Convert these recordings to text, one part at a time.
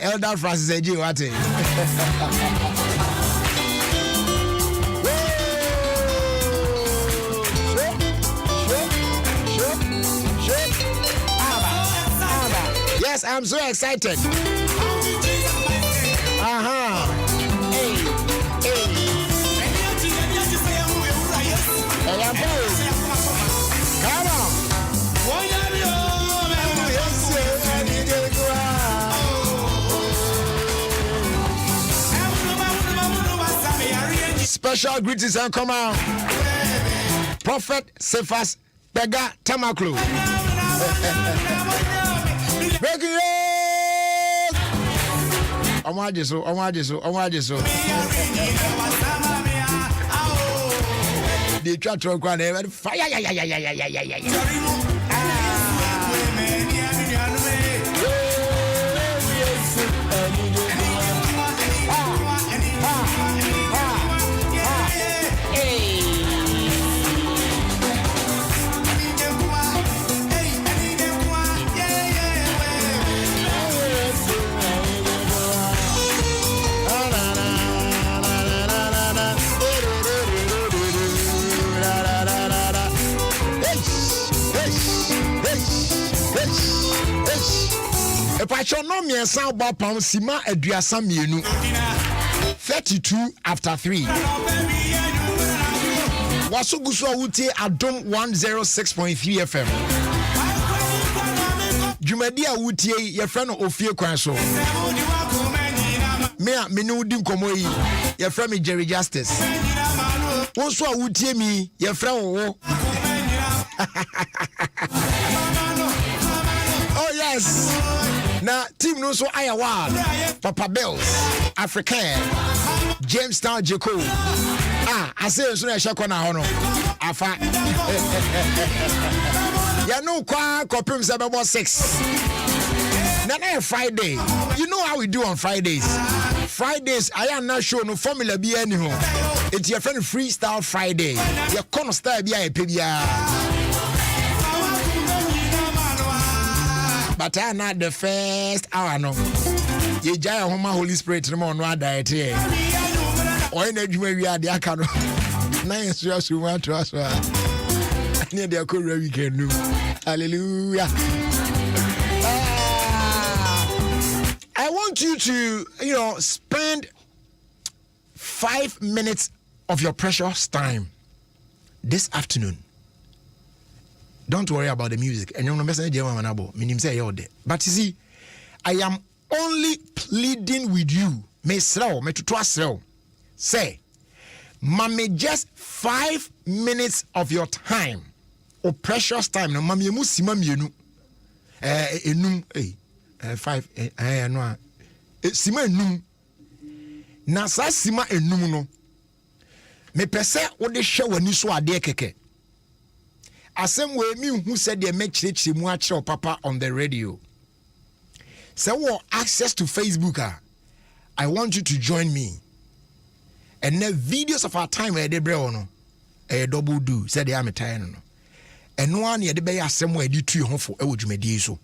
Elder Francis Eji Wate. Yes, I'm so excited. Come on. Special greetings and come on. Prophet Cephas Bega Tamaklu. The chat room fire. If I shall not me sound about pound Sima Eduasa Mienu 32 after 3. Wasuguso Ute Adom 106.3 FM. Jumedia Ute, your friend Ofie Kwanso. Mea Menu Dim Komoi, your friend me Jerry Justice. Also Ute me, your friend Oh yes. Now, team no so Iowa, Papa Bells, African, Jamestown Jaco. I say as soon as I na hono. Afa. Ya no kwa kopim se bebo 6. Na Friday. You know how we do on Fridays. Fridays I am not sure no formula be any ho. It's your friend Freestyle Friday. Your corner style be a pebia. But I am not the first hour no. You jaya homa Holy Spirit no no diet here. Or in edge we are the akano. Nice just you want to us. I need the cool we can do. Hallelujah. I want you to, spend 5 minutes of your precious time this afternoon. Don't worry about the music. And you're not but you see, I am only pleading with you. Say, mommy, just 5 minutes of your time, or precious time. No, mommy, you enum, 5, no, sima enum. Na sa sima enum no. Me pese wo de hwe wani so ade keke. Asem we mi hu said they make chire mu a papa on the radio. Say what access to Facebook. I want you to join me. And the videos of our time where they bring no double do said they am tired no. And no one ye de be asem we di tu ho fo e wo dwumadi so.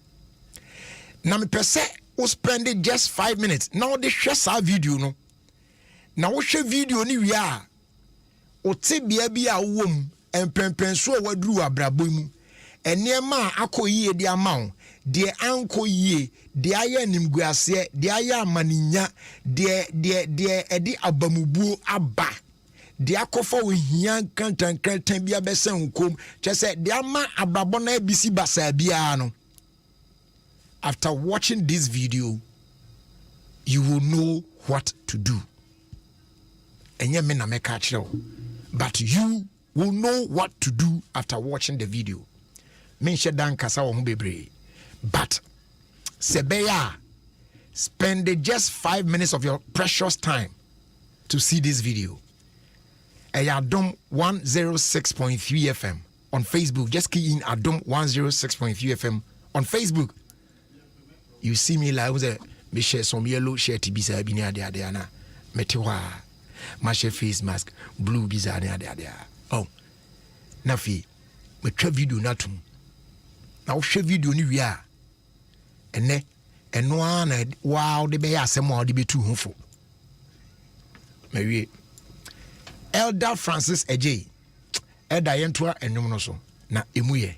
Na me pese wo spend it just 5 minutes. Now they share sa video no. Na wo hwe video ni wi a o te bia bia wom empempenso a waduru abrabo mu. Enema akoyie de amawo. De anko yie, de aya nimguase, de aya amaninya, de edi abamubuo aba. De akofa wo hia kantan bia besa nkom. Chese de ama abrabo na ebisi basa bia no. After watching this video, you will know what to do. Enye me na meka kire. But you will know what to do after watching the video. Menche dan kasa wo ho bebre. But Sebeya, spend just 5 minutes of your precious time to see this video. Adom 106.3 FM on Facebook. Just key in Adom 106.3 FM on Facebook. You see me like was a me share some yellow shirt bisa bi ni ade na metewa ma share face mask blue bisa ade. Oh. Na fi me twa video na tum. Na wo hwe video ni wi a ene eno ana wow de be asem a de betu hofo. Mawie Elder Francis Ejay Elder yentoa enum no so na emuye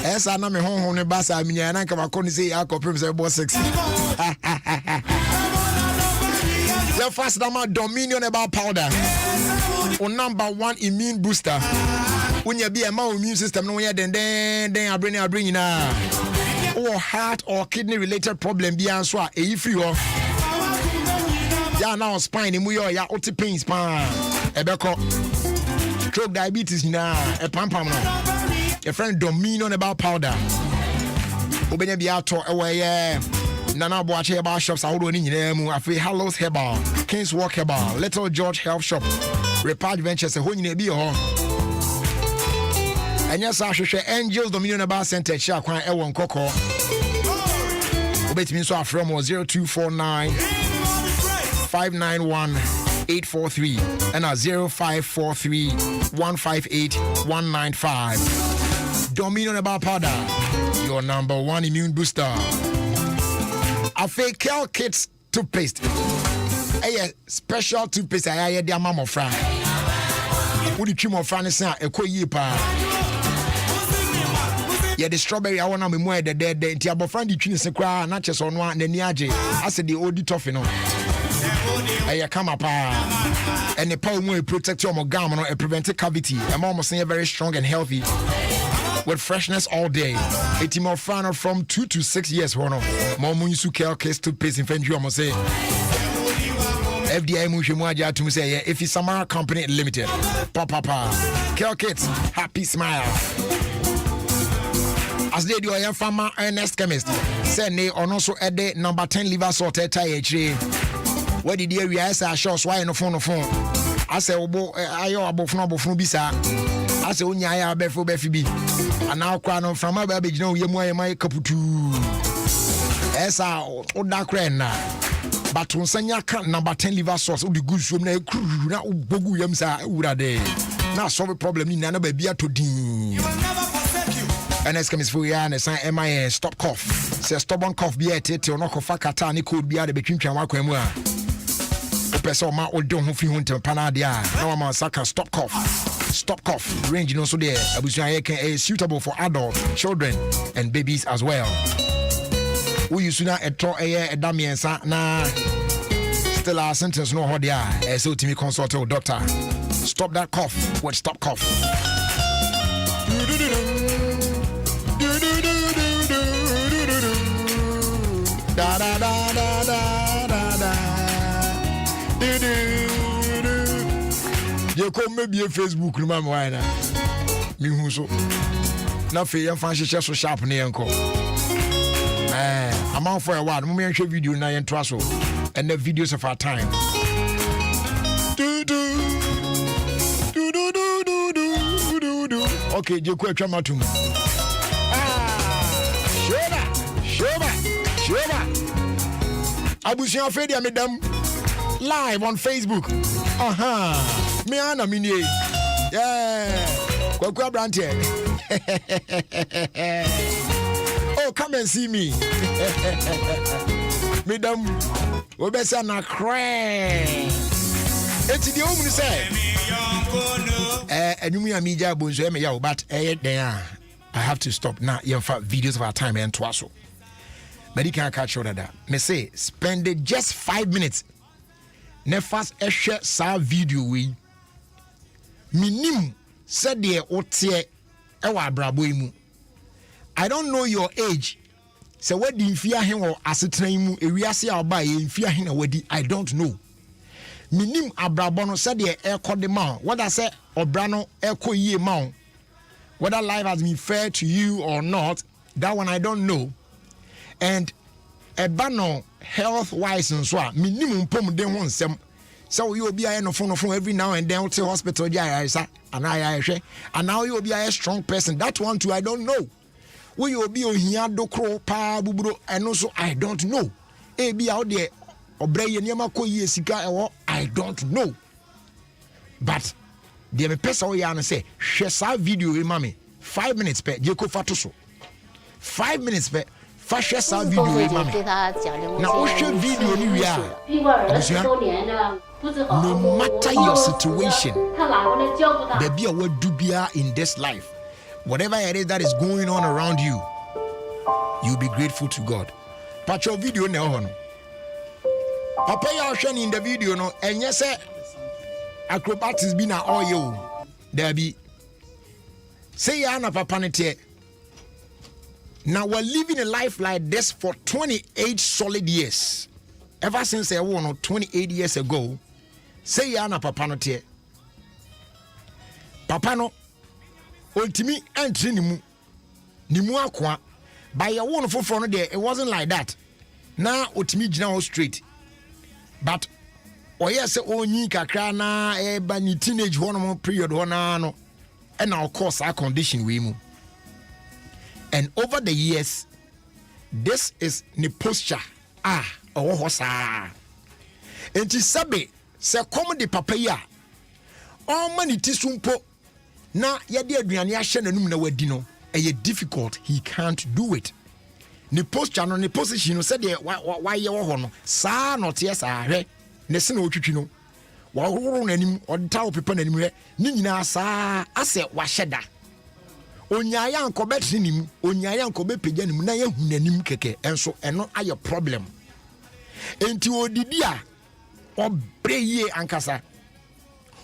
Esa na me honhom ne basa minya na nka makoni say akopem say boss 6. The first number Dominion about powder. On number 1 immune booster. Unya be a ma immune system no yen den abring na. Or heart or kidney related problem bi anso a eyi free ho. Ya na spine mu yo ya oti pains pa. Ebeko. Stroke diabetes na e pampam no. Your friend Dominion about powder. Obenya bi ato ewe Nana Boache Herbal Shops. I would ni afi Hallows Herbal, Kings Walk Herbal, Little George Health Shop, Repart Ventures. Ho nyina bi ho. Enya sa hwehwe Angels Dominion Herbal Center cha kwan ewo nkoko. Obetimi so afrem 0249 591 843 and 0543 158 195. Dominion about powder, your number 1 immune booster. A fake Kel Kids toothpaste. A special toothpaste. I had their mama friend. Would you trim of France? A coyipa. Yeah, the strawberry. I want to be more the dead. The Tiabo friend, the chin secra, not just on one, the Niaje. I said the old toffee. No, I come up and the power will protect your gum and prevent cavity. I'm almost saying very strong and healthy. With freshness all day. A team of fun from 2 to 6 years. Momo Yusu Kel Kids toothpaste in Fenju. I'm say FDI Mushimuaja to say if it's Samara Company Limited. Papa Kel Kids, happy smile. As they do, I am farmer Ernest Chemist. Send me on also at the number 10 liver salt at IHA. Where did the area say I show why no phone? I say, Ayo abofno bisa. I say, Unya befo befibi. And now, crown from my baby, no, you my caputu. Esa, Oda Crena. But when Sanya number 10 liver sauce, would be good from the crew. Now, Bogu Yamsa, Urade. Now, solve a problem in Nana baby to din. And as comes for ya and sign MIA, stop cough. Say, stubborn cough be at it, or knock off a catani could be at the between Chamakwa. Person ma old don't feel hunter panadia. No man saka stop cough. Stop cough. Range no so there. Abusia is suitable for adults, children, and babies as well. We use na etro a damiensa na still our sentence no how they are. So to me consult with doctor. Stop that cough with stop cough. Da da da da da da da. You come maybe a Facebook, remember why now? Me who so now for your fancy so sharp near uncle. I'm out for a while. Moment show video now and trust and the videos of our time. Okay, you quit your matum. Shoba. Abusia Fedia Madam. Live on Facebook. Me Anna Mini. Yeah. Kwakwa Brand here. Oh, come and see me. Madam, we better not cry. It's the home say. enum ya media bonzo me ya but then I have to stop now. You have videos of our time and twaso. But you can't catch that. Me say spend it just 5 minutes. Ne fast share sa video we. Minim said the otie ewa brabo mu. I don't know your age. So what do you fear him or asetran mu ewiase a oba e fear him na wadi I don't know. Minim abrabono said the air call the man. What I say obrano eko ye man. Whether life has been fair to you or not, that one I don't know. And a banner health wise and so on, minimum pom de won sem. So you will be a phone every now and then to hospital, and now you will be a strong person. That one too, I don't know. We will be here do crow pa bubro, and also I don't know. A be out there or bray and yamako yesika, I don't know. But the person we say share sa video with mommy 5 minutes per jeko fatoso 5 minutes per fa share sa video with mommy na o share video ni wi a no matter your situation there be a word dubia in this life whatever it is that is going on around you you'll be grateful to God patch your video na ho no papa ya share in the video no enye say acrobatics be na all you there be say ya na papa nete now we're living a life like this for 28 solid years ever since I won 28 years ago say ya na papa nete papa no ultimi entry ni mu akwa by your one for no there it wasn't like that now ultimi gina straight but or yes, only kakra na eba ni teenage one period one no and of course our condition we mu. And over the years, this is the posture or hosa. And to sabe se come the papa ya all money tisumpo na yade aduane ahye nanum na wadi no difficult he can't do it. The posture no the position no said why ye wo ho no sa no te sa hwe ne se na otwitwi no wa horo nanim odta opepa nanim hwe ni nyina saa ase wa hyeda onyaya ankobetri nim onyaya ankobepegya nim na yahu nanim keke enso eno aye problem enti odidi a obreye ankasa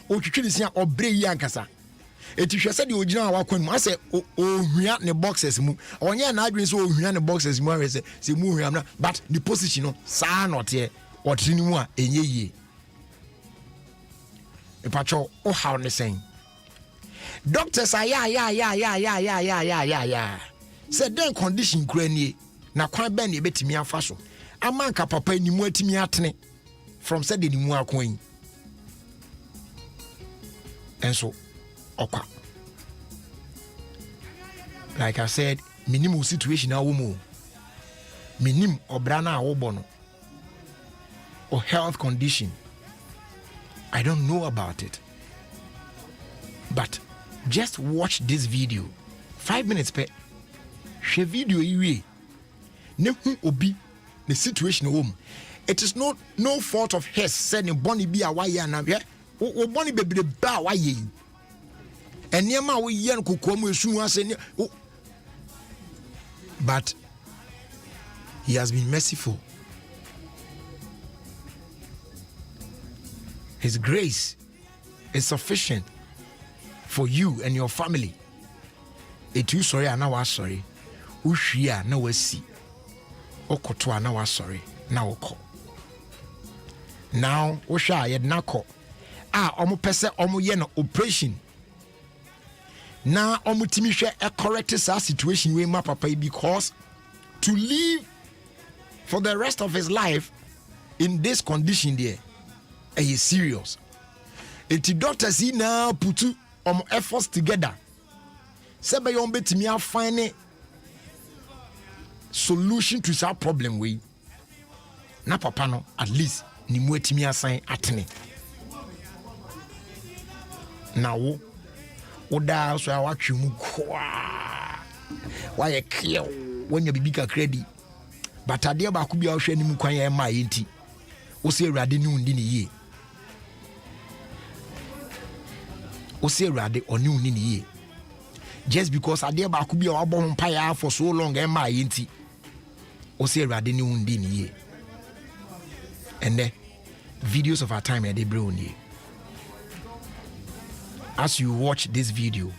otwitwi ne sia obreye ankasa enti hwe se de ogina awakwan mu ase ohua ne boxes mu onye na adwen so ohua ne boxes mu awese se mu ohua na but the position no saa not here otrini mu a enye yie epacho o how ne sen doctors ya said then condition kranie na kwan ben e betimi afa so amanka papa ni mu atimi atene from said ni mu akwan enso okwa like I said minimum situation a wo mu minim obra na wo bo no or health condition I don't know about it but just watch this video 5 minutes per share video iwe ne hu obi the situation home it is no fault of his said in boni bi a waye na wo boni bebre ba waye eniema wo ye nkokomu esu ase but he has been merciful. His grace is sufficient for you and your family. Etu sorry ana wa sorry. Uhwia na wasi. Okoto ana wa sorry na okọ. Now ohwa ye na kọ. Omo pese omo ye no operation. Na omo timi hwe a correct situation we ma papa because to live for the rest of his life in this condition there is serious. Enti doctors see now put efforts together. Sebe yon betimi a find solution to that problem we. Na papa no at least ni mu etimi asan atene. Na wo oda so awatwe mu kwa. Why clear when you be credit. But ade ba ku bia ohwe ni mu kwan ya ma yenti. Wo se awrade ni undi ni ye. Ose Awurade ɔne wo ni ye. Just because adeɛ baako bi a wabɔ mpaya for so long ɛma ayɛ nti ose Awurade ne wo ndi ni ye. And the videos of our time at the Bruni. As you watch this video,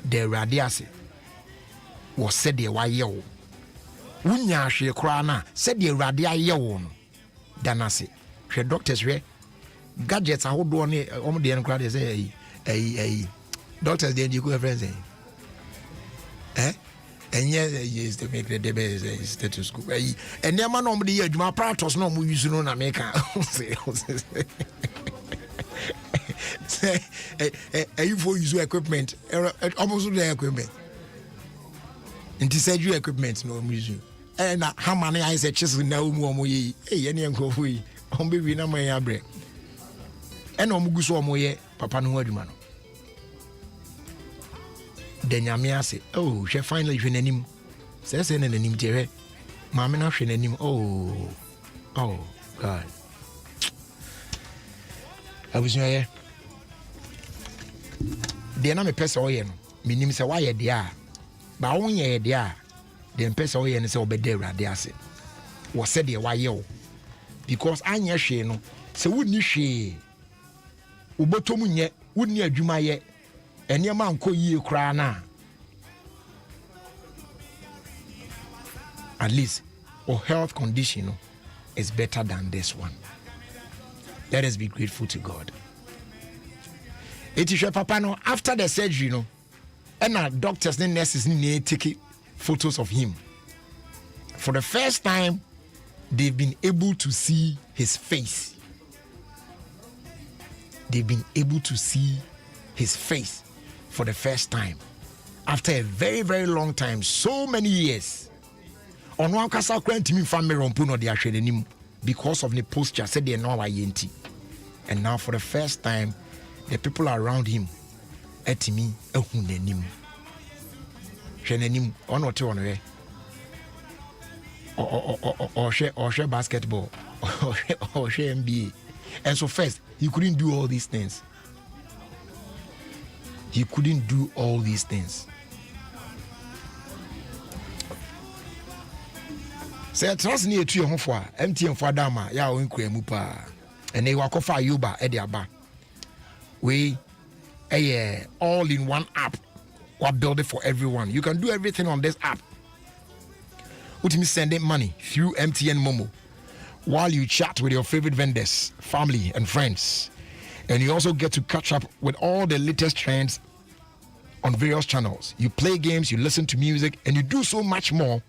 the radiasi was said the why yo. Unya she krana said the radia yo. Danasi. She doctors re gadgets are hold on the crowd say doctors then you go friends eh? And yes, to make the debate stethoscope. And the man on the edge, my pratos no more use no America. You for use equipment, almost the equipment. And to say you equipment no music. And how many I said, just now, hey, any uncle, we on baby, no my break. And no muguso moye, papa no word man. Then Yamia say, oh, she finally win him. Says in an him, dear. Mamma, not him. Oh, God. I was here. They are not a person, meaning, say, why they are. But only they are. Then person, and say, obey there, they are say. Was said, dear, why yo? Because I near she no, so wouldn't she? Ubotomunye, wouldn't you, Jumaye? And your man call you cry now. At least, our health condition is better than this one. Let us be grateful to God. It is your papa no after the surgery, no, and our doctors and nurses need take photos of him. For the first time, they've been able to see his face. They've been able to see his face for the first time after a very, very long time, so many years. On one casa me family rompuno de ashrenim because of the posture said they know yenti. And now for the first time, the people around him at me ehunenim. Shenenim on what on way. Or share basketball or share NBA. And so first, he couldn't do all these things. He couldn't do all these things. Say trust near to your home for MTN for Dama, ya Mupa, and they walk off Ayuba Ediaba. We a all in one app. What build it for everyone. You can do everything on this app. With me sending money through MTN Momo while you chat with your favorite vendors, family, and friends. And you also get to catch up with all the latest trends on various channels. You play games, you listen to music, and you do so much more,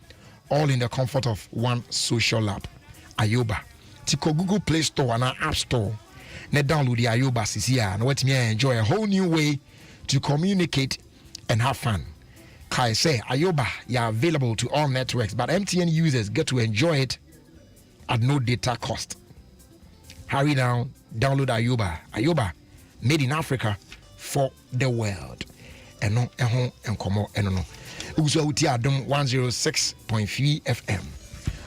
all in the comfort of one social app. Ayoba. Tiko Google Play Store and our App Store. Net download the Ayoba here and let me enjoy a whole new way to communicate and have fun. Kai say Ayoba, you are available to all networks, but MTN users get to enjoy it at no data cost. Hurry down, download Ayoba. Ayoba, made in Africa for the world. And no, and come on, and no. Also, Adom 106.3 FM.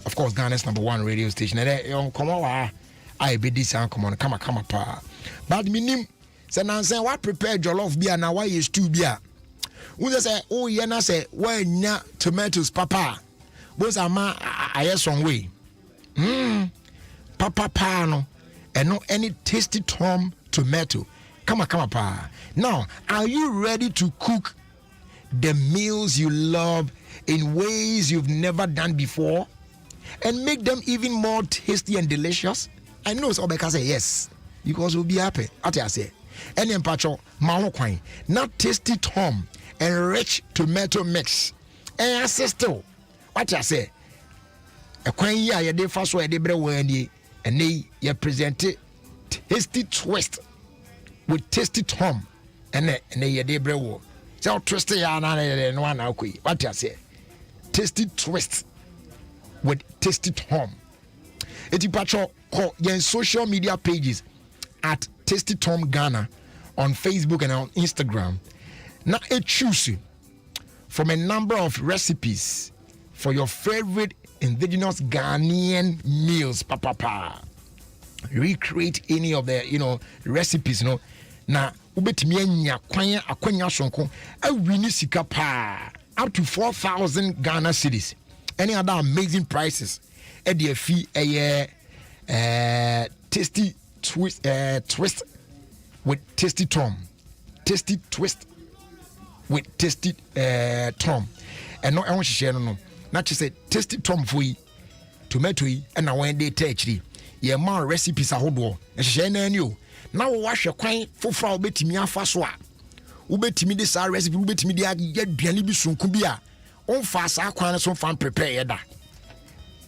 Of course, Ghana's #1 radio station. And come on, I be this and come on, come pa. But minim, say what prepare jollof beer now? Why is two beer? We say, oh, yeah, say, why nya tomatoes, papa? Both are my I some way. Papa pano, and no any tasty tom tomato. Come on, pa. Now, are you ready to cook the meals you love in ways you've never done before and make them even more tasty and delicious? I know so because say yes, because we'll be happy. I say, and then pacho mahokwine, not tasty tom and rich tomato mix. And I say still, what I say, a quine ya ya de first way de bre wendy and they ya present it tasty twist with tasty tom and they ya de bre wo. So twist ya na one akui. What I say, tasty twist with tasty tom. Eti pacho call your social media pages at Tasty Tom Ghana on Facebook and on Instagram. Now it choose you from a number of recipes for your favorite indigenous Ghanaian meals. Recreate any of the recipes. Now wobetimi anya kwan akwanya sonko awini sika pa up to 4,000 Ghana cedis. Any other amazing prices at the fee tasty twist with tasty Tom. Tasty twist with tasty Tom. And no I want to share no. Not just say tasty Tom for you, tomato and I want they touch the yeah more recipes a whole and share new. Now wash your coin for frau betimi afaswa. Ubetimi this recipe ubetimi dia get biani bi sunku bia. On fast akwan so fan prepare da.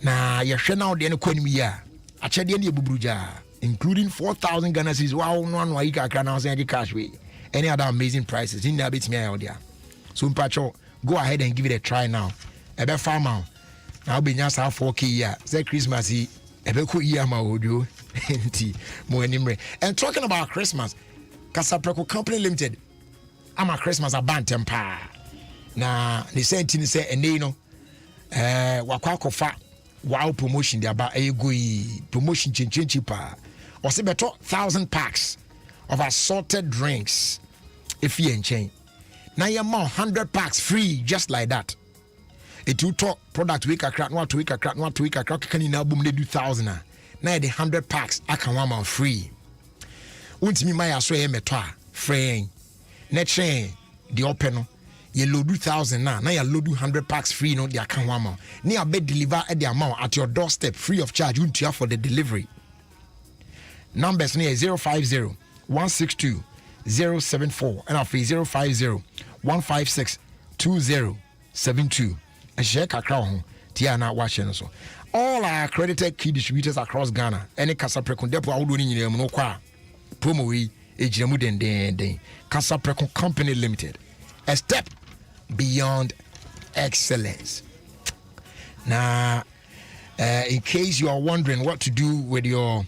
Na ye hwe na ode ne kwanim ya. Achede ne buburuja including 4,000 Ghana cedis. Wow, no one why kakra na say cash way. Any other amazing prices in there betimi out there. So mpacho go ahead and give it a try now. Ebe farmer. Now be nya sa 4K ya. Say Christmas ebe ko year ma odio. And talking about Christmas, Kasapreko Company Limited, I'm a Christmas a bantam pa. Na the same thing say and you know wakwako fa wow promotion there about a go promotion change pa. Or say better 1,000 packs of assorted drinks if you ain't chain. Now you're more 100 packs free just like that. It will talk product week a crack, not week a crack, not week a crack, can you now boom they do 1,000. Now the 100 packs I can want free. Untimi my aswe metwa free. Net chain the open you load 2,000 now. Now you load 100 packs free no the can want. Near bed deliver at the amount at your doorstep free of charge. Unti for the delivery. Numbers near 050 162 074 and after 050 156 2072. And share kakra Tiana watching so. All our accredited key distributors across Ghana. Any Kasapreko depo awudo ni nyina mu no kwa. Promo we ejiramu den. Kasapreko Company Limited. A step beyond excellence. Now, in case you are wondering what to do with your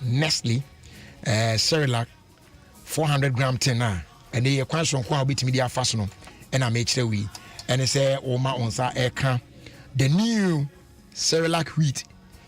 Nestle Cerelac 400-gram tin and they kwan so kwa obetimi dia faso no and I make sure we and say Oma onsa eka the new Cerelac wheat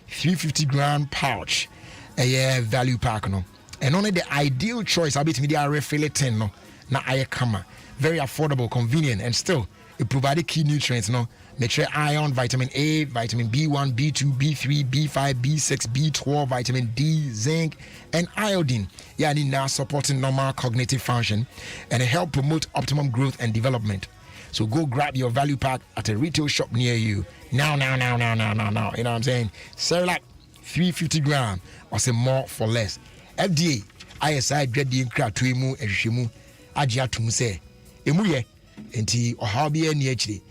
350-gram pouch a value pack no and only the ideal choice obetimi dia refill tin no na ayekama very affordable, convenient, and still it provided key nutrients no make sure iron, vitamin A, vitamin B1, B2, B3, B5, B6, B12, vitamin D, zinc, and iodine. Yeah, and now supporting normal cognitive function and it help promote optimum growth and development. So go grab your value pack at a retail shop near you. Now. You know what I'm saying? Cerelac 350-gram or say more for less. FDA, ISI, Dreading Crab, Tuimu, and Shimu, Ajia Tumse. Emuye, enti ohabi eni echi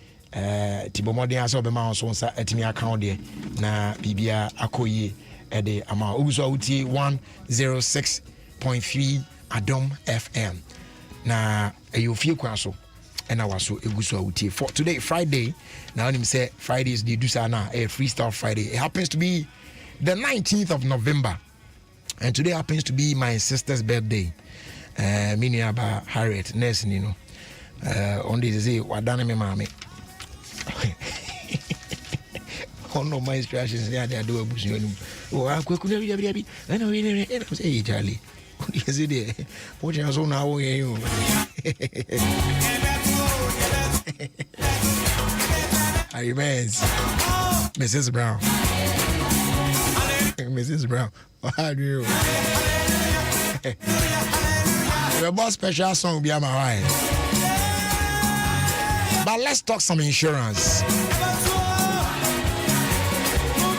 tibomode aso be ma so nsa etimi account de na bibia akoyi ede ama uso uti 106.3 Adom FM na eyofie kwaso ena waso eguso uti for today Friday. Now him say Fridays they do sana a freestyle Friday. It happens to be the 19th of November and today happens to be my sister's birthday. Mini aba Harriet Nelson, you know. On this day, wadana me mami. Oh no, my instructions there they do a bush. Oh, I could never be. I know it was a Charlie. What is it? What you so now? You I remains Mrs. Brown. Mrs. Brown, how do you? The boss special song be my wife. But let's talk some insurance.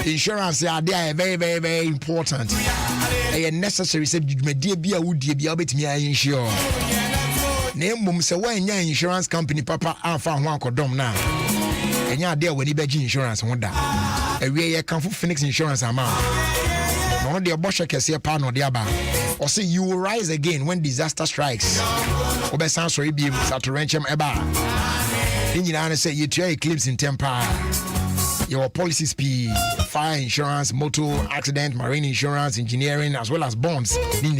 Insurance are very, very, very important. They are necessary. Say you may dear be a would be able to me insure. Name mum say when your insurance company papa and found one codom now. And you're there when you beg insurance on that. A way you come for Phoenix insurance amount. One of the Bosha can say a pound or the other. Or say you will rise again when disaster strikes. Obesan sorry be able to wrench him eba. Then say you try claims in temper. Your policies be fire insurance, motor accident, marine insurance, engineering, as well as bonds. And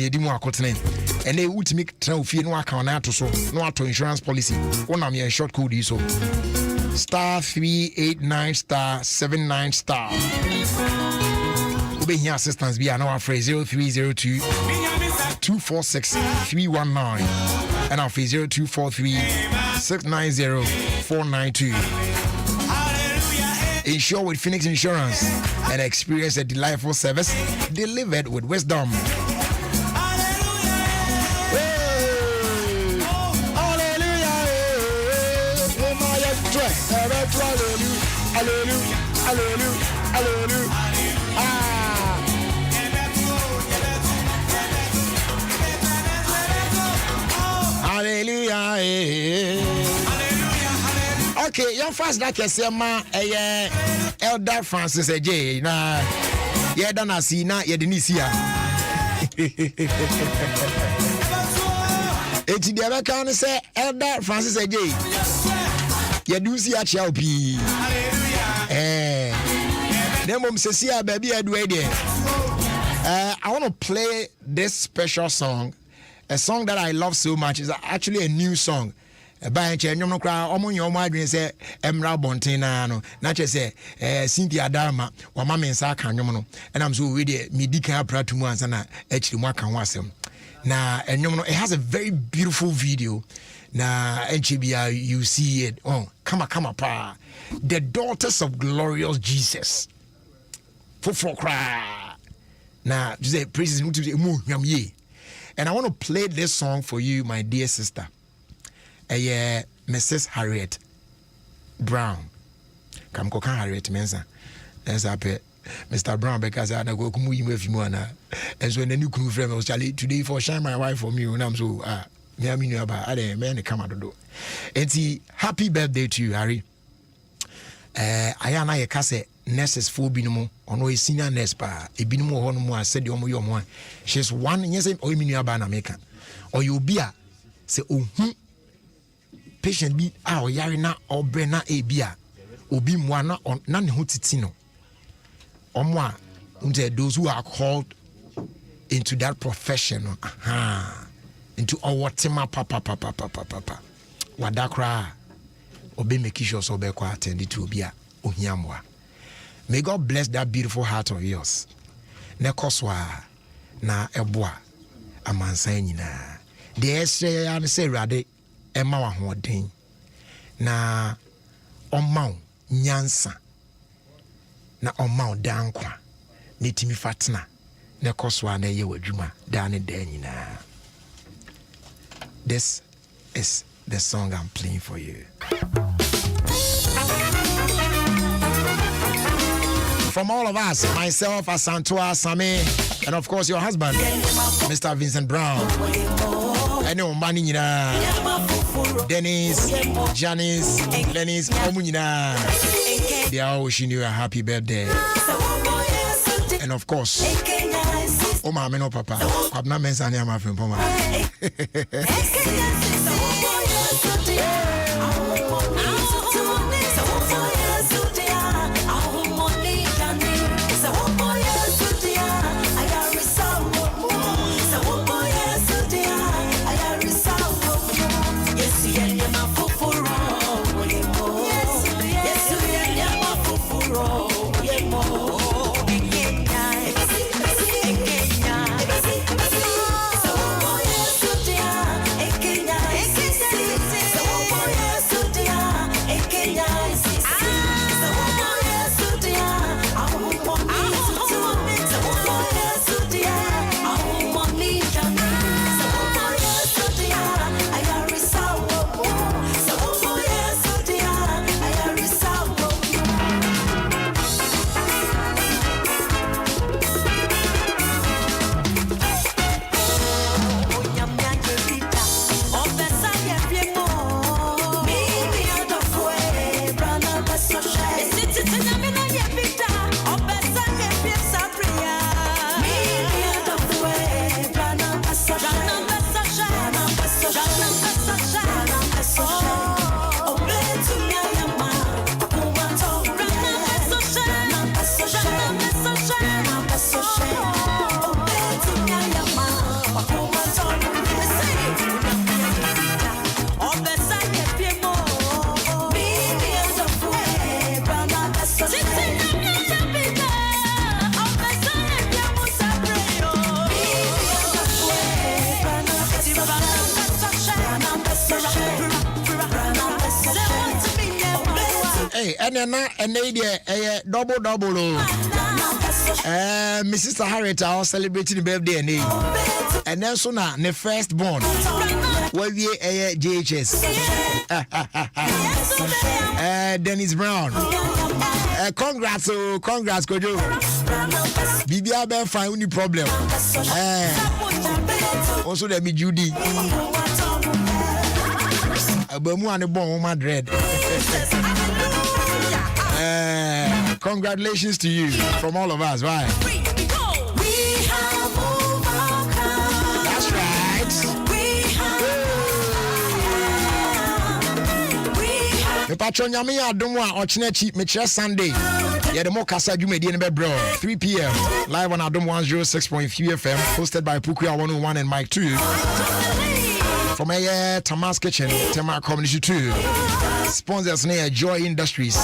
they would make trophy no account to so no auto insurance policy. One of your short code is so *389*79*. Here assistance be an hour phrase 0302 0246-319 and our 0243-690-492. Insure with Phoenix Insurance and experience a delightful service delivered with wisdom. Okay, young fast that can say ma Elder Francis J. Na ye dana see na ye denisia. Eti de be kan say Elder Francis J. Ye do see a chelp. Then mom says here baby I do idea. I want to play this special song. A song that I love so much is actually a new song. By nyom no kra omo nyom adwen se emra bonten na no na che se Cynthia Dharma wa ma mensa aka nyom no and I'm so we dey medical pratu mu ansa na akiri mu aka ho asem na nyom no it has a very beautiful video na NCBI you see it come pa the daughters of glorious Jesus for kra na you say praises mu nyam ye. And I want to play this song for you, my dear sister. Mrs. Harriet Brown. Come Harriet Mensa. That's up Mr. Brown because I go with you and so when the new crew friend was Charlie today for shine my wife for me and I'm so me I mean about other men come out to do. And see happy birthday to you, Harry. I ye kase nurses for binumu ono a senior nurse pa e binumu ho no mu asedi omo yo mo she's one yes o mi nua ba na meka or you be a say ohun patient bi a o yare na obre na e bi a obi mo na ne ho titi no omo a those who are called into that profession into awotema papa wadakra obe make sure so be kwa attend to obi a ohiamwa. May God bless that beautiful heart of yours. Nekoswa na eboa amansan nyina. De esre ya ne se rade ema wa hoden. Na omma nyansa. Na omma dankwa. Ne timi fatna. Nekoswa na ye wadwuma da ne da nyina. This is the song I'm playing for you. From all of us, myself, Asantua, Sami, and of course your husband, Mr. Vincent Brown. Anyone, Manina, Dennis, Janice, Lennis, Omunina. They are wishing you a happy birthday. And of course, Oma Meno Papa, Abna Mensania, my friend Poma. Kenya Hey, and they double. Mrs. Harriet are celebrating the birthday and then so now the firstborn. Well, JHS. Dennis Brown. Congrats, Kojo. Bibia Ben fine only problem. Also there be Judy. Abamu and the bomb Madrid. Congratulations to you from all of us. Right? That's right. The patron Yami Adomwa Ochnechi Metre Sunday. Yeah, the more Kasa Jumedi and Bebro 3 p.m. live on Adom 106.3 FM, hosted by Pukuya 101 and Mike 2. From a Tamas Kitchen, Tema Community 2. Sponsors near Joy Industries.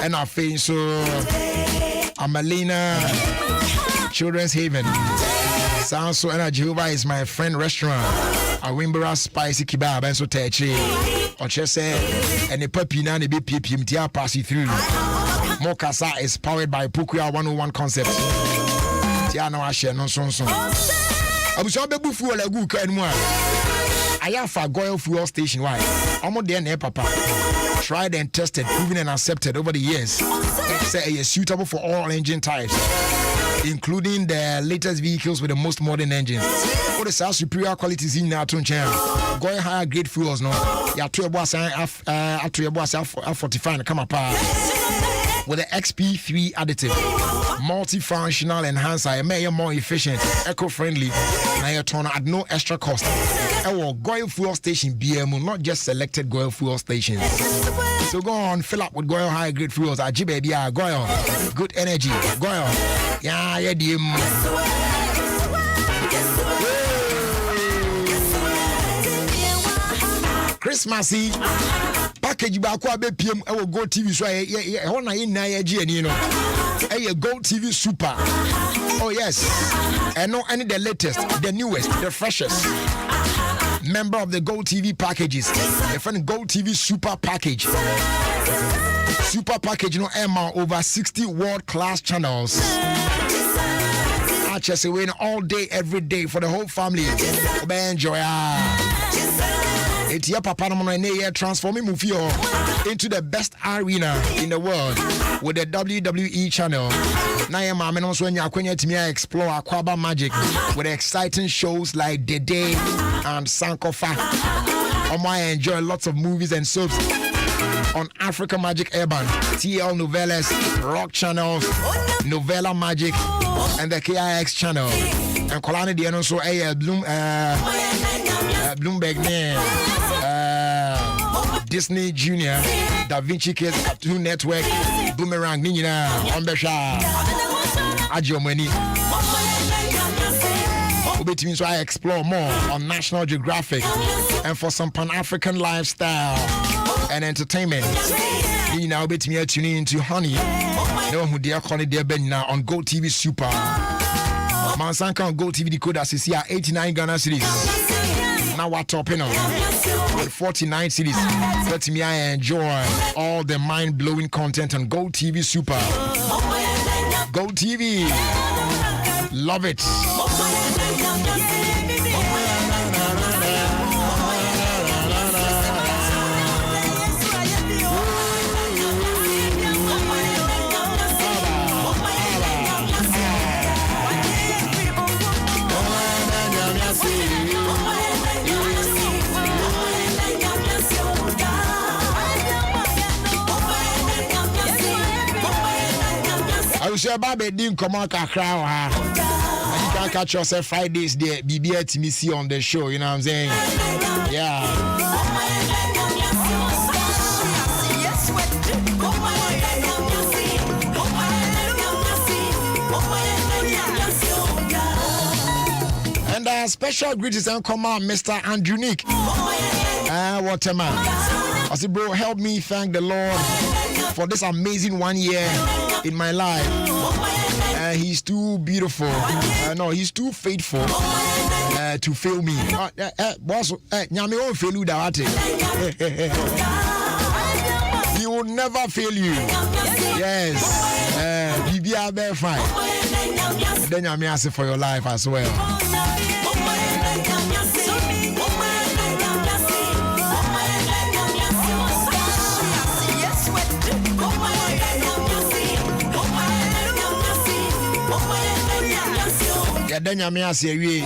And our face so Amalina Children's Haven. Sounds so energy. Jehovah is my friend restaurant. A Wimbera spicy kebab and so techi. Or just and the puppy na the BPM tia pass it through. Mokasa is powered by Pukuya 101 Concept. Tia no share no son. Abuso bebu fu ola gu kan mu a. Ayafa Goil Fuel Station why? Omo de na papa. Tried and tested, proven and accepted over the years. Say it is suitable for all engine types, including the latest vehicles with the most modern engines. For the superior qualities in our tune channel. Going higher grade fuels, no. Ya to your boss, 45 come up with the XP3 additive, multifunctional enhancer, it make you more efficient, eco-friendly, now you turn at no extra cost. Our Goil Fuel Station BMU, not just selected Goil Fuel stations. So go on, fill up with Goil high grade fuels at Baby, Goil, good energy, Goil, yeah, Christmassy package back up PM I will go TV so yeah on in you know a Gold TV Super. Oh yes, and no any the latest, the newest, the freshest member of the Gold TV packages. The friend Gold TV Super package. Super package, you know, Emma over 60 world-class channels. I just win all day, every day for the whole family. Enjoy. It's your papa transforming movie into the best arena in the world with the WWE channel. Now your mom also when you explore Aquaba Magic with exciting shows like The Day and Sankofa. I enjoy lots of movies and soaps on Africa Magic Urban, TL Novelas, Rock Channels, Novella Magic, and the KIX channel. And Kolani Diano so Bloomberg Disney Junior, Da Vinci Kids, Cartoon Network, Boomerang, Nina, Ombesha, Adio Money. So I explore more on National Geographic and for some Pan-African lifestyle and entertainment. You now bet me tuning into Honey. No one who dare call it their bed now on Gold TV Super. Mansanka on Gold TV decoder CC 89 Ghana series. Now what topping on with 49 cities. Let me enjoy all the mind-blowing content on Gold TV Super. Gold TV, love it. I will share Baby Dim come on Kakra. And you can catch yourself Fridays there, BBA TMC on the show, you know what I'm saying? Yeah. And special greetings and come on, Mr. Andrew Nick. What a man. I said, bro, help me thank the Lord for this amazing 1 year in my life. He's too beautiful. No, he's too faithful to fail me. Boss, nyame won't fail you that. He will never fail you. Yes. Be fine. Then I'm asking for your life as well. Then I'm asking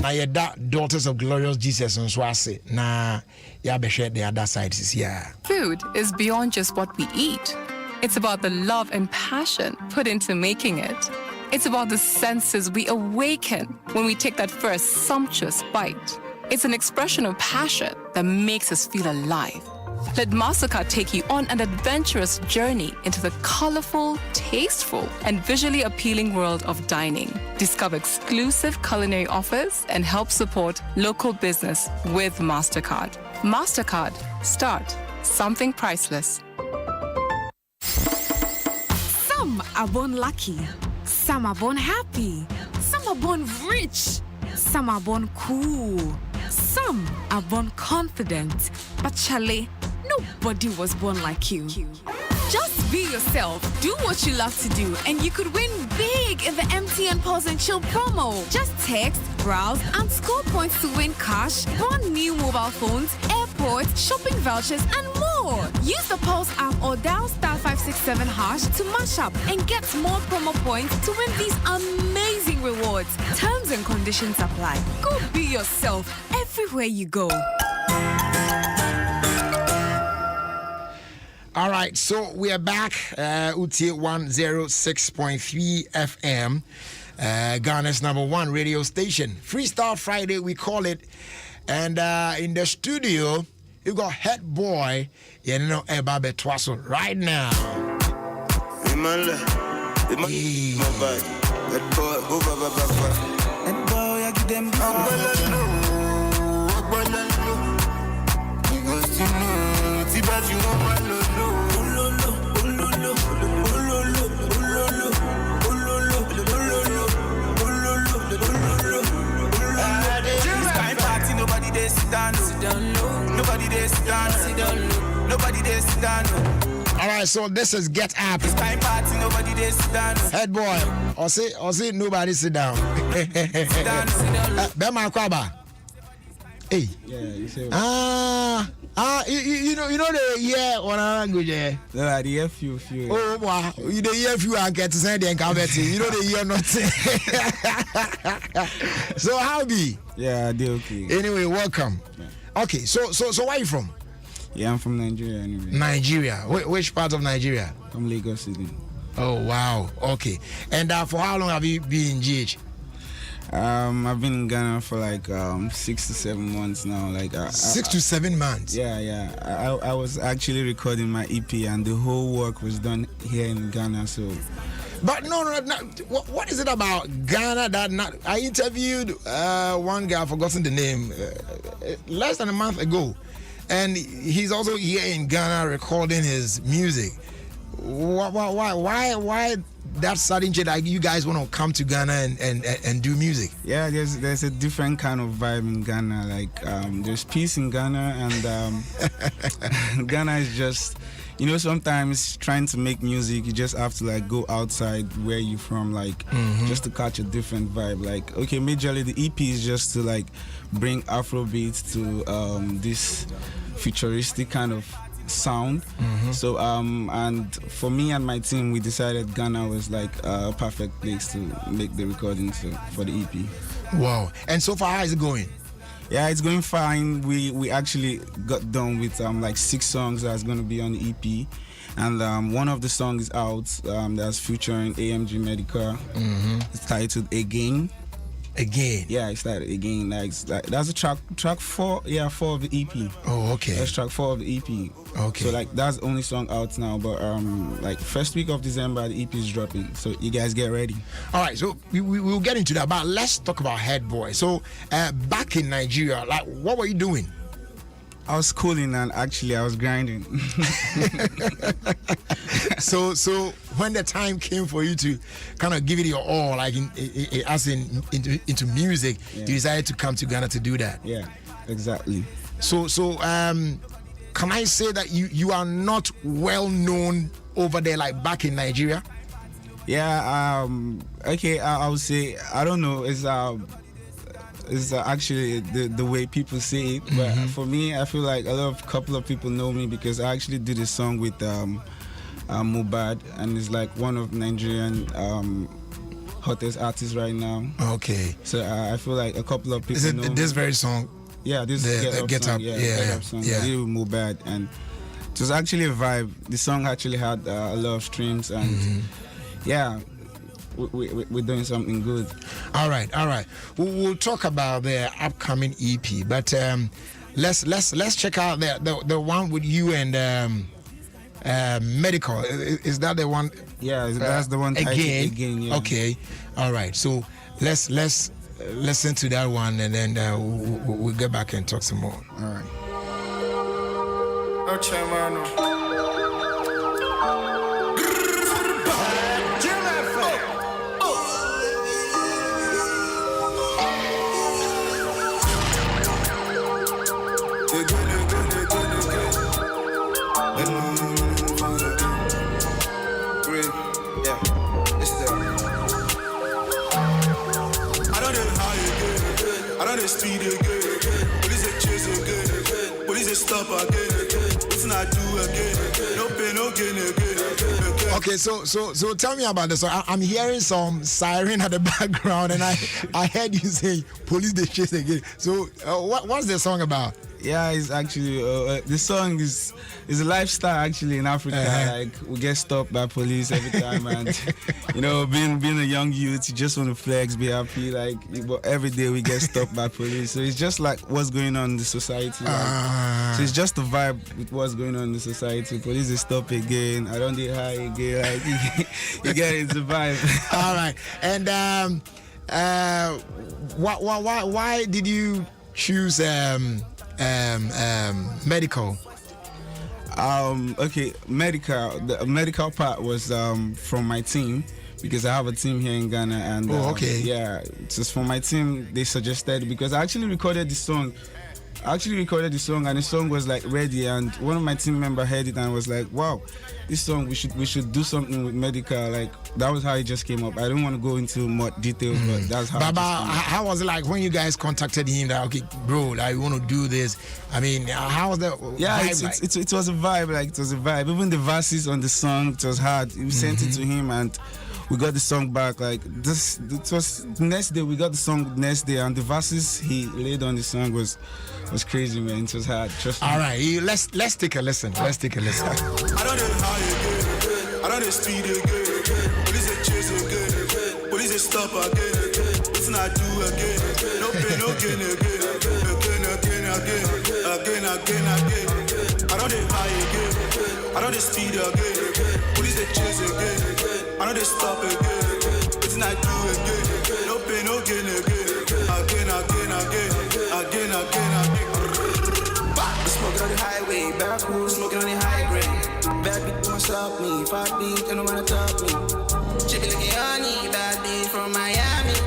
na yeda Daughters of Glorious Jesus and so I say na ya be share the other side is here. Food is beyond just what we eat. It's about the love and passion put into making it. It's about the senses we awaken when we take that first sumptuous bite. It's an expression of passion that makes us feel alive. Let Mastercard take you on an adventurous journey into the colorful, tasteful, and visually appealing world of dining. Discover exclusive culinary offers and help support local business with Mastercard. Mastercard. Start something priceless. Some are born lucky. Some are born happy. Some are born rich. Some are born cool. Some are born confident. But Charlie, nobody was born like you. Just be yourself, do what you love to do, and you could win big in the MTN Pulse and Chill promo. Just text, browse, and score points to win cash, brand new mobile phones, airports, shopping vouchers, and more. Use the Pulse app or dial *567# to mash up and get more promo points to win these amazing rewards. Terms and conditions apply. Go be yourself everywhere you go. All right, so we are back. UT 106.3 FM, Ghana's #1 radio station. Freestyle Friday, we call it. And in the studio, you got Head Boy, Ebabe Twasso right now. Nobody they sit down, nobody they sit down, nobody they sit down. All right, so this is Get Up. It's time party, nobody they sit down. Head Boy, or say nobody sit down. Bema Kwaba. Hey. Yeah, you say. You know the year or language. No, the year few. Oh wow, you the year few and get to say the encounter. You know the year not. So how be? Yeah, I did okay. Anyway, welcome. Yeah. Okay, so where are you from? Yeah, I'm from Nigeria anyway. Nigeria. Which part of Nigeria? From Lagos City. Oh wow. Okay. And for how long have you been in GH? I've been in Ghana for like 6 to 7 months now. 6 to 7 months. Yeah. I was actually recording my EP, and the whole work was done here in Ghana. So, but no. What is it about Ghana that not? I interviewed one guy, I've forgotten the name, less than a month ago, and he's also here in Ghana recording his music. Why that sudden change that you guys want to come to Ghana and do music? Yeah, there's a different kind of vibe in Ghana. There's peace in Ghana, and Ghana is just, sometimes trying to make music, you just have to go outside where you're from, just to catch a different vibe. Okay, majorly the EP is just to bring Afrobeats to this futuristic kind of sound. So and for me and my team, we decided Ghana was a perfect place to make the recordings for the EP. Wow. And so far, how is it going? Yeah, it's going fine. We actually got done with 6 songs that's going to be on the EP, and one of the songs is out that's featuring AMG Medical. It's titled Again. Yeah, it's that Again. That's a track 4. Yeah, 4 of the EP. Oh, okay. That's track 4 of the EP. Okay. So that's the only song out now. But first week of December, the EP is dropping. So you guys get ready. All right. So we'll get into that. But let's talk about Head Boy. So back in Nigeria, what were you doing? I was schooling, and actually I was grinding. So when the time came for you to kind of give it your all, into music, you decided to come to Ghana to do that. Yeah, exactly. So can I say that you are not well known over there like back in Nigeria? Yeah, okay, I would say, I don't know, it's actually the way people say it, but for me, I feel like couple of people know me because I actually did a song with Mohbad, and it's like one of Nigerian hottest artists right now. Okay. So I feel like a couple of people Is it know this me. very song? Yeah, this Get Up. Yeah, Yeah, Get yeah, Up song. yeah. I did it with Mohbad, and it was actually a vibe. The song actually had a lot of streams, and yeah, we're doing something good. All right. We'll talk about the upcoming EP, but let's check out the one with you and Medical. Is that the one? Yeah, that's the one. Again. Yeah. Okay. All right. So let's listen to that one, and then we'll get back and talk some more. All right. Speed again, police are chase again, police are stop again, what's not do again, no pain, no gain again. Okay, so tell me about this. So I'm hearing some siren at the background, and I heard you say police they chase again. So what's the song about? Yeah, it's actually the song is a lifestyle actually in Africa. Like we get stopped by police every time, and you know, being a young youth, you just want to flex, be happy. Like, but every day we get stopped by police. So it's just like what's going on in the society. Like, so it's just a vibe with what's going on in the society. Police is stop again. I don't get high again. Like you get it, it's a vibe. All right, and why did you choose Medical? Okay, the medical part was from my team, because I have a team here in Ghana, and yeah, just from my team they suggested, because I actually recorded the song. And the song was like ready, and one of my team members heard it and was like, wow, this song, we should do something with Medical. Like, that was how it just came up. I don't want to go into more details, but that's how how was it like when you guys contacted him that, okay, bro, like, we want to do this? I mean, how was that? Yeah, it was a vibe. Like, it was a vibe. Even the verses on the song, it was hard. We sent it to him, and we got the song back. Like, this, it was the next day. We got the song the next day, and the verses he laid on the song was crazy, man. It was hard. Trust me. All right, let's take a listen. I don't know how again. I don't know speed again. Police are chase again. Police are stop again. It's not do again. No pain, no gain again. Again. I don't know high again. I don't know speed again. Police are chase again. I don't know stop again. It's not do again. No pain, no gain again. Again. Smoking on the highway, back road, smoking on the high grade. Bad bitch wanna stop me, fat bitch don't wanna top me. She be looking honey, bad bitch from Miami.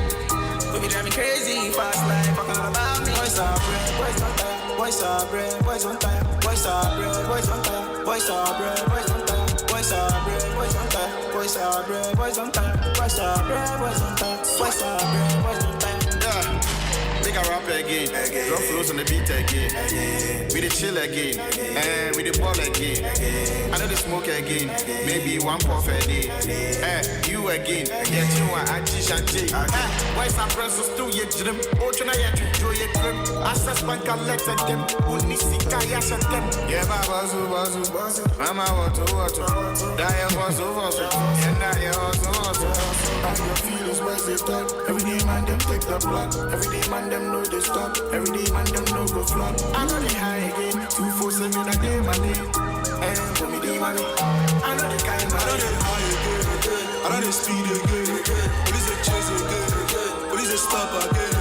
We be driving crazy, fast life, fucking all about me. Boys are bread, boys on tire. Boys are bread, boys on tire. Boys are bread, boys on tire. Boys are bread, boys on tire. Boys are bread, boys on tire. Boys are bread, boys on tire. Boys are bread, boys on tire. Boys are bread, boys on tire. Make a rap again, drop flows on the beat again. We the chill again, and we the ball again. I know the smoke again, maybe one puff a day. You again, get you a Shanti. Why some friends still yet dream? Oh, try to enjoy your trip. Access bank collected them, only see Kaya shut them. Yeah, bazu, Mama, what, die was over, and I was over. And your feelings was they stop. Every day man them take the block. Every day man them know they stop. Every day man them know go flop. I know they high again. 247 a day my day. And for me they money. I know they kind of. I know they high again. I know they speed again. Police are chase again. Police are stop again.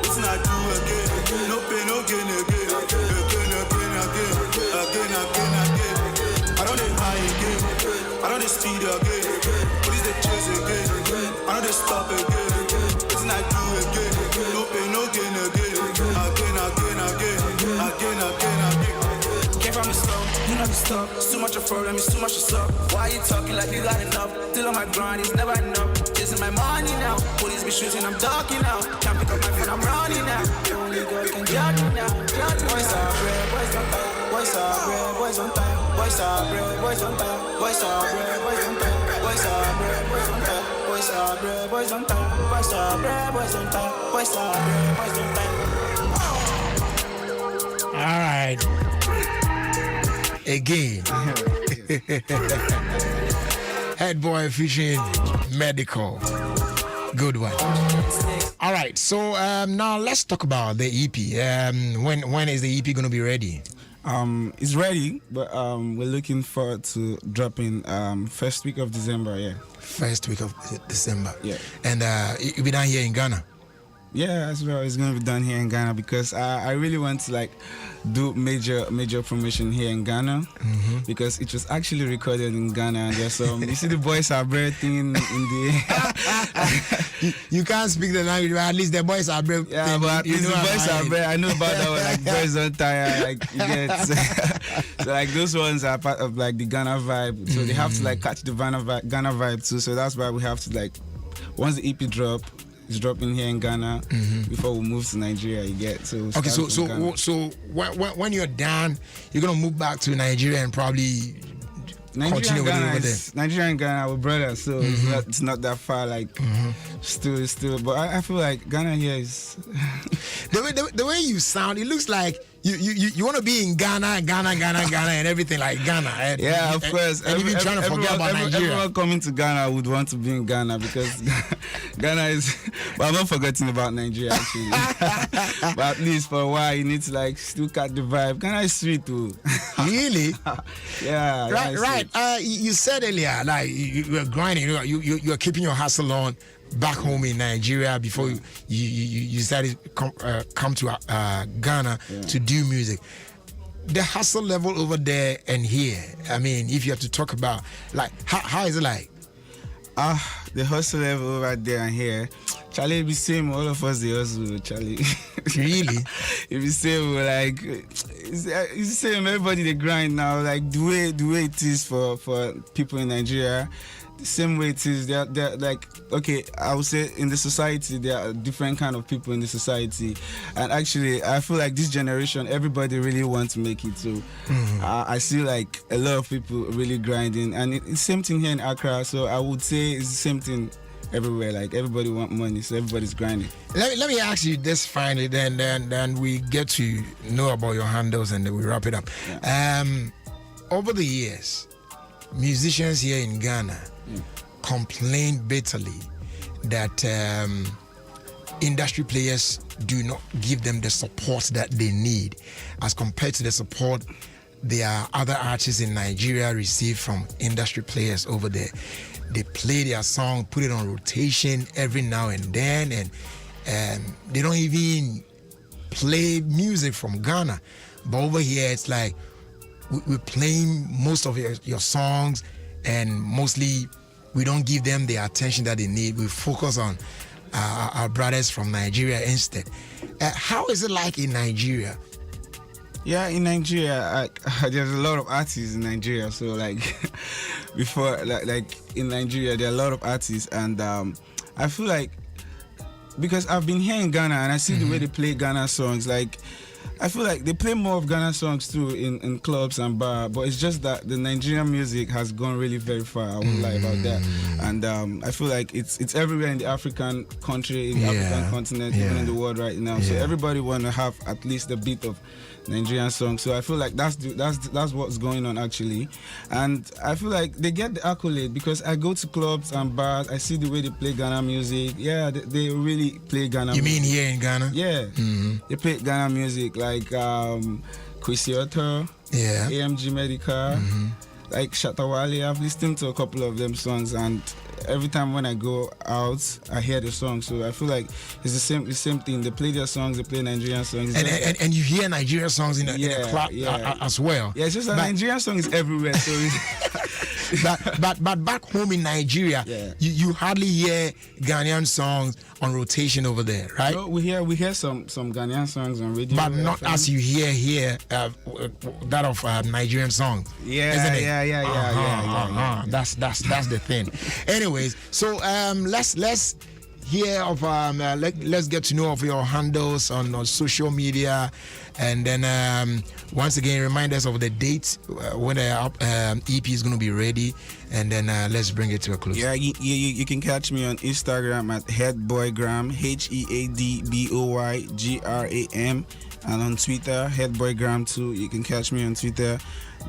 It's not do again. No pain, no gain again. Again. I know they high again. I know they speed again. Police are chase again. I know they stop again. It's not do again. No pain, no gain again. Again. Came from the store. stop. It's too much of a problem, it's too much to stop. Why you talking like you got enough? Still on my grind, it's never enough. Chasing my money now. Police be shooting, I'm talking now. Can't pick up my phone, I'm running now. Only God can judge me now. Boys are red, boys don't die. Boys are red, boys don't die. Boys are red, boys don't die. Boys are red, boys don't die. Boys are red, boys don't die. Boys are red, boys don't die. Boys are red, boys don't die. Boys are red, boys don't die. All right. Again. Head boy featuring Medical. Good one. All right. So now let's talk about the EP. When is the EP going to be ready? It's ready, but we're looking forward to dropping first week of December. Yeah. First week of December. Yeah. And it'll be done here in Ghana. Yeah, as well. It's gonna be done here in Ghana because I really want to like do major promotion here in Ghana because it was actually recorded in Ghana. And there's some you see the Boys Are Brave thing in the you can't speak the language, but at least the Boys Are Brave. yeah, but at least the Boys Are Brave. I know about that one, like Boys Don't Tire, like you get. So like those ones are part of like the Ghana vibe. So they have to like catch the Ghana vibe too. So that's why we have to like once the EP drop. It's dropping here in Ghana before we move to Nigeria. You get so. Okay, so when you're done, you're gonna move back to Nigeria and probably continue with it over there. Nigeria and Ghana, our brothers, so it's not that far. Like still, but I feel like Ghana here is the way you sound. It looks like you want to be in Ghana, and everything like Ghana. And, yeah, of course. And even trying to forget about Nigeria. Everyone coming to Ghana would want to be in Ghana because Ghana is. But I'm not forgetting about Nigeria actually. But at least for a while, you need to like still catch the vibe. Ghana is sweet too. Really? Yeah. Right. You said earlier like you were grinding. You're keeping your hustle on back home in Nigeria before you decided to come to Ghana to do music. The hustle level over there and here, I mean, if you have to talk about like how is it like? The hustle level over there and here, Charlie, it be same. All of us, they hustle, Charlie. Really? It be same. Like it's the same. Everybody they grind now. Like the way it is for people in Nigeria. The same way it is, they're like, okay, I would say in the society, there are different kind of people in the society. And actually, I feel like this generation, everybody really wants to make it. So I see like a lot of people really grinding. And it's the same thing here in Accra. So I would say it's the same thing everywhere. Like everybody want money, so everybody's grinding. Let me ask you this finally, then we get to know about your handles and then we wrap it up. Yeah. Over the years, musicians here in Ghana complain bitterly that industry players do not give them the support that they need as compared to the support their other artists in Nigeria receive from industry players over there. They play their song, put it on rotation every now and then, and they don't even play music from Ghana. But over here, it's like we're playing most of your songs, and mostly we don't give them the attention that they need. We focus on our brothers from Nigeria instead. How is it like in Nigeria? Yeah, in Nigeria, there's a lot of artists in Nigeria. So like before, like in Nigeria, there are a lot of artists, and I feel like because I've been here in Ghana and I see the way they play Ghana songs, like I feel like they play more of Ghana songs too in clubs and bars, but it's just that the Nigerian music has gone really very far. I won't lie about that. And I feel like it's everywhere in the African country, in the African continent, even in the world right now. So everybody want to have at least a bit of Nigerian songs. So I feel like that's what's going on actually. And I feel like they get the accolade because I go to clubs and bars, I see the way they play Ghana music. Yeah, they really play Ghana music. You mean here in Ghana? Yeah. They play Ghana music like Kwesi Otto, AMG Medical, like Shatawale. I've listened to a couple of them songs, and every time when I go out, I hear the song. So I feel like it's the same thing. They play their songs, they play Nigerian songs. And you hear Nigerian songs in the club as well. Yeah, it's just that Nigerian song is everywhere. So but back home in Nigeria, Yeah. you hardly hear Ghanaian songs on rotation over there, right? No, we hear some Ghanaian songs on radio, But not FM. as you hear here that of Nigerian songs. Yeah, isn't it? yeah. That's the thing. Anyways, so let's hear of let's get to know of your handles on social media, and then once again remind us of the dates when the EP is going to be ready, and then let's bring it to a close. Yeah, you can catch me on Instagram at Headboygram, HEADBOYGRAM, and on Twitter, Headboygram too. You can catch me on Twitter.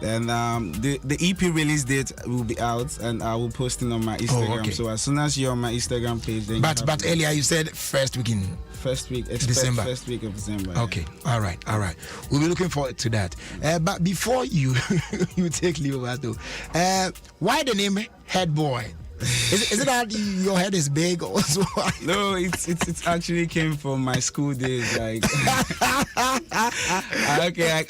Then the EP release date will be out, and I will post it on my Instagram. okay. So as soon as you're on my Instagram page, then But earlier you said first week in first week, December. First week of December. Okay, all right. We'll be looking forward to that. But before you you take leave of us though, why the name Head Boy? Is it that your head is big or so? No, it's actually came from my school days. Like, I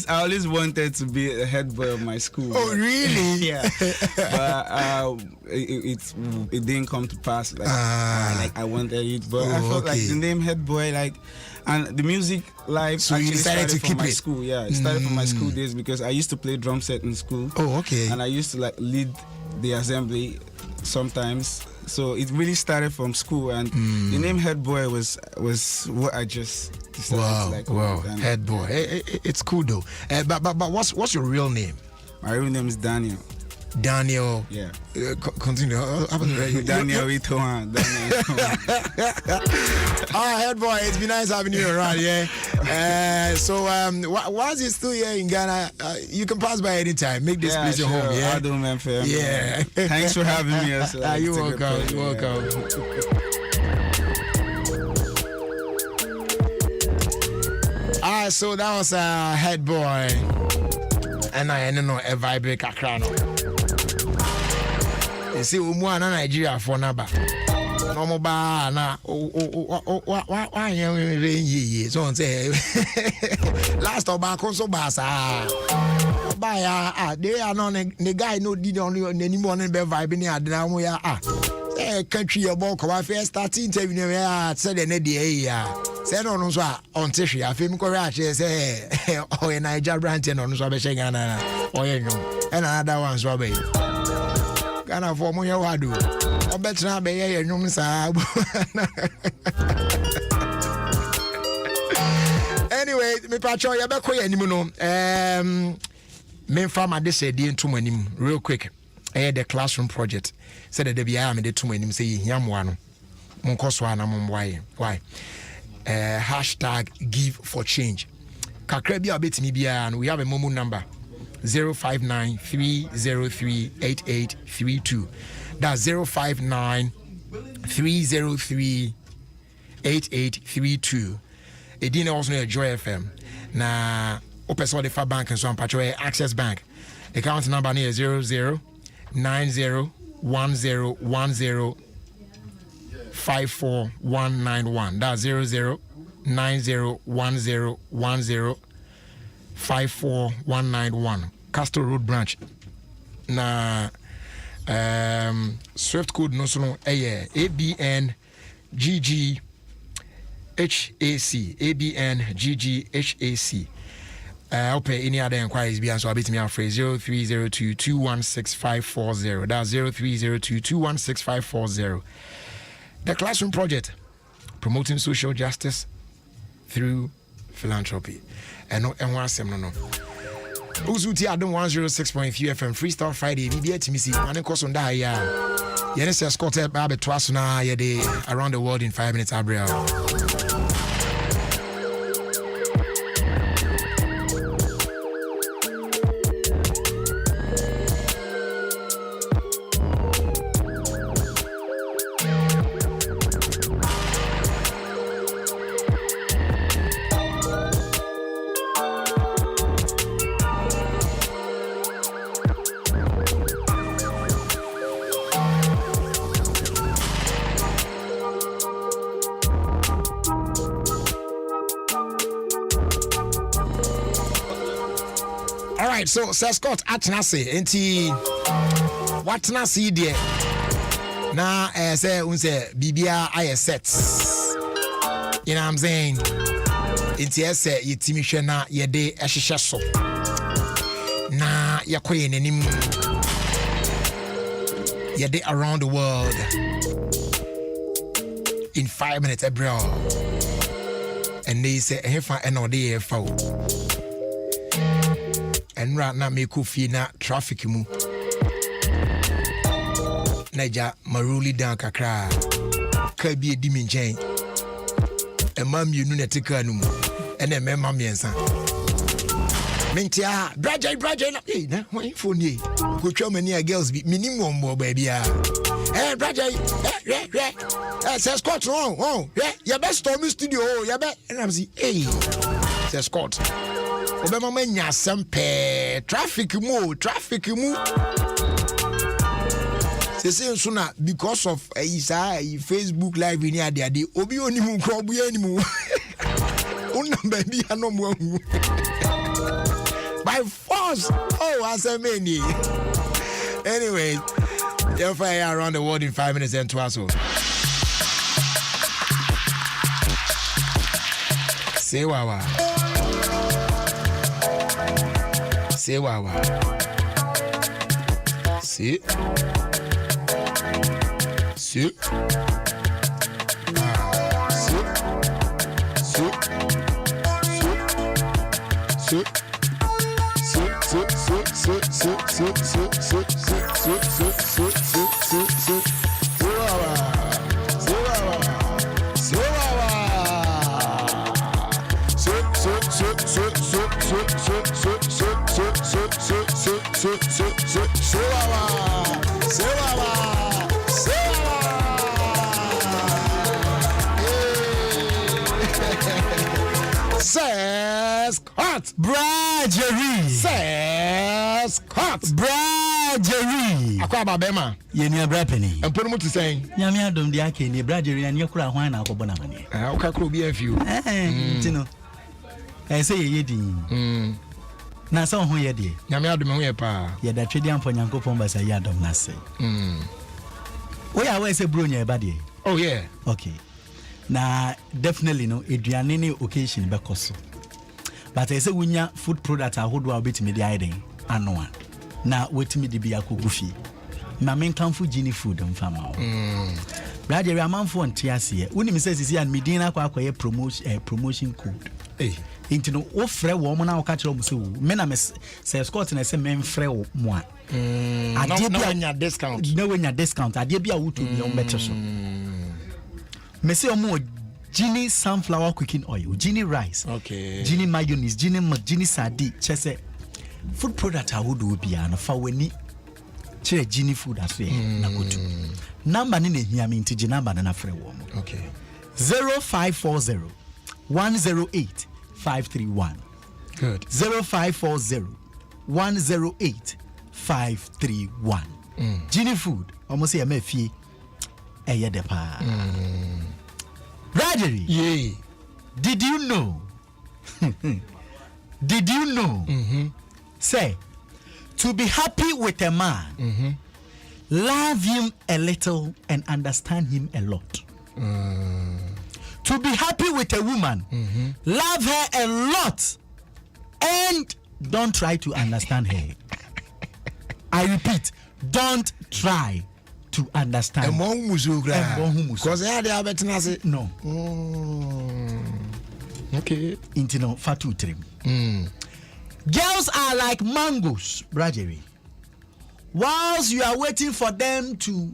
always wanted to be a head boy of my school. Oh, really? Yeah. But it didn't come to pass. Like I wanted it, but I felt like the name Head Boy, like, and the music life. So you actually decided to from keep my it? school. Yeah, it started from my school days because I used to play drum set in school. Oh, okay. And I used to like lead the assembly sometimes, so it really started from school, and the name Head Boy was what I just decided to like. Wow, Head Boy. It's cool though. But what's your real name? My real name is Daniel. Daniel. Yeah. Continue. Daniel Itohan. Head Boy, it's been nice having you around. Yeah. So once you're still here in Ghana, you can pass by anytime. Make this place your home. Yeah. I do, man. Fam. Yeah. Thanks for having me. You're welcome. You're welcome. Alright, so that was Head Boy. And I don't know a vibrate kakrano. You see, Umwana Nigeria for Naba. No more bar na. Why you so say last of back also basa. Buy they are not the guy no did on anymore and be vibing near the ya country about come first starting interview said the day said on so on tissue I feel correct say oh in Niger brand on so be Ghana or you and another one so be Ghana for mo ya do o betra be ye nyum sa anyway me pacho ya be koy anim no me fa ma de say die ntom anim real quick the classroom project said that be am de tom anim say hia moa no mon koso ana mon why #GiveForChange kakra bia betimi bia and we have a momo number 059-303-8832. That's 059-303-8832. It didn't also know Joy FM. Na open the bank and so on patch Access Bank. Account number is 0090105491. That's 0090105491. Castle Road branch. Na Swift code no so no ABN GG HAC ABN GG HAC. Okay, any other inquiries be answered bit me out phrase 0302216540. That's 0302216540. The classroom project promoting social justice through philanthropy. And no Uzuti Adam 106.3 FM Freestyle Friday. Maybe at me see man course on that yeah. Yes, Scott Babe twice now around the world in 5 minutes Abril. right, so Sir Scott atena se enti watena se de na say unse bibia aye sets. You know what I'm saying? Enti ese yetimi hwe na yede ehhehye so. Na yakoye nanim yede around the world in 5 minutes bro. And they say hefa eno de yefa o. And right now me ku fi na traffic mu. Naija maruli down kakra. Ka bi edi mi nchen. E mam yenu na tika no mu. Ene me mam yensa. Mentia, braja na. Eh na, why phone ye? Go twa many girls be minimum mo baby ah. Eh braja, say Scott wrong. Oh, yeah, you best storm studio. You bet. And I'm say, hey, say Scott. Obama menya sempe traffic mu. Say sooner because of Facebook live in here dey obi onimu kro bu animu. Una baby anomu. By force. Oh, as a many. Anyway, you'll fire around the world in 5 minutes and 12 so. Say wawa. Say wawa. See. See. Scott Brajery. Scott Brajery. Akwa babema. Ye ni abrapeni. Emponu mutu saying. Nyame adom de ake ni Brajery ani akura hwan na akobɔ na mane. Oka kro bi afiu. Tino. Say ye din. Na so ho ye de. Nyame adom ho ye pa. Ye da twedi amfo Nyankopɔn ba say adom na say. We are we say bro nya ba de. Oh yeah. Okay. Na definitely no eduane ni occasion be koso. But I say wunya food product ahodo a betimi de aiden anoa. Na wetimi de bia kogufi. Ma men kanfo gini food mfama o. Brother amanfo ntiase ye. Woni mi say sisi an medina akwaye promotion code. Eh. Inti no wo frɛ wo mo na wo ka kyerɛ mo se wo. Me na me say Scott na say men frɛ wo mo a. Ade bia nya discount. Na wenya discount. Ade bia wo to bi o beto so. Me say omo Gini sunflower cooking oil, Gini rice, okay, Gini mayonnaise, Gini milk, Gini sardine. Chese food product I would do be an for when che Gini food as we na go to. Number ni here me inti number na free warm. Okay. 0540 108 531. Good. 0540 108 531. Gini food. Almost say me fie eye de pa. Brajery. Yeah. Did you know? Did you know? Say, to be happy with a man, love him a little and understand him a lot. To be happy with a woman, love her a lot and don't try to understand her. I repeat, don't try to understand. Because I had the no. Okay. Intino fatu trim. Girls are like mangoes, Brajery. Whilst you are waiting for them to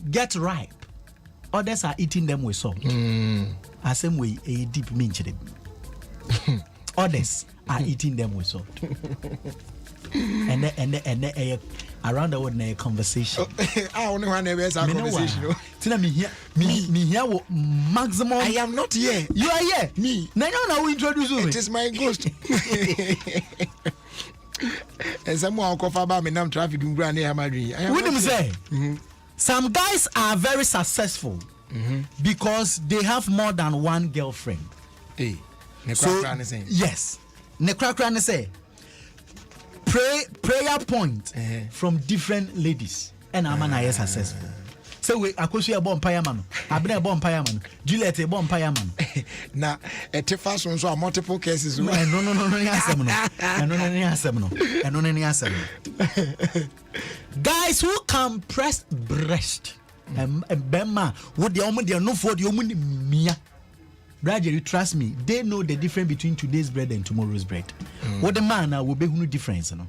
get ripe, others are eating them with salt. Same way a deep minch them. Others are eating them with salt. and around the world a conversation. I only want to have a conversation. Tell me here maximum. I am not here. You are here. Me. Now we introduce you. It is my ghost. And someone will cover about me now traffic in Grand Madrid. What do you say? Some guys are very successful because they have more than one girlfriend. Hey, so, yes. Nekrakra say prayer point from different ladies. And I'm an successful. So we akosu a bomb piaman. Abne bomb piaman. Juliet a bomb piaman. Now, at the first one, so multiple cases. No, guys who can press breast and Bema would the omen no for the omen mia. Gradually, trust me, they know the difference between today's bread and tomorrow's bread. What the man will be no difference, no.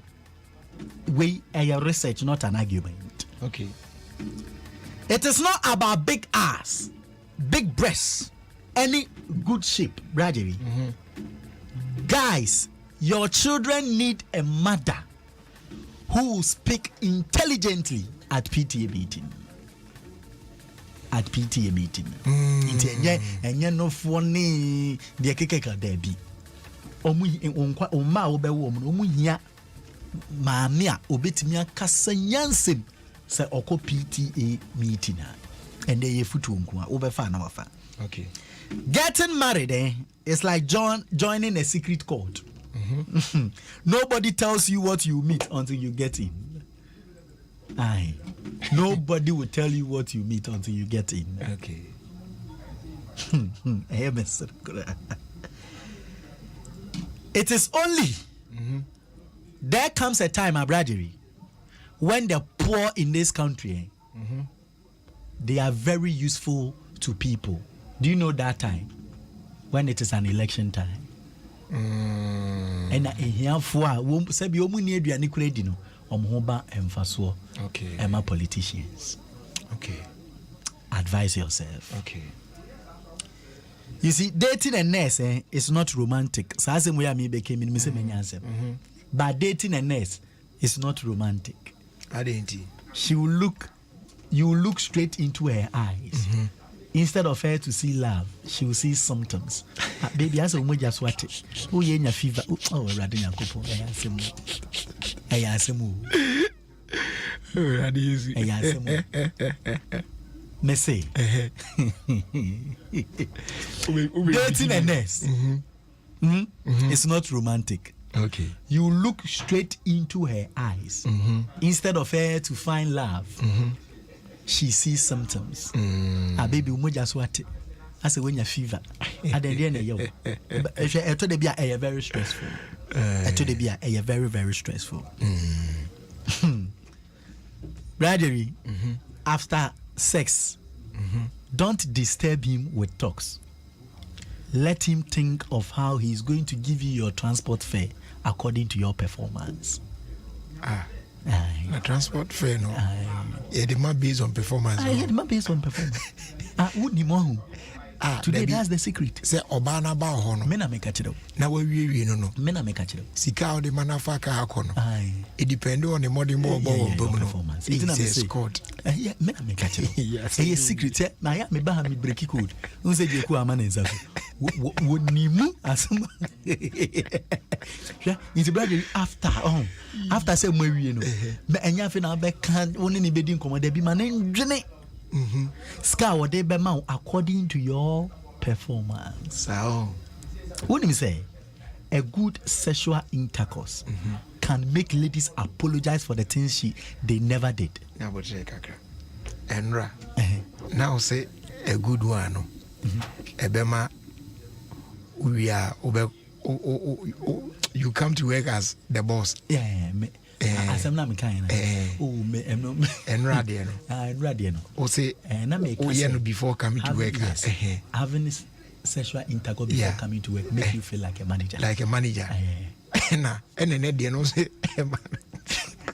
We are research, not an argument. Okay. It is not about big ass, big breasts, any good shape, gradually. Guys, your children need a mother who will speak intelligently at PTA meeting. At PTA meeting. Enye no funny de kekeka there be. Oma obewo omu hia maame a obetimi akasa nyansem se oko PTA meeting and they futu nko a obefa na wafa. Okay. Getting married is like joining a secret cult. Nobody tells you what you meet until you get in. Aye. Nobody will tell you what you meet until you get in. Okay. It is only there comes a time, Abradiri, when the poor in this country they are very useful to people. Do you know that time? When it is an election time. And here for sabi omu ni aduane kura di no omhoba emfaso. Okay. Emma politicians. Okay. Advise yourself. Okay. You see, dating a nurse is not romantic. So as we me became in Miss Menyansem. But dating a nurse is not romantic. You will look straight into her eyes. Instead of her to see love, she will see symptoms. Baby, as a woman just what it. Oh, yeah, fever. Oh, rather than couple. I ask him. Messy. Dating a nurse. It's not romantic. Okay. You look straight into her eyes. Instead of her to find love, she sees symptoms. Baby, just what it. I say when you fever. At the end of the year, I told the be very stressful. I told the be very, very stressful. Gradually, after sex, don't disturb him with talks. Let him think of how he's going to give you your transport fare according to your performance. A transport fare, no? Yeah, the man based on performance. Yeah, the man based on performance. Today, that's the secret. Say Obana ba hono. Mena me catch it up. Na we no. Mena me catch it up. Sika o de manafaka hakono. It depends on the modern performance. It's a scored. Yeah, mena me catch it up. Yes. A secret. Na ya me ba me break code. Unse je ku amana nzafu. Wo nimu asuma. Yeah, it's brother after say we no. Me enya fe na be kan woni ni bedi nkomo da bi ma na ndwene. Scar what they be according to your performance. So, what do you say? A good sexual intercourse can make ladies apologize for the things they never did. Enra. Now say a good one. Ebema, we are you come to work as the boss. Yeah. As I'm not kind. Oh, me, and Radiano. Radiano. Or say, and I make before coming to work. Having sexual intercourse before coming to work make you feel like a manager. Like a manager. And then Ediano say,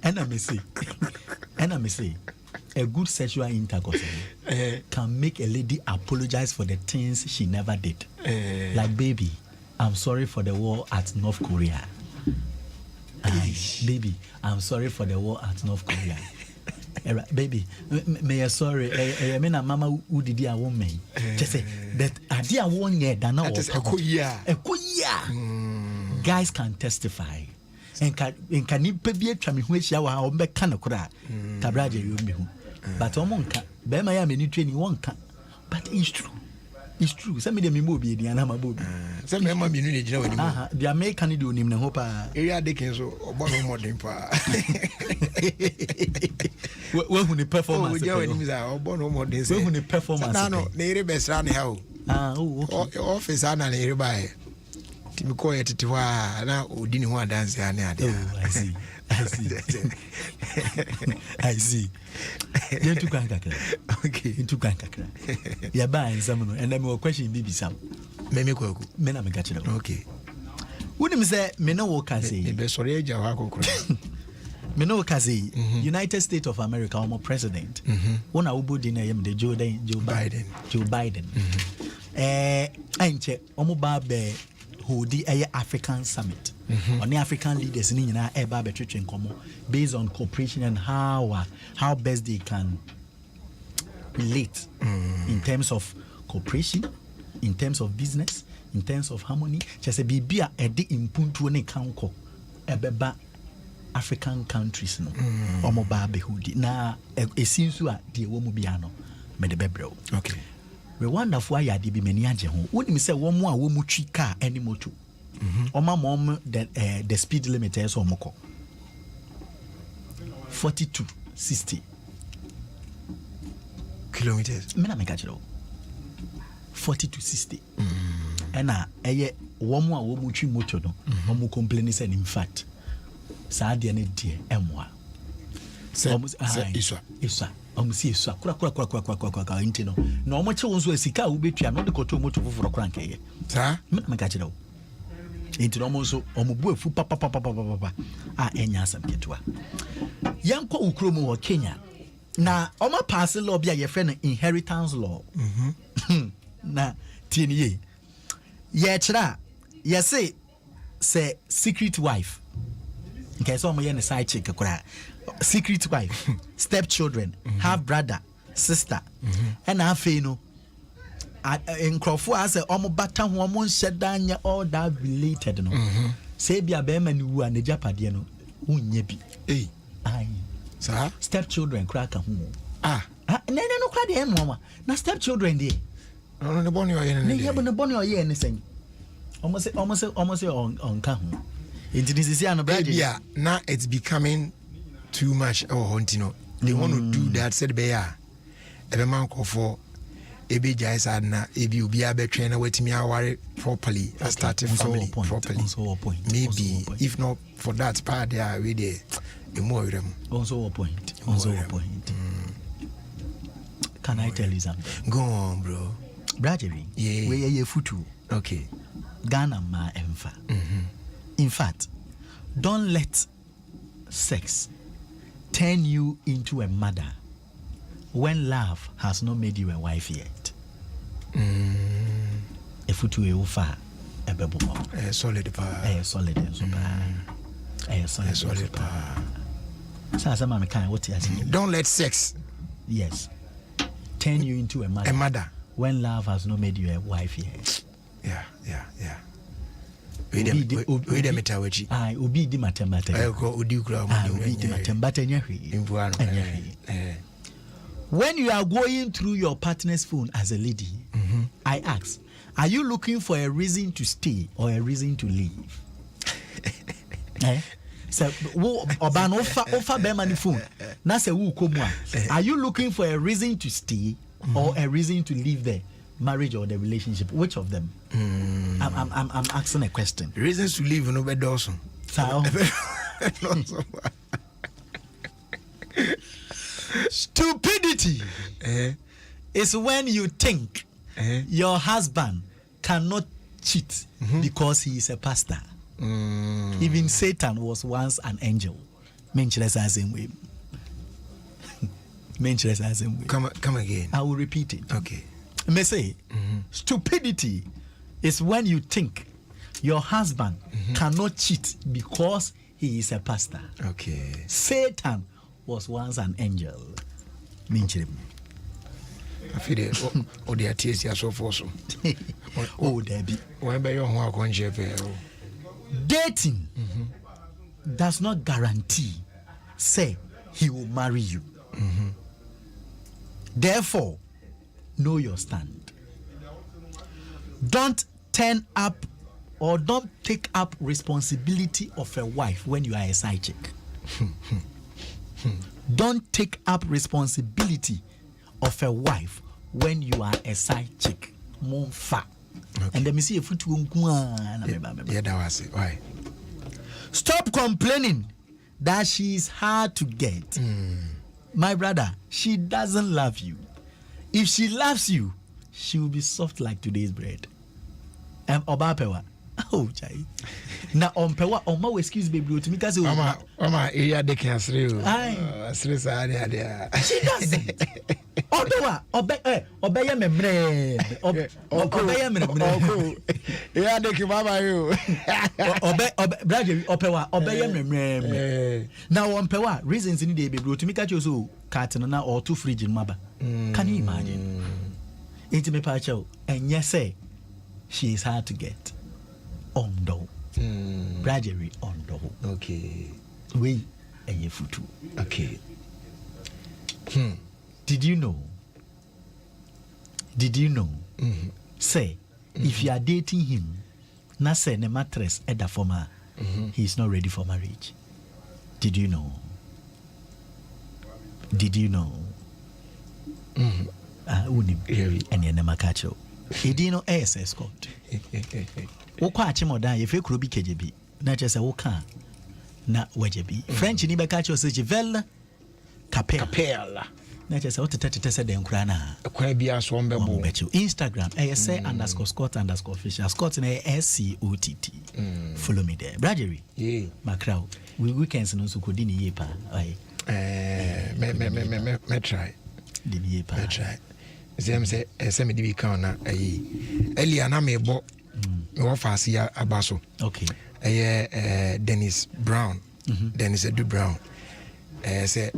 and I may say, a good sexual intercourse can make a lady apologize for the things she never did. Like, baby, I'm sorry for the war at North Korea. Baby, I'm sorry for the war at North Korea. Baby, may I sorry. I mean, mama who did I want me? Just say that I did 1 year than now. A guys can testify. And can you be a chami which you are on back canokra? Tabraja, you me. But Omonka, Bema, I mean, training one can. But it's true. It's true. Some of them are Mobi, the Anama Bobi. Some of them are Aha, the American do him, Hopa. Area Dickens or Bono Modern Pa. Well, when the performance, we go in our Bono Modern, when the performance, no, near best run how. Office and everybody. Timiko at Tiwa, now, who didn't want to dance. I see. I see. You're too kind. Okay, into Kankakra. You're buying some, and then more question, Bibi Sam. Memiko, Menam catch it. Okay. Wouldn't say Meno Kazi? Best for age, Meno Kazi, United States of America, almost president. One I would dinner him, the Joe Biden. Ain't Omobabe. Who the African Summit on the African leaders in based on cooperation and how best they can relate in terms of cooperation, in terms of business, in terms of harmony. Just a bibia edi impuntu ne kanko ebeba African countries no omo ba behudi na esinsu a de wo mu bia no me de bebreo. Okay. We wonderful ya de bi mani age ho woni say wo mu a wo mu twi car any moto oma mom the speed limit is omoko 42-60 kilometers me na me catch 40-60 and eye wo mu a wo mu twi moto no omo complain say in fact sa de na die emwa say iswa omusi esua kura inti no na omo che wonso asika wo betua no de koto moto foforo kura nkeye sa me ka kire wo inti no omo so omo bu afu papa a enya asam ketua yanko ukro mu wo Kenya na omo pass law bia ye friend inheritance law na tieniye ye kira ye say secret wife nke so omo ye ne side chick kura secret wife, stepchildren, half brother, sister, and half no. In Crawford, I say, Omo Bata, woman said, Danya, all that related. No, say, be a bearman who and the Japadiano, who yebi. Eh, aye, sir, stepchildren crack a home. No, cry the mama. Now, stepchildren, dear. On the bonny or anything. Almost on Cahu. It is now it's becoming too much Hontino. They want to do that, said Bear. Every man call for Ebi Jaisadna, Ebi Ubiabe trainer waiting me worry properly. I started family properly. Maybe if not for that part, they are really a more of them. Also a point. Can I tell you something? Go on, bro. Bradley, yeah, where you futu? Okay. Ghana ma emfa. In fact, don't let sex turn you into a mother when love has not made you a wife yet. A futu eufa a bebo. A solid pa. A solid pa. Don't let sex, yes, turn you into a mother. A mother when love has not made you a wife yet. Yeah. Obi di matembate. When you are going through your partner's phone as a lady, I ask, are you looking for a reason to stay or a reason to leave? So, are you looking for a reason to stay or a reason to leave the marriage or the relationship? Which of them? I'm asking a question. Reasons to leave, no better also. Stupidity is when you think your husband cannot cheat because he is a pastor. Even Satan was once an angel. Come again. I will repeat it. Okay. May say, stupidity is when you think your husband cannot cheat because he is a pastor. Okay. Satan was once an angel. I feel it. Oh, they are tears so for so. Oh, Debbie. Dating does not guarantee, say, he will marry you. Therefore, know your stand. Don't turn up or don't take up responsibility of a wife when you are a side chick. Don't take up responsibility of a wife when you are a side chick. Monfa. And let me see if you why? Stop complaining that she is hard to get. My brother, she doesn't love you. If she loves you, she will be soft like today's bread. Obapewa. Oh, chai. Na ompewa oma excuse baby to me cause mama area de can asre o. Asre sa dia. She doesn't. Obewa obeye memre. Obeye memre. Area de ki mama you. Brother opewa obeye memre. Now ompewa reasons ni dey baby to me catch you so carton na or two fridge in maba. Can you imagine? It me pa chow and yes say she is hard to get. Ondo. Gradually ondo. Okay. We and your futu. Okay. Did you know? Say, if you are dating him, na say ne mattress at the former, he's not ready for marriage. Did you know? Unim. And you never catch you. He didn't know AS escort. Wokwa achimoda ye fe kuro bi kejebi na chese woka na wajebi French ni be ka cho se Jevel Capella na chese wotetete se den kura na kwa bia so mbebo Instagram @say_Scott_official Scott na SCOTT. Follow me there Bradgery Macrao weekends no so kodi ni yepa me try di yepa me try se me di bi kan na elia na me bo me wa fasi abaso okay Dennis Brown Dennis Edu Brown say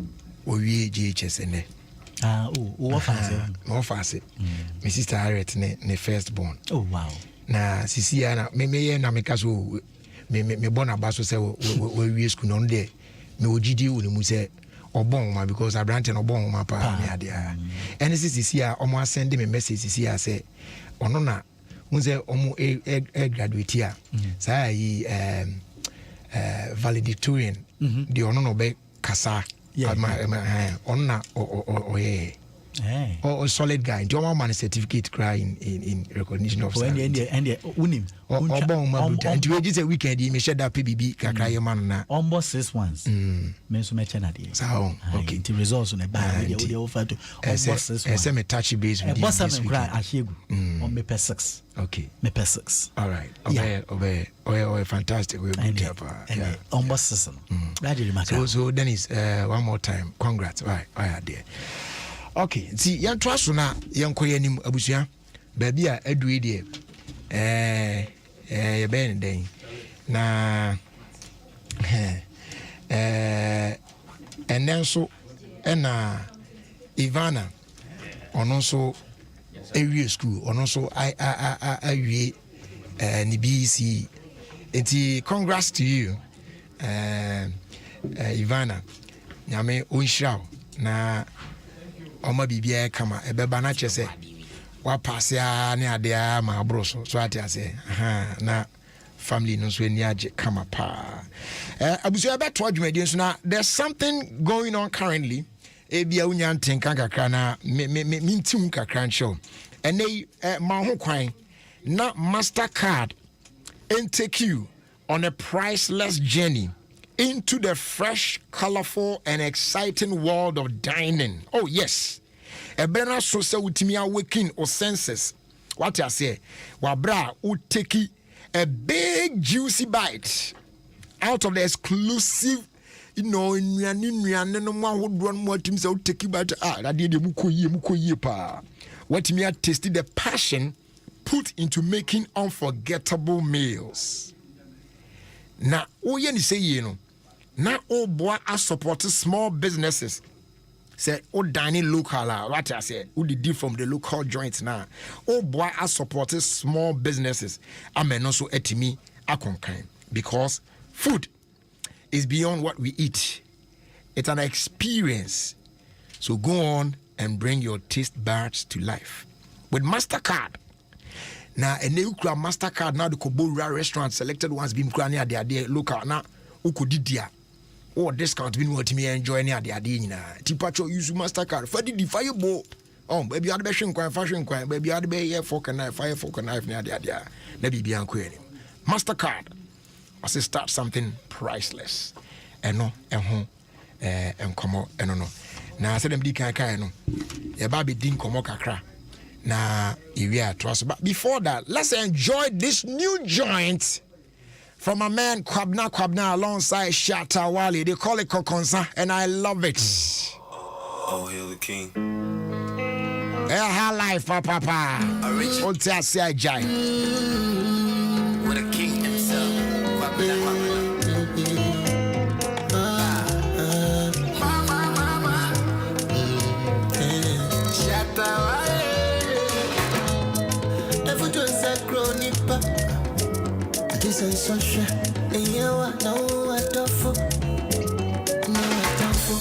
owie GHS ne wa fasi my sister Harriet ne first born. Oh wow. Na sisi na me na me kaso me born abaso say we school no dey me ogidi wo ne mu say obon ma because abrante no obon ma pa me ade a ene sisi a omo send me message sisi a say ono na unze omo graduate a say yi valedictorian di ono no be kasa ono na or solid guy. Do you man certificate cry in recognition of and unim and you just a weekend you may share that PBB kakra man na almost 6 months me so me chena dey so okay the results on the back we dey offer to almost 6 months me touch base with boss seven cry ahegu on me per 6 okay me per 6 all right obey fantastic we good job almost 6 so Dennis one more time congrats why are there. Okay, see, yan trust na yan koyanim abusua baabi a adue de ye ben den na enenso na Ivana ono so awie school ono so awie ni BC enti congrats to you Ivana nyame onhira na Oma bibia kama ebeba na chese wa passe a ne ade a ma abro so ate ase na family no so ani age kama pa abusu ebe to adwumadi so na there's something going on currently ebia unya ntenka kakra na mintim kakra ncho ene ma ho kwan na Mastercard and take you on a priceless journey into the fresh, colorful, and exciting world of dining. Oh, yes. A better so say utimi awaken or senses. What I say, wabra uteki a big juicy bite out of the exclusive, no one would run more teams out take but I did mukoye pa. What me tasted the passion put into making unforgettable meals. Na oye ni say you know. Na o boy a support small businesses. Say o dining local what I say o did from the local joints now. O boy a support small businesses. Amen also etimi akonkan because food is beyond what we eat. It's an experience. So go on and bring your taste buds to life with Mastercard. na ene ukura Mastercard na de ko Bowura restaurant selected ones bim kura ne ade local na ukodidia or discount bi no watimi enjoy ne ade nyina tipacho use Mastercard fa di fire bo baby ade be hwenkwan fa hwenkwan baby ade be ye fork and knife fire fork and knife ne ade na bibia nko ani Mastercard as start something priceless eno enho enkomo eno no na say dem di kan no ye ba be din komo kakra na area trust. But before that, let's enjoy this new joint from a man Kwabna alongside Shatta Wale. They call it Kokonsa, and I love it. Oh, hail the king. High life, papa. What I say, I giant. With a king himself. This is so sure. And you are no what of for. No what of for.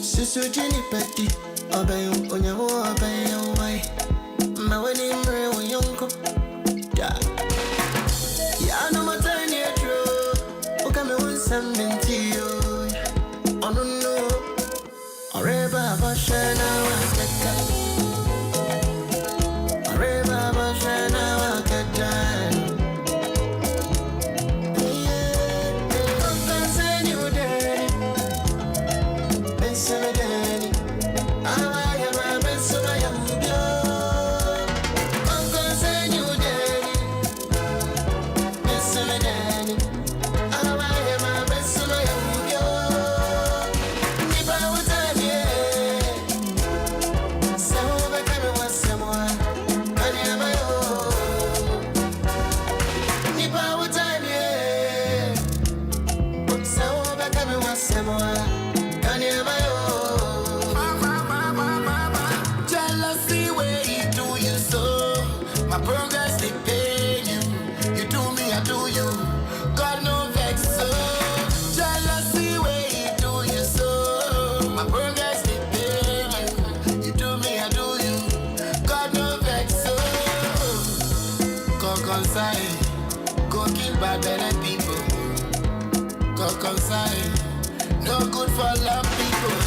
Sister Jenny Petty. Obey on your war, obey your way. My wedding ring when you go. Yeah, no matter near true. Who come and something to you? I don't know. Areba Bashana was get up. Areba Bashana was get up. Go kill bad bad people. Go consign. No good for love people.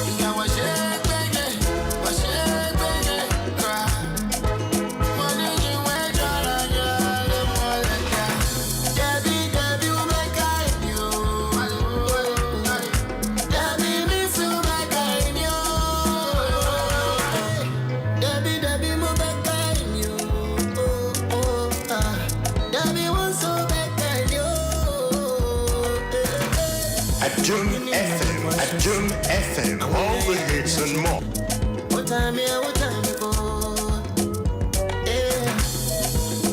You can wash it, baby. Wash it, baby. Cry. Money you wear, Jala, Jala, more like that. Debbie, you make I you. Debbie, me so make I you. Debbie, mo make I you. At Jum FM, all the hits and more. What time go?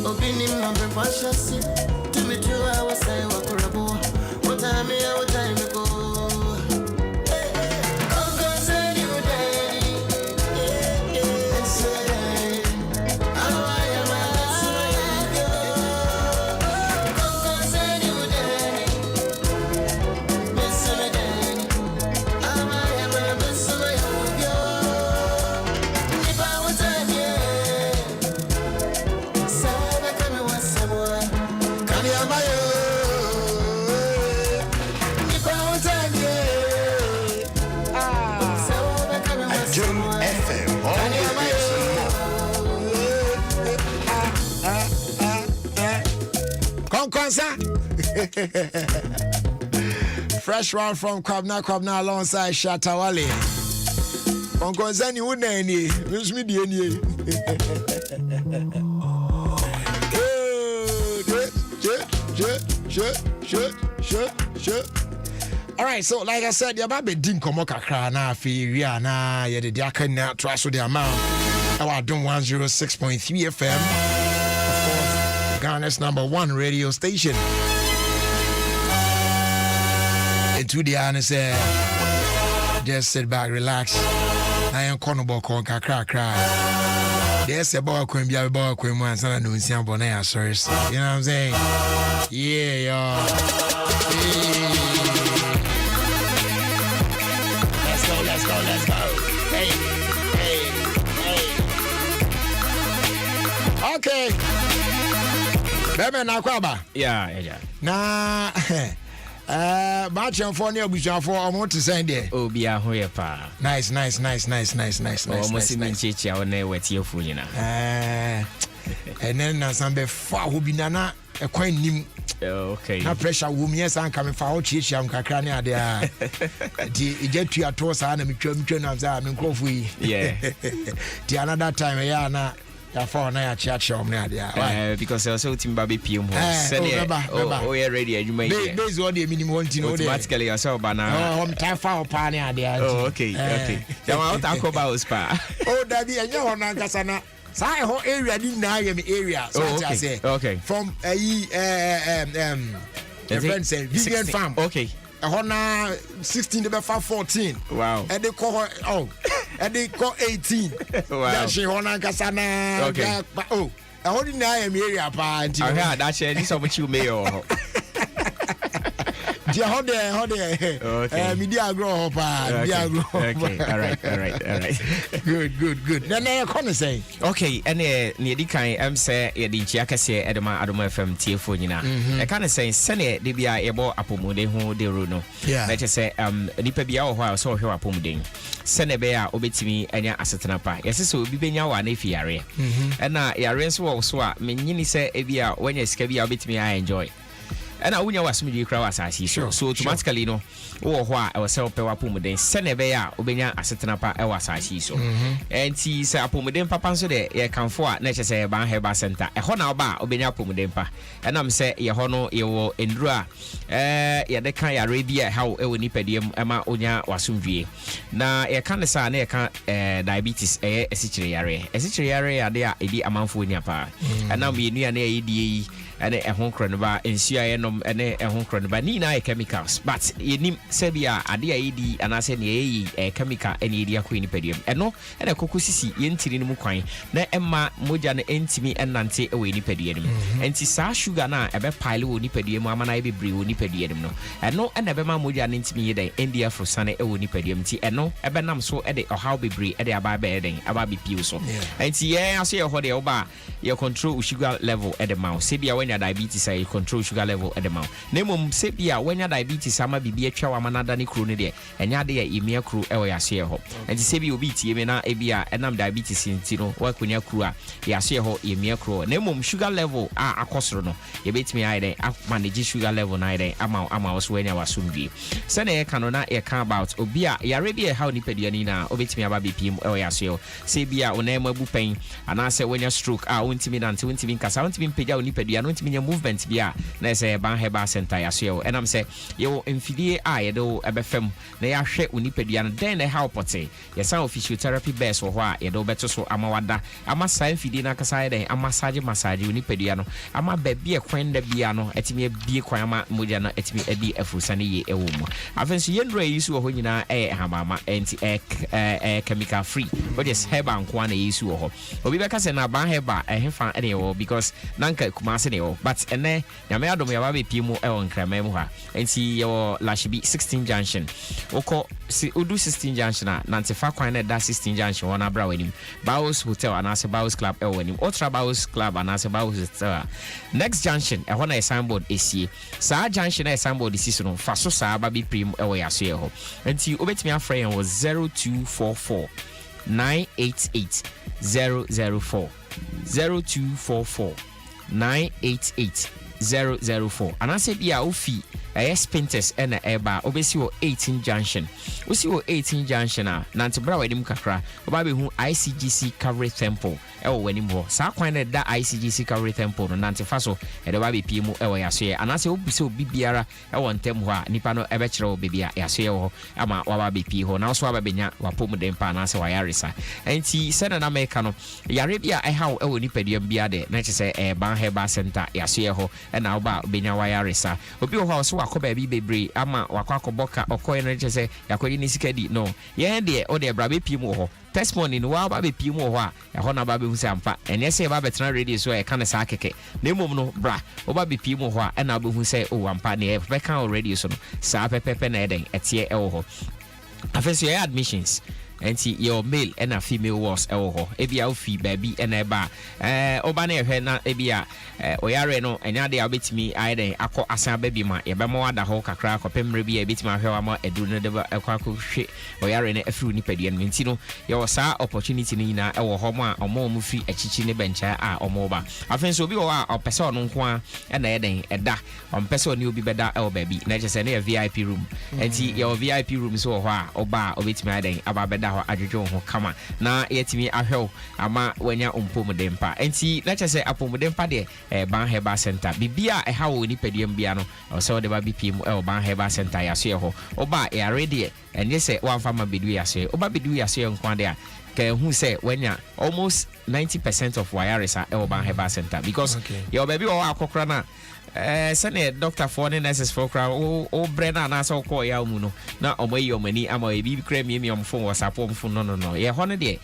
Opinion number one chassis. To me 2 hours I walk around. What time go? Fresh round from Kwabna alongside Shatta Wale. Konkonsa ni una ni, miss me di ni. All right, so like I said, your baby din komo kakra na afi ria na ye de aka na to aso de amount. Our Dom 106.3 FM. Of course, Ghana's #1 radio station. And to the honest, just sit back, relax. I am Konobo Konka cry. There's a boy can be a boy can once and I know some bonnet, sirs. You know what I'm saying? Yeah, y'all. Let's go. Hey. Okay. Bebe na kwaba. Yeah. Na Marching for near Busham for a month to send there. Oh, be a hoya pa. Nice. Almost in Chichi, I will never wet your food, you know. And then some before who be nana a coin nim. Okay. No pressure, woman, yes, I'm coming for Chichi, I'm Kakrania there. The jet to your toes, and I'm in coffee. Yeah. The another time, yeah, for na church because also Timbabi PM yeah, ready you may base what the minimum want to know automatically yourself bana time for pan there. Okay you want to talk about spa Dabi and you na kasana say ho area ni na am area so I say okay from friend say Vivian farm okay Hona 16 the 14. Wow. And they call and they call 18. Wow. That she Hona Kasana. Okay. Oh, I hold in I am area pa. I heard that she this much you may or. Hold there. Okay. Media grow pa. Media grow. Okay. All right. Good. Then I come say. Okay, and near the kind I'm say the Chiakase Edema Adoma FM TFO nyina. I kind of say sene de bia ebo apomode ho de ro no. Let us say nipa bia wo ho so hwe apomuden. Sene be a obetimi anya asetena pa. Yesi so obi benya wa na fiare. Na yare so wo so a menyini se e bia wanya sika bia obetimi I enjoy. And I wouldn't was me crowd as so automatically no or why I was self power pumuden senebea obenya asetenapa e was as so and he say apumuden papa so de ye kan for nature say ban heba center e ho na oba obenya apumuden pa and am say ye ho no ye wo endura ye de kan ya arabia how e woni padiem ema onya wasumdwie na ye kan sa na ye kan diabetes e esichire yare ade a edi amanfo nya pa and am ye nua na ye die ene ehon kronba ensua ye nom ene ehon kronba ni na chemicals but yenim sebia ade a yedi anase ne yi chemical ene yedi akoni padiem eno ene kokosisi ye ntiri ne mu kwan na emma moja ne entimi enante e we ni padiem enti sa sugar na ebe pile wo ni padiem ama na ebebre wo ni padiem no eno ene ebe ma moja ne ntimi ye den endia frosane e wo ni padiem ti eno ebe nam so e de ohaw bebre e de aba be den aba be piu so enti ye aso ye ho de oba ye control sugar level e de mouth sebia when your diabetes you control sugar level at the mouth nemum sebia when your diabetes ama bibia twa wa manada ne kro ne de enya de ya emia kro e wo yase ho enti sebia obi tie me na ebia enam diabetes nti no wa konya kro a yase ho emia kro nemum sugar level a akosoro no ye betimi ai de manage sugar level na de ama so enya wasumdie se na ye kan no na ye kan about obi a yare bia how ni padua ni na obetimi aba bpm e wo yase ho sebia onema bu pen ana se wenya stroke a untimi nante untimi nkasa untimi peja oni padua no untimi movement bia na say ban heba center ya so and am say you mfidie a ye do ebefam na ya hwe onipadua no den na help pote ye san physiotherapy best wo ho a ye do beto so amawada ama san mfidie na kasa den ama massage onipadua no ama ba bia kwan da bia no etimi bie kwan ama moja na etimi edi afurusane ye ewo mu afenso ye ndro yisu wo ho nyina hamama anti chemical free but yes heba nko na yisu wo ho obi beka se na ban heba hefa ene wo because nanka kumase ne wo but ene nyame adom ya babe piemu e won krama mu ha enti yo Lashibi 16 junction oko si odu 16 junction na nantefa kwan na da 16 junction wona bra wanim Baus Hotel anase Baus Club e wanim Ultra Baus Club anase Baus Hotel next junction e hona signboard esie sa junction e signboard esi so no fa so sa babe piemu e wo yaso ye ho enti obetimi afra yen wo 0244 988 004 0244 988 004 anase bia ofi Spinters and eba obesi wo 18 junction osi wo 18 junction a nante bra wadim kakra oba be hu ICGC Calvary Temple ewo wanim ho sa kwan na da ICGC Calvary Temple no nante fa so e de ba be piemu ewo yaso ye anase obisi obi biara ewo ntem ho a nipa no ebe kire wo bibia yaso ye ho ama wa ba be pie ho na so aba benya wapom dem pa anase wa yaresa enti se na America no yare bia e ha ewo nipa dia bia de na chese ban heba center yaso ye ho e na oba benya wa yaresa obi ho so akoba bi bebre ama wakwakoboka okoye no chese yakoyi ni sikadi no ye de o de bra be piemu ho testimony no wa ba be piemu ho a e ho na ba be hu se ampa ene se ba betena radio so e kan sa keke na mom no bra o ba be piemu ho a e na ba hu se o ampa ne e be kan radio so no sa pepepe na eden etie e ho afenso ye admissions enti your male and a female was ewo ebia ofi baby and eba oba na ehwe na ebia oyare no enya de abetimi ayden akọ asan baby ma ye be mo ada ho kakra akopemre bi abetimi ahwe wa ma eduru no de akọ hwe oyare na afru nipadua no enti no ye wo saa opportunity ni na ewo ho ma omo fi achichi ne bencha a omo ba afen so obi wo a opese ono nko a na yeden eda ompese oni obi beda ewo baby na je se na VIP room enti ye VIP room so ho a oba obetimi ayden aba beda ho adwodwo ho kama na yetimi ahwe ama wanya ompomudempa enti na je se apomudempa de ban heba center bibia eha wo nipaduam bia no so de ba bpm ban heba center ya so ye ho oba e already enye se wan fama bedu ya so oba bedu ya so ye nkwa de a ke hu se wanya almost 90% of wiresa ban heba center because your baby o akokra na sene doctor for the nurses for crowd o brena na so call ya mu no na omoyi omani ama e bi kra mi omfo WhatsApp omfo no ye ho ne de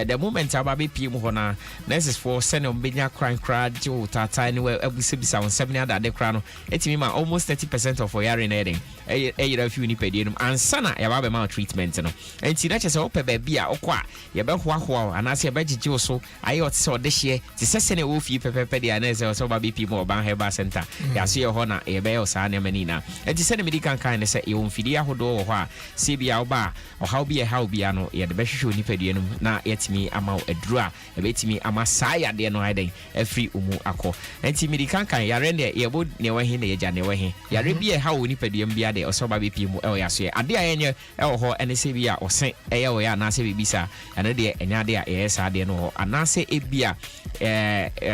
the moment aba be pie mu ho na nurses for sene ombenya cry jo tata ni we abusebisa on 7 other de kra no etimi ma almost 30% of yare na eden yira fi ni pedie no ansana ya ba be ma treatment no enti na chese ope ba bia okwa ye be hoahoa anase ye be gigye so aye ot se odehye ti sene wo fi pepepe de anase so ba be pie mu ban heba center ya so ye ho na ye be o sa ne mani na enti sene medical kan ne se ye wonfidi ahodo wo ho a se bia oba o how bia how bia no ye de be hwehwe ni pedie no na yetimi ama aduru a ye betimi ama saa ya de no aiden afri umu akọ enti medical kan yare ne ye bo ne wa he ne ye ja ne wa he yare bia ha wo ni pedie mbia de so ba be pie mu ya so ye ade a yenye ho ene se bia o sen eye wo ya na se bibisa ene de enya de a ye sa de no ho anase ebia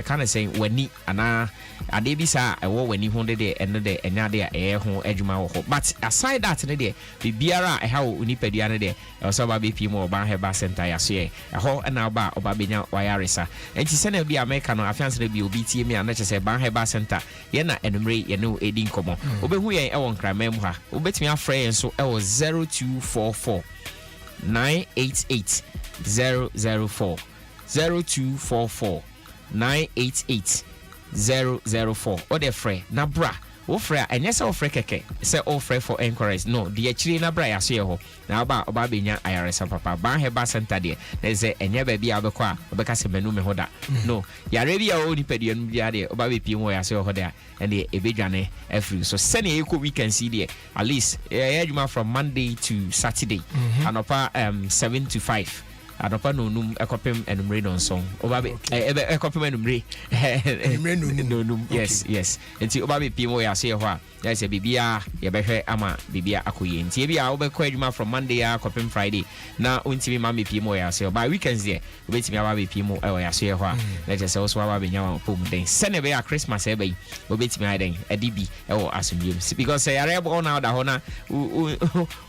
kan say wani ana ade bisa ewo wani ho de ene de enya de a ho adwuma wo ho but aside that ne de bibiara e ha wo ni padua ne de so ba be pie mu ban heba center ya so ye ho na ba oba benya wayaresa enti se na bia America no afiance na bi obi tie mi ana chese ban heba center ye na enumre ye no edi nkomo obehu ye e won krama mu ha obetimi afre yen so e wo 0244 988 004 0244 988 004 or the free na bra wo frɛ enye sɛ wo frɛ keke sɛ wo frɛ for encourage no de akiri na bra ya so ye ho na oba benya ayaresa papa ban heba center de na sɛ enye ba bia obekɔ a obeka sɛ manu me ho da no yare bia wo ni padua no bia de oba be pie mo ya so ho da and ebedwane every so send e ko weekend see there at least adwuma from Monday to Saturday anopa 7 to 5 adopa no num ekopem enumre no song oba be ekopem enumre no num yes enti oba be pimo ya se ho a ya se bibia ye behwe ama bibia akoye enti bia obekọ adwuma from Monday ya kopem Friday na ontimi ma me pimo ya se by weekends there obetimi aba be pimo ya se ho a na je se so aba be nya pom den sene be ya Christmas e be obetimi aden adibi ewo asomdiem because ya rebo na da ho na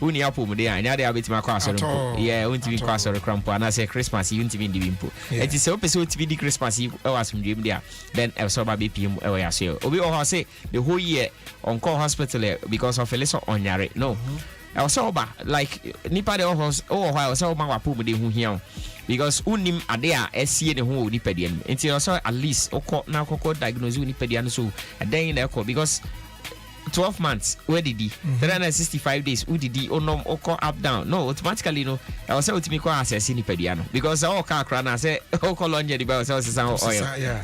uni apom de anya de obetimi akọ asoro yeah ontimi akọ asoro krampo na say Christmas you ntimi ndi bimpo enti se opese otimi di Christmas e wasomdiem dia then so ba be pimo ya se obi o ho say the whole year on call hospital because of a lesson onyare no also ba like nipa de while so ma wapo mu de hu hia because unim ade a esie ne ho nipa de no enti also at least okọ na kokọ diagnose nipa de no so then na ekọ because 12 months where did he 365 days who did he onom oko up down no automatically no I was ultimately call access ni pediano because all car crana say oko longe the bell say oil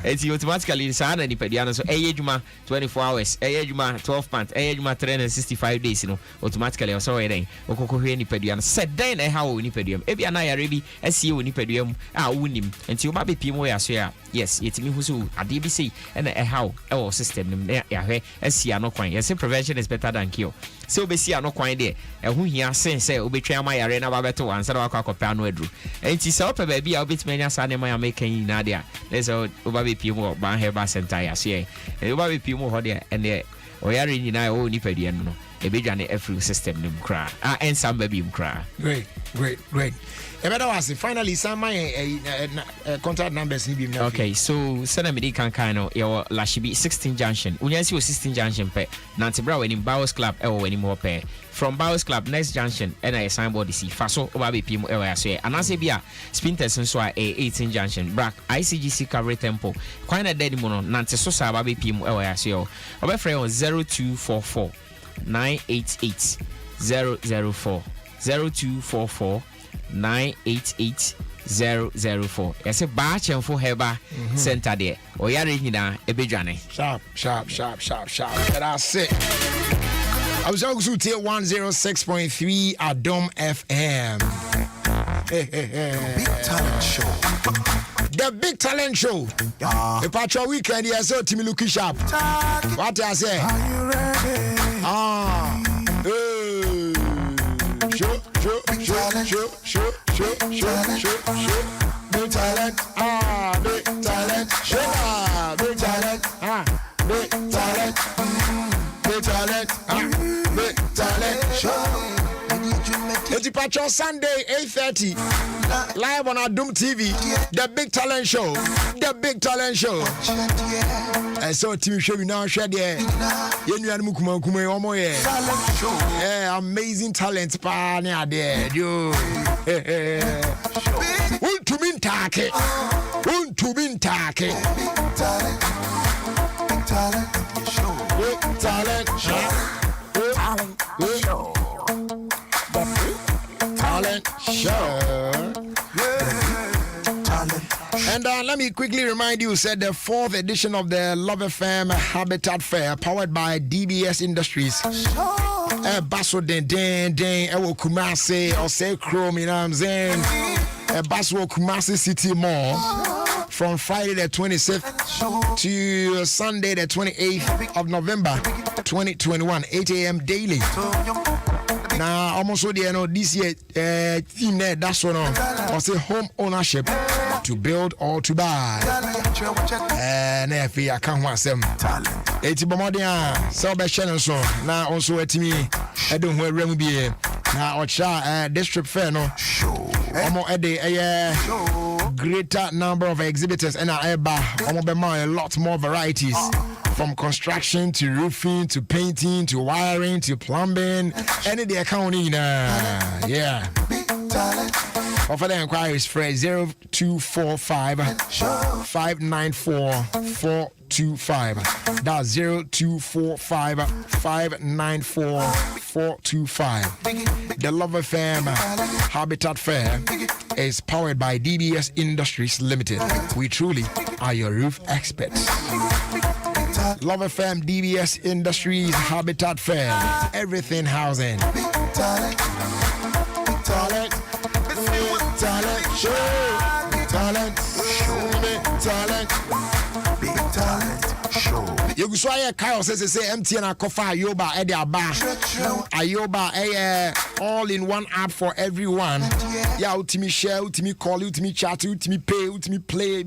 it's automatically sa na ni pediano so ejuma 24 hours ejuma 12 months ejuma 365 days no automatically also then okoko hwe ni pediano said then e ha ni pediam e bia na ya rebi asie ni pediam a wonim enti o ba be pimo ya so ya yes yetimi hu so ade bi sei e na e ha e system nim ya hwe asia no kwan yes prevention is better than cure so obesi ano kwan de ehu hia sense obetwa ama yare na ba beto ansa na akwa ano adru enti se ope ba bia obetime nya sa ne ma ya make yin na de a so oba be pie mo ban heba center ya se oba be pie mo ho de ene oyare nyina o nipadua no ebedwane every system nim kra and some baby kra great Ebeda was finally some my contact numbers ni bi. Okay, so send me kan no your Lashibi 16 junction. Unyansi 16 junction pe. Nantibra when in Bowers Club e when more pe. From Bowers Club next junction and I signboard see faso oba be pim e wa so. Anase bia Spinters nso a 18 junction. Brack ICGC Cavalry Temple. Kwan na dedi mo no nante so sa oba be pim e wa so. Oba frɛ on 0244 988 004 0244 988-004. Yes, a batch and for Heba Center there. Or Yarina, a bejane. Sharp. That's it. I was also tier 106.3 Adom FM. Big Talent Show. The Big Talent Show. The Patrol Weekend, yes, so Timmy looking sharp. What I say? Are you ready? Show. Big talent. Big talent. Big talent. Big talent. Big talent. Big talent. Big talent. It's Patrol Sunday 8:30 live on Adom TV. The Big Talent Show. The Big Talent Show. I saw TV show now share there. Yeah, amazing talent pa near there. Yo. Want to be take. Want to be take. Big talent show. Big talent show. Talent show. And let me quickly remind you, said the 4th edition of the Love FM Habitat Fair, powered by DBS Industries. Basso den, Ewo Kumasi, or say Chrome, you know what I'm saying? Basso Kumasi City Mall from Friday the 26th to Sunday the 28th of November 2021, 8 a.m. daily. Now, almost so you know, this year theme there, that's one I say home ownership, to build or to buy. And if I can't want some it's Bomodia, Salvation so now also at me. I don't know where be now or district fair no almost a day a greater number of exhibitors and a lot more varieties. From construction to roofing to painting to wiring to plumbing, any the accounting, yeah. For the inquiries, phrase 0245 594 425. That's 0245 594 425. The Love FM Habitat Fair is powered by DBS Industries Limited. We truly are your roof experts. Love FM DBS Industries Habitat Fair. Everything housing. Talent show. Talent show. You go so Kyle says say MTN akofa Ayoba e de aba. Ayoba all in one app for everyone. Yeah, ultimate share, ultimate call, ultimate chat, ultimate pay, ultimate play.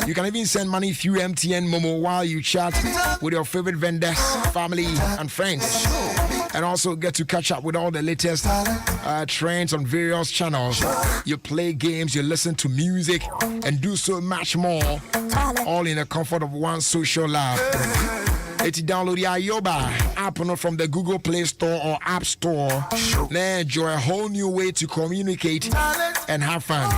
You can even send money through MTN Momo while you chat with your favorite vendors, family, and friends. And also get to catch up with all the latest trends on various channels. You play games, you listen to music, and do so much more. All in the comfort of one social lab. It's download the Ayoba app from the Google Play Store or App Store. Then enjoy a whole new way to communicate and have fun.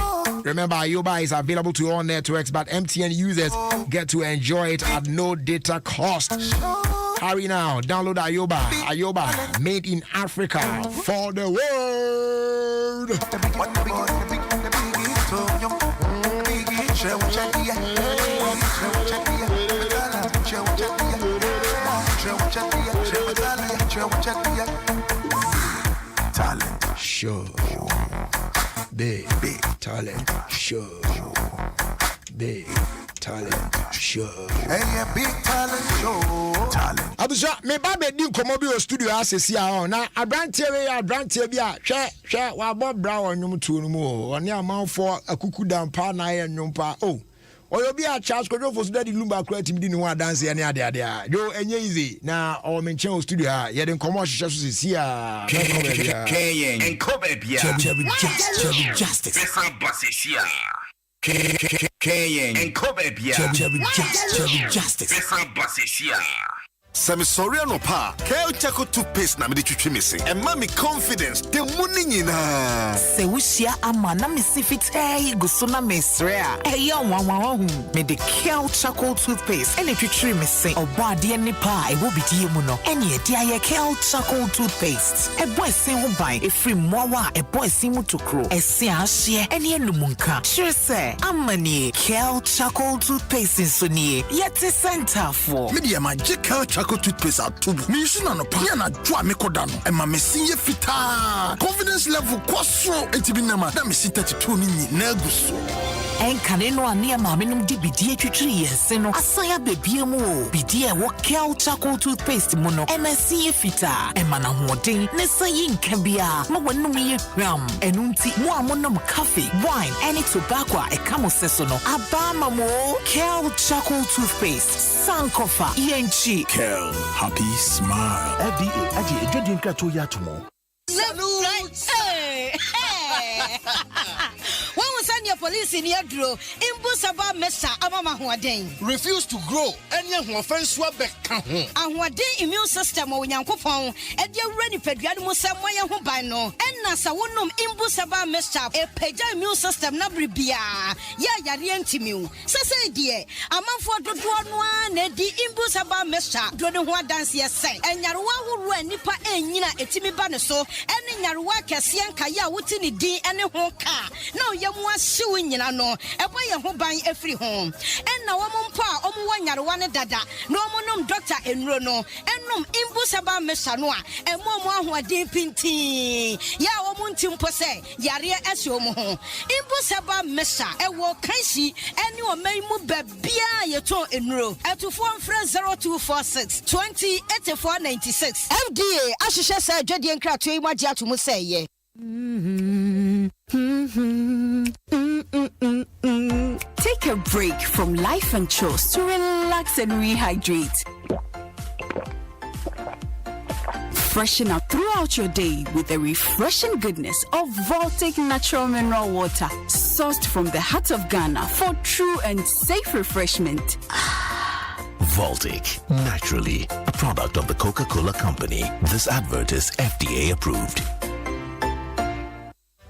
Remember, Ayoba is available to all networks, but MTN users get to enjoy it at no data cost. Hurry now, download Ayoba. Ayoba, made in Africa for the world. Talent show. Big talent show. Big talent show. Hey, big talent show. Talent. Abusha, me ba be di nkomo bi o studio asesi a na abrantie bi a hwe wa Bob Brown onwum tu no mu o oni amanfo akuku dampa na ye nwumpa o oyo bi a Charles Kojo for study lumba kra tim di ne ho dance ne ade a yo enye easy na o menchen o studio a ye de nkomo hwehwe so sesi a Kayen enkobe bia Chevy Justice Befra Basisia Kayen enkobe bia Chevy Justice Befra Basisia Semisoriano pa, Kale Chaco toothpaste na me de missing. And mommy confidence, the money na. Se wushia ama na me sifit gusuna mesrea. Eya wanwa me de Kale Chaco toothpaste and twitwi missing. Oba de nipa e wo bidie mu no. Ene de aye Kale Chaco toothpaste. E boy sin ho ban e free mowa e boy sin mu tokro. E se ahye ene enumunka. Sure say amani Kale Chaco toothpaste so nie. Yet center for. Media magical Chaco toothpaste at tubu. Me shuna no pa na dwa me kodano. E ma me sinye fita. Confidence level kwaso etibinama. Na me sin 32 ni na guso. En kaneno ania ma menum di bidie twitwi yense no. Asaya bebie mu o. Bidie wo Kale Chaco toothpaste mu no. MSC fita. E ma na hoden ne sayi nka bia. Ma wanum ye hwam. Enunti mo amonom coffee, wine, any tobacco e kamo seso no. Abama mo Kale Chaco toothpaste. Sankofa yenchi. Kale, happy smile. FDA aji ejodi nkrato ya tomo. Hey. When we send your police in your draw, Imbusaba Mesa Amama Huaden. Refuse to grow. Any offense swabek. And what day immune system or Yankopon, and your ready pediatric Samoya Hubano, and Nasa Wunum Imbusaba Mesa, a peja immune system Nabribia. Ya Yarientimu. Sasa dear, a man for the one, the Imbusaba Mesa, don't what dance yes say, and Yarua who ran Nipa and Nina Etimi Banaso, and Yarua Cassian Kaya Wutini D and a honka. No, Yamwa suing you know, a boy who buying every home. And now one pa, one Yarwana Dada, no monum doctor and Rono, and num Imbusaba Mesanoa, and Momo who are deep in tea. Ya womuntim pose, Yaria Esiomo. Imbusaba Mesa, a walk Kaisi, and you may move Bia Yato in row, at to form friend 0246 20 8496. FDA, Ashisha said, Jedi and Kratui Magia to Musay. Take a break from life and chores to relax and rehydrate. Freshen up throughout your day with the refreshing goodness of Voltic Natural Mineral Water, sourced from the heart of Ghana for true and safe refreshment. Voltic, naturally, a product of the Coca-Cola Company. This advert is FDA approved.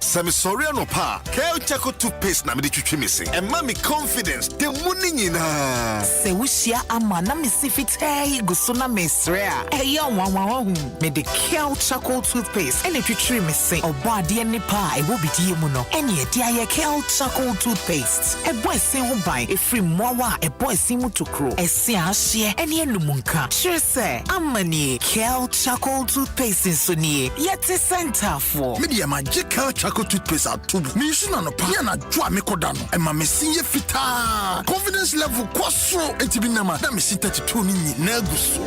Semisoriano pa, Kale Chaco toothpaste na me de missing. And mommy confidence, the money na. Se wushia ama na me sifit gusuna mesrea. Eya wanwa me de Kale Chaco toothpaste ene twitwi missing. Oba de nipa e wo bidie mu no. Ene de aye Kale Chaco toothpaste. E boy sin ho ban e free mowa e boy sin mu tokro. E se ahye ene enumunka. Sure say amani Kale Chaco toothpaste so nie. Yet center for. Media magical Chaco toothpaste at tubu. Me shuna no pa na dwa me kodano. E ma me sinye fita. Confidence level kwaso etibinama. Na me sin 32 ni na guso.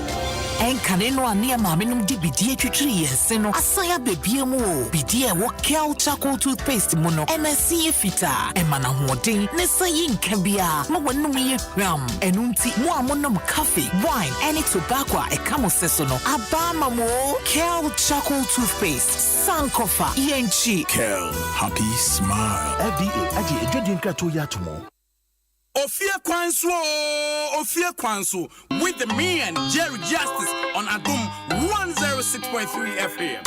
En kaneno ania ma menum di bidie twitwi yense no. Asaya bebie mu o. Bidie wo Kale Chaco toothpaste mu no. MSC fita. E ma na hoden ne sayi nka bia. Ma wanum ye hwam. Enunti mo amonom coffee, wine, any tobacco e kamo seso no. Abama mo Kale Chaco toothpaste. Sankofa yenchi. Kale, happy smile. FDA aji ejodi nkrato ya tomo. Ofia Kwanso with the me and Jerry Justice on Adum 106.3 FM.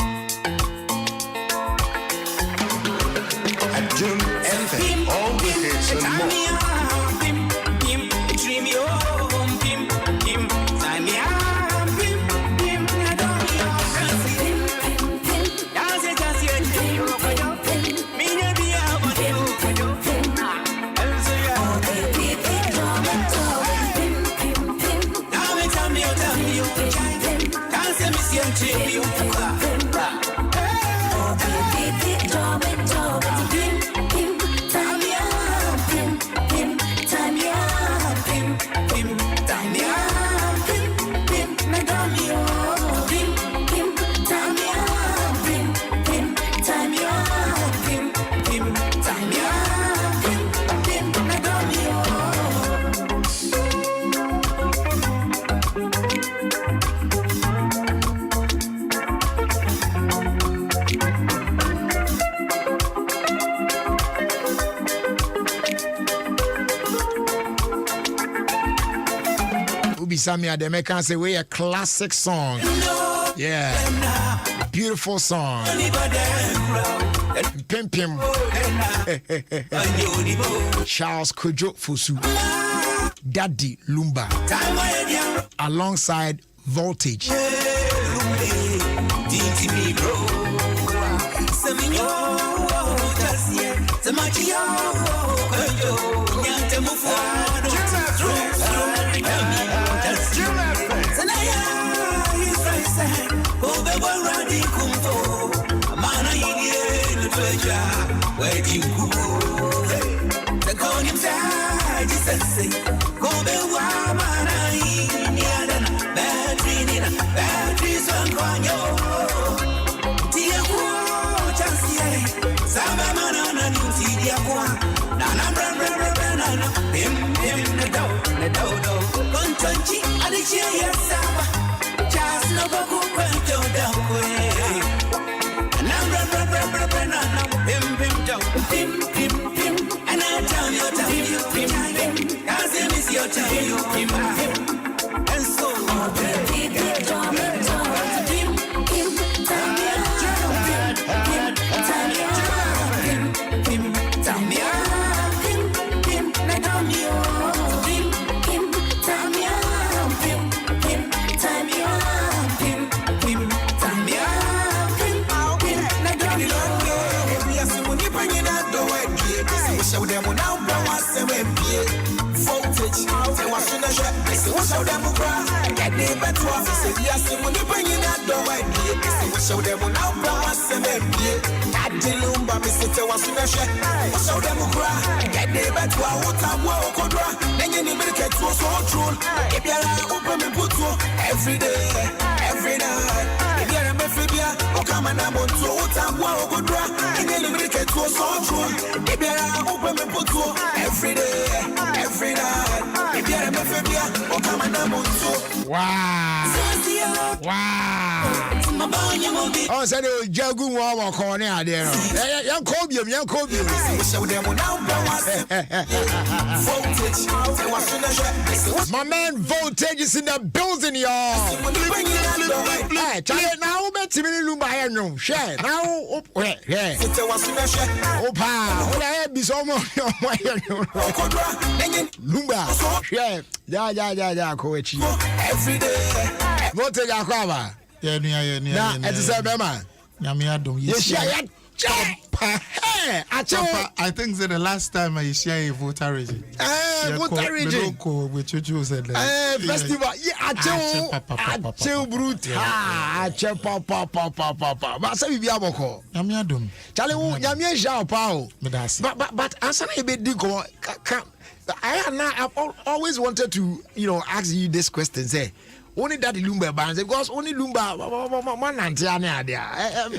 Adum FM, all the hits and more. Samia the American say we a classic song. Yeah. Beautiful song. Pim Pim. Charles Kojo Fosu. Daddy Lumba. Alongside Voltage. Every day, every night. Wow. Oh, say the jagu wa corner there. Young Kobium. My man Voltage is in the building, y'all. Hey, Charlie, now bet me Lumba no. Share now. Yeah. Opa. Be so much. Lumba. Share. Yeah. Coach. Every day. Voltage akwaba. Yeah. Nah, it's a bema. Yes, I think that the last time I share a voter region. Voter region. Festival. Yeah, Ache Brute. Ache Papa. But say we aboko. Yamiadum. Charlie, Yamia Jao Pao. But answer a bit digo. I've always wanted to, ask you this question. Say, only that Lumba bands because only Lumba one Antiana there.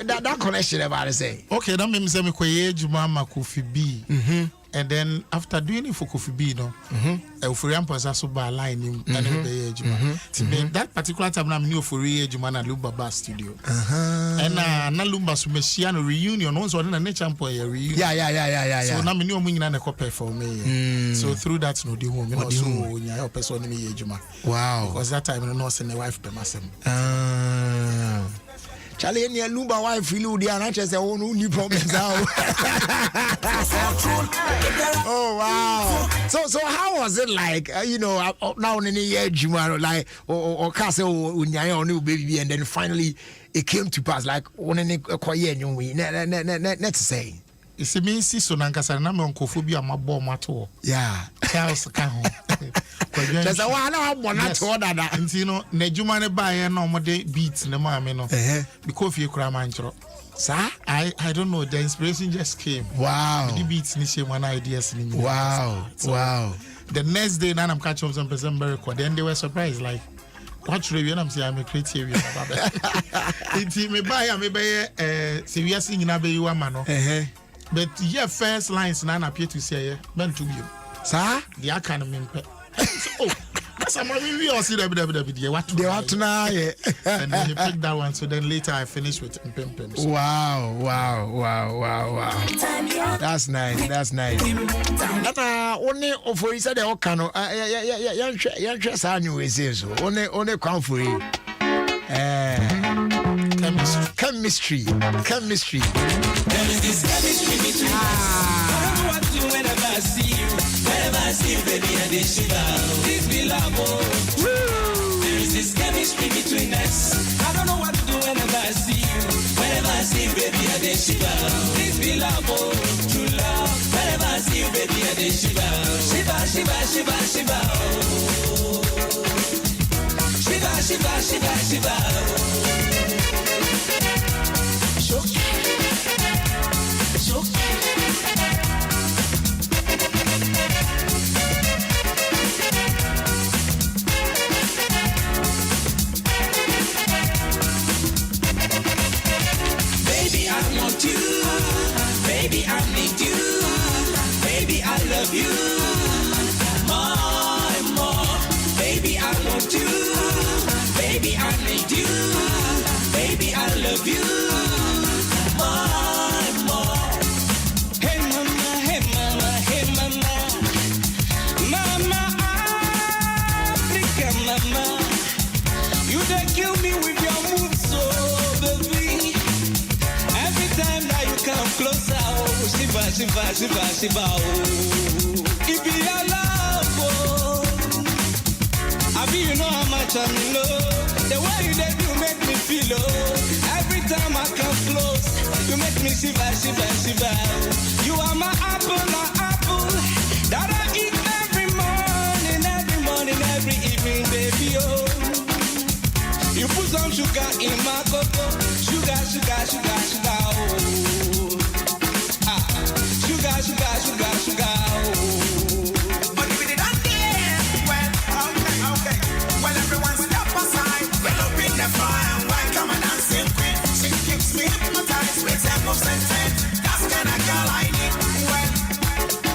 That connection about to say. Okay, that means I'm a Juma Kofi B. And then after doing it for Kofi B, Euphoria Pasaso by line him and that particular time I'm new for Juma and Lumba Bar Studio. And na Lumba Sumesiano reunion also on a nature reunion. Yeah. So now I'm new wing and a copy for me. So through that no the home, so your person me Juma. Wow. Because that time I know send a wife per masem. Charlie and your Lumba wife feel the anachas their own new problems out. Oh wow. So how was it like? Now in the year Juma like or castle or new baby and then finally it came to pass like on any quiet new way. Let's say. It's a mean season and Casanama on Kophobia, my bomb at all. Yeah. Chaos Cajon. There's a one I want to order that. And Nejumane buy a normal day beats in the mamino. Because you cram antro. Sir? I don't know. The inspiration just came. Wow. The beats initiate one ideas. Wow. The next day, now I'm catching up some present record. Then they were surprised, like, watch review, I'm saying I'm a creative. It's me buy serious singing a baby man. But yeah, first lines now appear to say meant to you. Sir? The kind of We all see what they want to know. And then he picked that one. So then later I finished with Pim Pim. So. Wow. That's nice. Only for you said the Okano. Yeah, say so. Only come for you. Chemistry. There is this chemistry between us. I don't know what to do whenever I see you. Whenever I see you, baby, I dey shiver. This be love, There is this chemistry between us. I don't know what to do whenever I see you. Whenever I see you, baby, I dey shiver. This be love, true love. Whenever I see you, baby, I dey shiver. Shiver. Shiver. Baby, I want you. Baby, I need you. Baby, I love you. More and more. Baby, I want you. Baby, I need you. Baby, I love you. More and more. Hey mama, hey mama, hey mama. Mama Africa, mama. You dey kill me with your moves, so baby. Every time that you come closer, oh, shiver. Oh, it be your love, oh. I mean, you know how much I'm in love. The way you did, you make me feel, oh. Every time I come close, you make me shiver. You are my apple, that I eat every morning, every evening, baby, oh. You put some sugar in my cocoa, sugar, oh. Sugar, oh. But if it don't dance, well, okay. Well, everyone step aside. Well, up in the fire, why come and dancing queen? She keeps me hypnotized with her moves and sense. That's kind of girl I need. Well,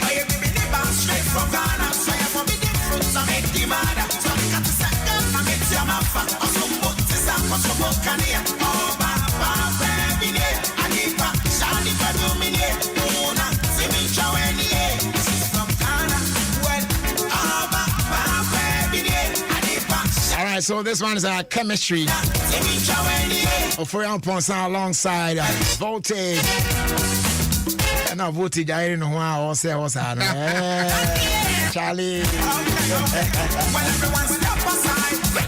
I am baby, straight from Ghana. So you're forbidden fruits, I make the mother. So you got to second, I make your mouth. Also, put this up, also, put Kanye. Oh, Baba, baby, I need my shiny for dominate. Una, see me, Joanne. All right, so this one is our chemistry. Oforian Ponsan alongside Voltage. And now Voltage, I didn't know who I was saying. Charlie.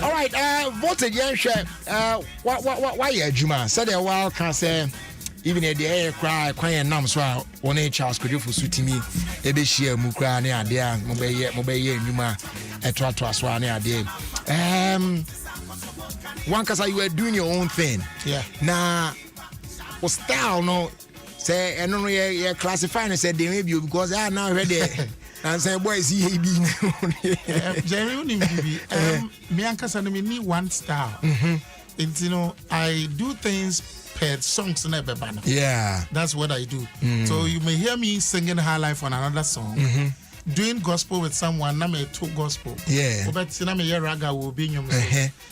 All right, Voltage, why you Juma? Said a while can say. Even at the air cry, quiet numbs while one Charles could you for suiting me, a bit sheer Mukra near there, Mobay, Numa, a Twaswa near there. One cause you were doing your own thing. Yeah. Now, was style no say, and only classifying and said they may be because I now ready. And say, boy, is he being Jerry? Me and Cassandra need one style. It's, you know, I do things. Songs never banner. Yeah, that's what I do. So you may hear me singing High Life on another song, doing gospel with someone. I'm a two gospel. Yeah, but I'm a raga will be in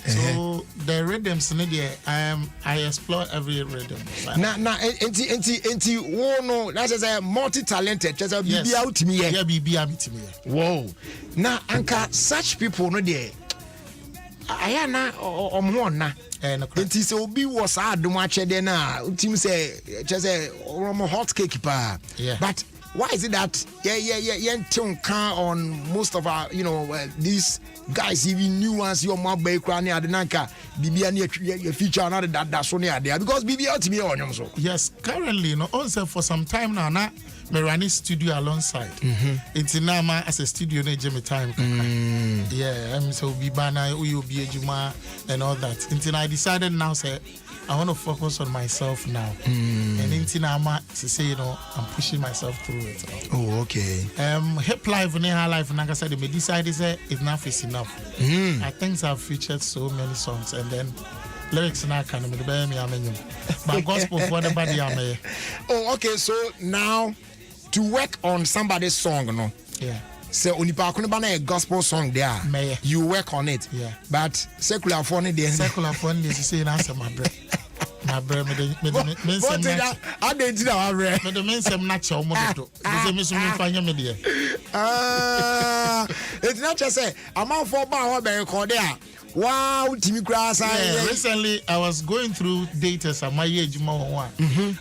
So the rhythms in there, I explore every rhythm. Now, no, that's a multi-talented. Just a BB out to me. Yeah, BB out to me. Whoa. Now, Anka, such people no there. I am now on it is obi was hard to watch it now. Team say just a hot cake pa. Yeah. But why is it that on most of our these guys even new ones your mom baker and the nanka BB feature another that's only there because BB out to me on so. Yes, currently also for some time now me running studio alongside. It's in Nama as a studio na Jimmy time. Yeah, I'm so be bana you be Juma and all that. Until I decided now say I want to focus on myself now. And in Nama to say I'm pushing myself through it. Oh, okay. Hip life and high life and like I said, they decided say enough is enough. I think I've featured so many songs and then lyrics now can be me but gospel for the body Oh, okay. So now to work on somebody's song, yeah. say onipa ko ne ba na a gospel song there. You work on it. Yeah. But secular for ne dey. Secular for ne dey say na say my bread. My bread me What did I did that bread? Me the men say na che omo do. They say me so me fanya me there. It's not just say amount for ba ho be record there. Wow, Timmy Grass. Recently I was going through data some my age more.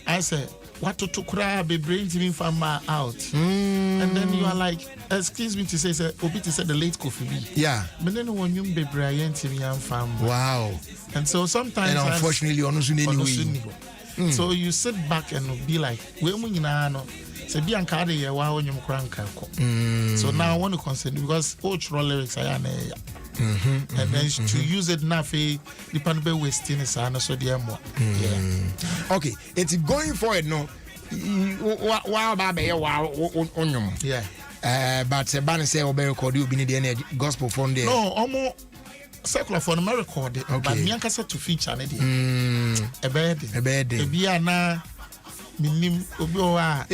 I said what to cry be bring me from my out. And then you are like, excuse me to say Obi to say the late Kofi B. Yeah. But then when you be Brian Timmy and fam. Wow. And so sometimes and unfortunately on so you sit back and be like, we know say be an card here while you so now I want to consider because ultra lyrics I am and then to use it now the panbe wasting is so dear more. Okay, it's going forward no. Wow, baby, wow, onion. Yeah. But Ban say Obe record you be the gospel from there. No, almost secular for my record. Okay. But me and to feature it. A bed. Be na minim obi o a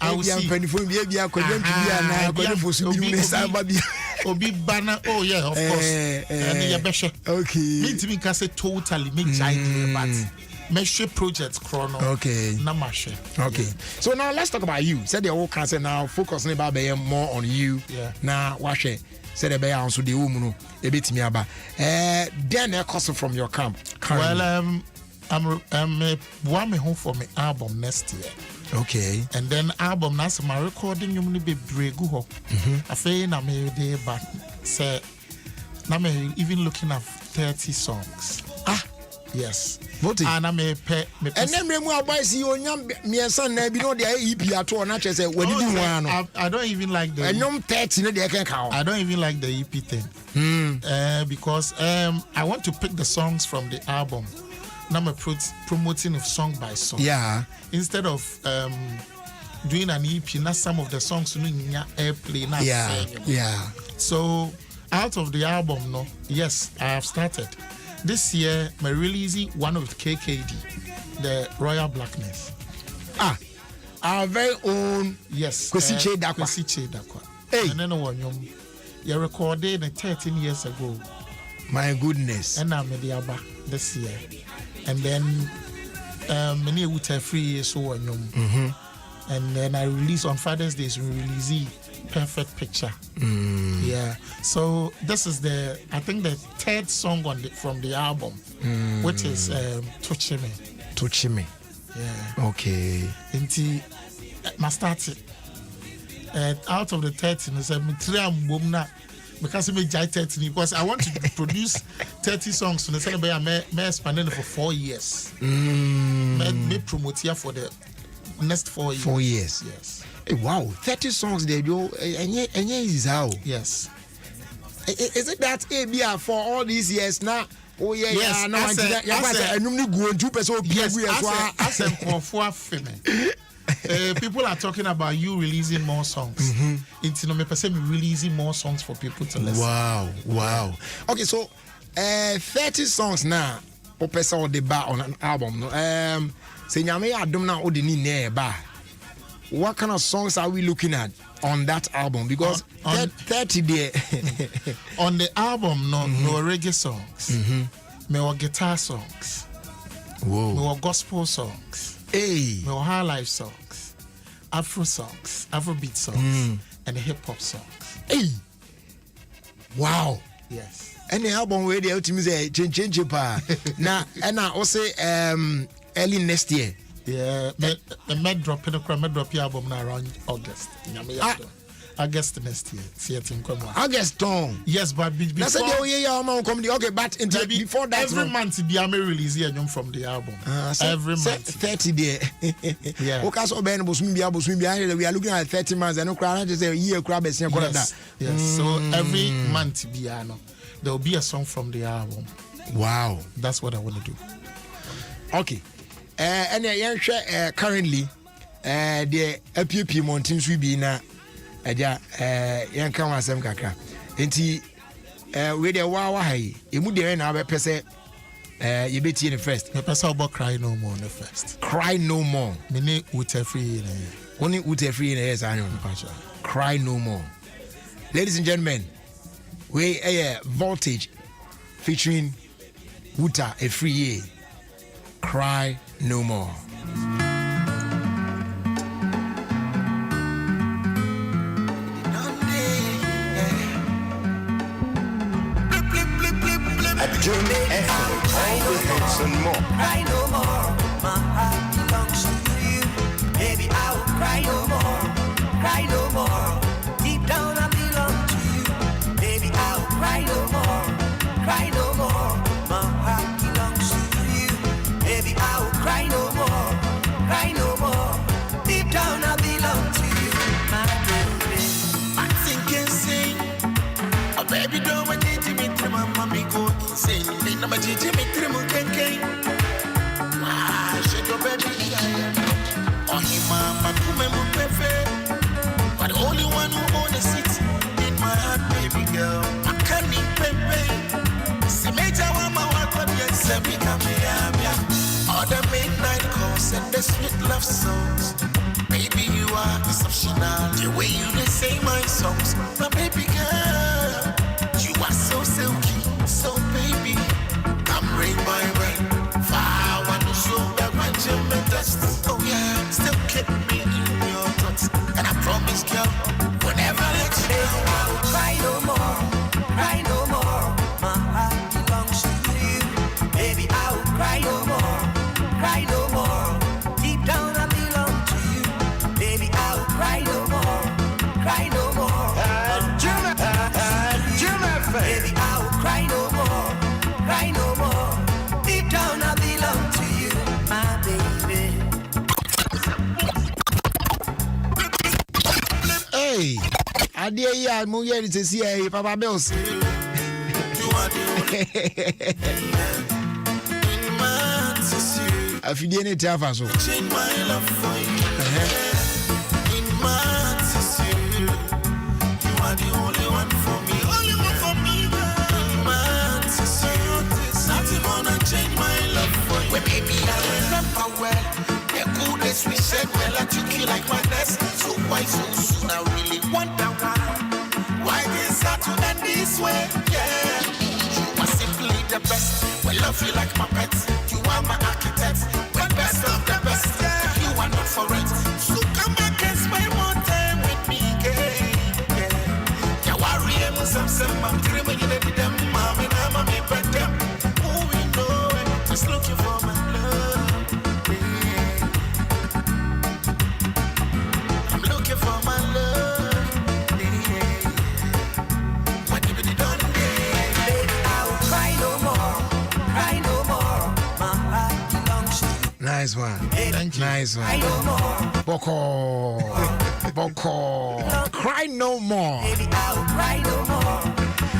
I will see penifo bi bia kwadam bia na kwadam so bi me sa ba bia obi bana oh yeah of course and you behwe okay me timi ka say totally me giant but measure project chrono okay na mashe okay so now let's talk about you said the whole can say now focus on about more on you now wahwe said the bear so the woman no e betimi aba then a cost from your camp currently. Well I'm one me home for my album next year. Okay. And then album that's my recording you be bregu ho. I say na me dey but say na me even looking at 30 songs. Yes. What and I me and then me boys you onyam me son na bi no dey EP ato na che say wadi di one no. I don't even like the onyam 30 no dey can count. I don't even like the EP thing. Because I want to pick the songs from the album. Now I'm promoting a song by song. Yeah. Instead of doing an EP, not some of the songs you know airplay. Yeah. So out of the album, no, yes, I have started. This year, my releasing one with KKD, the Royal Blackness. Our very own. Yes. Kwesiche Dakwa. Hey. And then you recorded 13 years ago. My goodness. And I'm Mediaba this year. And then many would have 3 years so and then I release on Father's Day we release Perfect Picture. Yeah. So this is I think the third song from the album, which is Touchime. Touchime. Yeah. Okay. Until my start out of the 13 is because me jai 30 because I want to produce 30 songs to the celebrate me spending for 4 years. Me promote here for the next 4 years. 4 years. Yes. Hey, wow, 30 songs there you and is how. Yes. Is it that ABR for all these years now? Oh yeah, yes, yeah. Now people are talking about you releasing more songs. Into me releasing more songs for people to listen. Wow. Okay, so 30 songs now. Opesa or the bar on an album. Say nyame adom na odeni na ba. What kind of songs are we looking at on that album? Because 30 there. On the album, no reggae songs. No guitar songs. Whoa. No gospel songs. Hey. No high life songs. Afro songs. Afrobeat songs. And hip hop songs. Hey. Wow. Yes. Any album where they ultimately say change pa. Now and I also early next year. Yeah, me drop album now around August. August next year. See it in August tone. Yes, but before that's okay, but before that every month be I may release here from the album. Every month 30 there. Yeah. Okay, so we are looking at 30 months and no crowd just say year crowd Yes. So every month be there will be a song from the album. Wow. That's what I want to do. Okay. And currently the APP mountains will be na eja yan kan wasem kakra. Enti we dey wa hai emu dey na be pese you beti in first. Me pese about Cry No More the first. Cry No More. Me ne Uta Free na. Only Uta Free na yes I know. Cry No More. Ladies and gentlemen, we Voltage featuring Wuta a free year. Cry No More. Jimmy FM, all the hits and more. Cry no more, my heart belongs to you. Baby, I will cry no more, cry no more. Deep down I belong to you. Baby, I will cry no more, cry no more. My heart belongs to you. Baby, I will cry no more, cry no more. Deep down I belong to you, my baby. I think and sing, oh baby, don't want it to me to my mommy go insane. Me no ma jiji me trimu kenken. Ah, she do baby oh he mama kume mu pefe. But the only one who own a seat in my heart, baby girl. I can't need pepe. See major one my work on yes, me come here. All the midnight calls and the sweet love songs. Baby, you are exceptional. The way you say my songs, my baby girl. You are so silky, so baby. I'm rain by rain. Fire when you show that when you make dust. Oh yeah, still keep me in your thoughts. And I promise, girl, whenever I let you know, I will cry no more, cry no more. My heart belongs to you. Baby, I will cry no more, cry no more. Deep down I belong to you. Baby, I will cry no more, cry no more. Baby, I will cry no more, cry no more. Deep down I belong to you, my baby. Hey, Adia ya mo ye ni sesi eh Papa Bills. Afidie ne tafa so. Change my love for you. In my tissue, you are the only one for me. Only one for me. In my tissue, nothing gonna change my love for you. When baby, I remember well the good days we said. Well, I took you like my best. So why so soon? I really wonder why this had to end this way. Yeah, you are simply the best. We love you like my pet. You are my architect. We're best of the best. Yeah. You are not for it. So come back and spend more time with me, yeah. Yeah, worry, I'm dreaming you let them, mommy, I'm a but them. Oh, we know it. Just looking for my love. Yeah. I'm looking for my love. Yeah. What did you done? Baby, I will cry no more, cry no more. My heart belongs to you. Nice one. Thank you. Nice one. Cry no more. Boko. Cry no more. Baby, I will cry no more,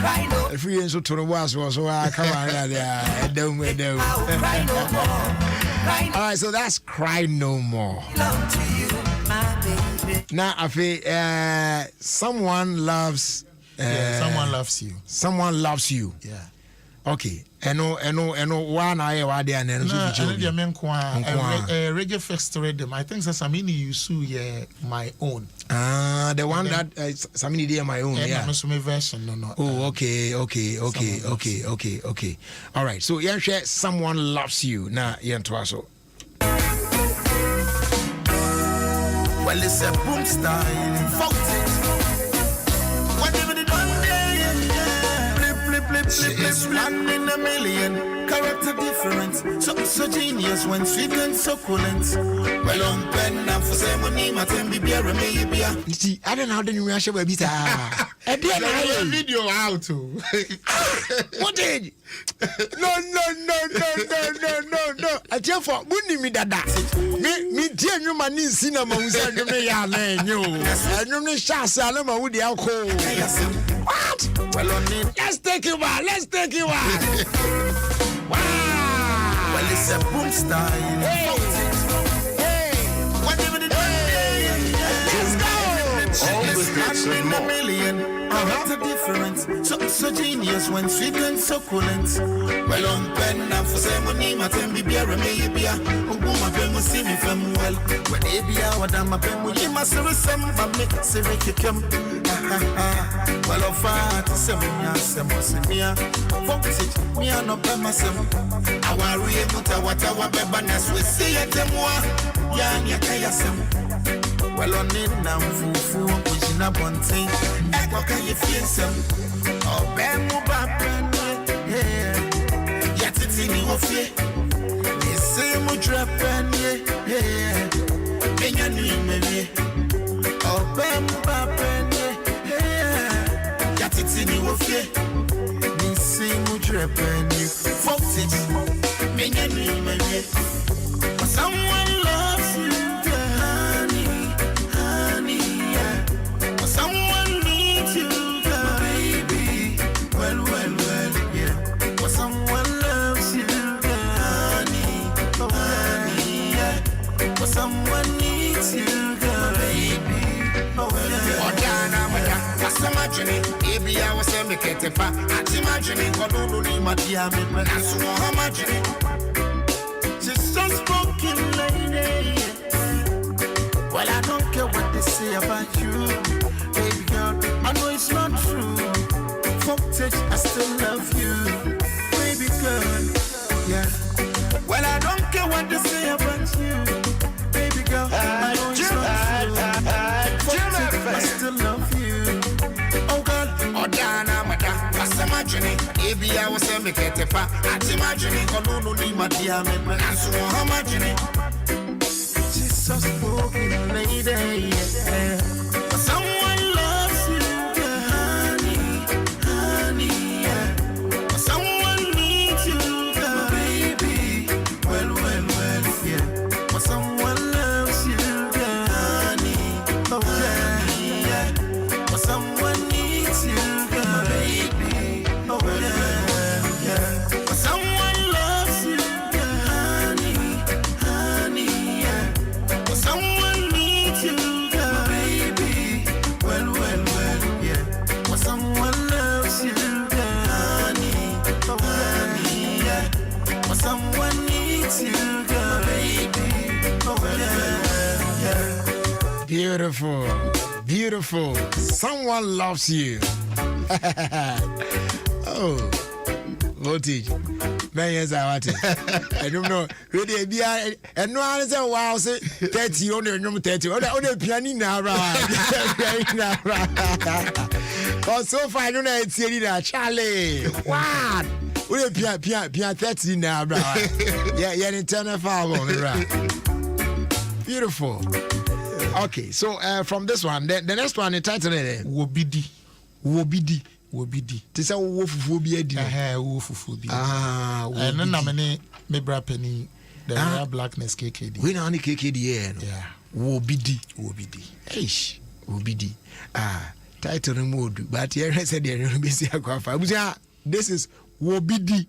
cry no more. If we ain't to the was so I come on there. Don't we do? I will cry no more. All right, so that's Cry No More. Belong to you, my baby. Now, I feel someone loves. Someone loves you. Someone loves you. Yeah. Okay. One I had and then reggae fest rhythm. I think that's Samini Yusu, my own. The one that Samini did my own. Yeah. Version. No. Oh, okay. All right. So yeah, share Someone Loves You. Now, yeah, so. Well, it's a boom style. Voltage. Whatever the done there, flip. She is one in a million. Character different. So genius when sweet and succulent. Well, on pen now for ceremony, my time be beer and maybe. See, I don't know how the new show will be. A video out too. What did? No. I tell for Bunny me that. Me dear you man in cinema who said you may have you. And you may share Salama with the alcohol. What? Well, on it. Let's take you back. Wow. Well, it's a boom style. Hey. Whatever the let's go. All the hits and more. What's the difference? So genius when sweet and succulent. Well, on pen and for ceremony, my ten be beer and maybe a woman pen will see me from well. When they be out, I'm a pen will you must some, but make it come. Well, of far to 7 years, some was in here. Focus me on up by myself. I worry about what our bebanas will say at them. Yan Yakayasem. Well, on it now, full, which in a bunting. Echo, can you feel some? Oh, Bemu Bapan, yeah. Yet it's in your fear. They say, Mudrapan, yeah. Menya Nime, oh, Bemu Bapan, yeah. Yet it's in your fear. They say, Mudrapan, Focus, Menya Nime, someone loves you. Someone needs you, baby. Well, yeah. Well, someone loves you, honey, yeah. Well, someone needs you, baby. Oh, Dana, that's imagining. Baby, I was a make it. I'm imagining. God, don't need my dear, but that's what I'm imagining. She's so spoken lady. Well, I don't care what they say about you. Baby girl, I know it's not true. Focus, I still love you. Baby girl, yeah. Well, I don't care what they say about you. Baby girl, I know it's not true. Focus, I still love you. Oh God, oh Dana, Mada, what's imagining? Baby, I was a make it. I'm imagining. Oh no, need my dear, man. That's what I'm imagining. She's so spoken lady, yeah. Someone loves you, honey, yeah. Someone needs you, baby. Well, yeah. Someone loves you, honey, oh yeah. Someone needs you, baby. Oh yeah. Someone loves you, honey, yeah. Someone needs you, baby. Well, yeah. Well, someone loves you, honey, yeah. Well, someone needs you, baby. Oh, yeah. Beautiful, beautiful. Someone loves you. Oh, Voltage. Man, yes, I want it. I don't know. Really, be and no one say wow, say 30 on the room 30. On the piano now, cause so far I don't know it's here, Charlie. What? We piano 30 now, bro. Yeah, in turn right. Beautiful. Okay, so from this one, the next one, the title is Wobidi. This is a wolf be a wolf. Ah, and then I'm me bra penny the blackness KKD. We know any KKD, yeah. Wobidi. Eish, Wobidi. Ah, title removed, but here I said there will be this is Wobidi.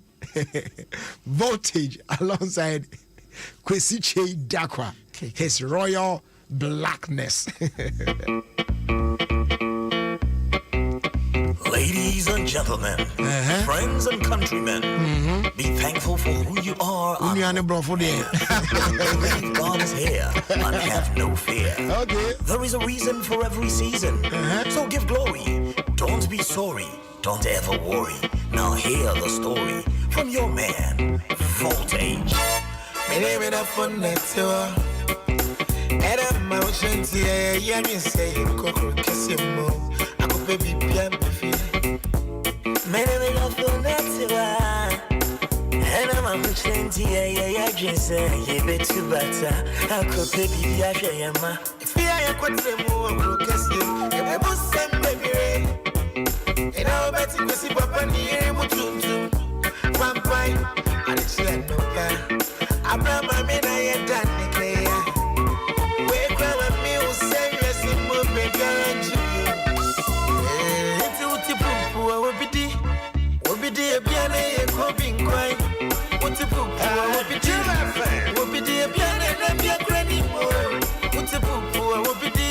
Voltage alongside Kwesiche Dakwa, his royal blackness. Ladies and gentlemen, friends and countrymen, be thankful for who you are. Believe God is here and have no fear. Okay. There is a reason for every season. So give glory. Don't be sorry. Don't ever worry. Now hear the story from your man, Voltage. Me name it up for Netwa. And I'm out here, yeah, me say, Coco Cassimo. I could baby piano. Me name it up for Netwa. And I'm out here, just say, you bet to butter. I could baby piano. If I could say more, Cassimo, if I was some baby. And I'll bet you see Papa near Mutuntu. Vampire, and it's like no car. I'm not my man, I am done. Wake up me, who say yes, in my baby, and you. It's what you put, what be the piano, and hoping quite. What you put, what be the piano, and be a granny boy. What you put, what be the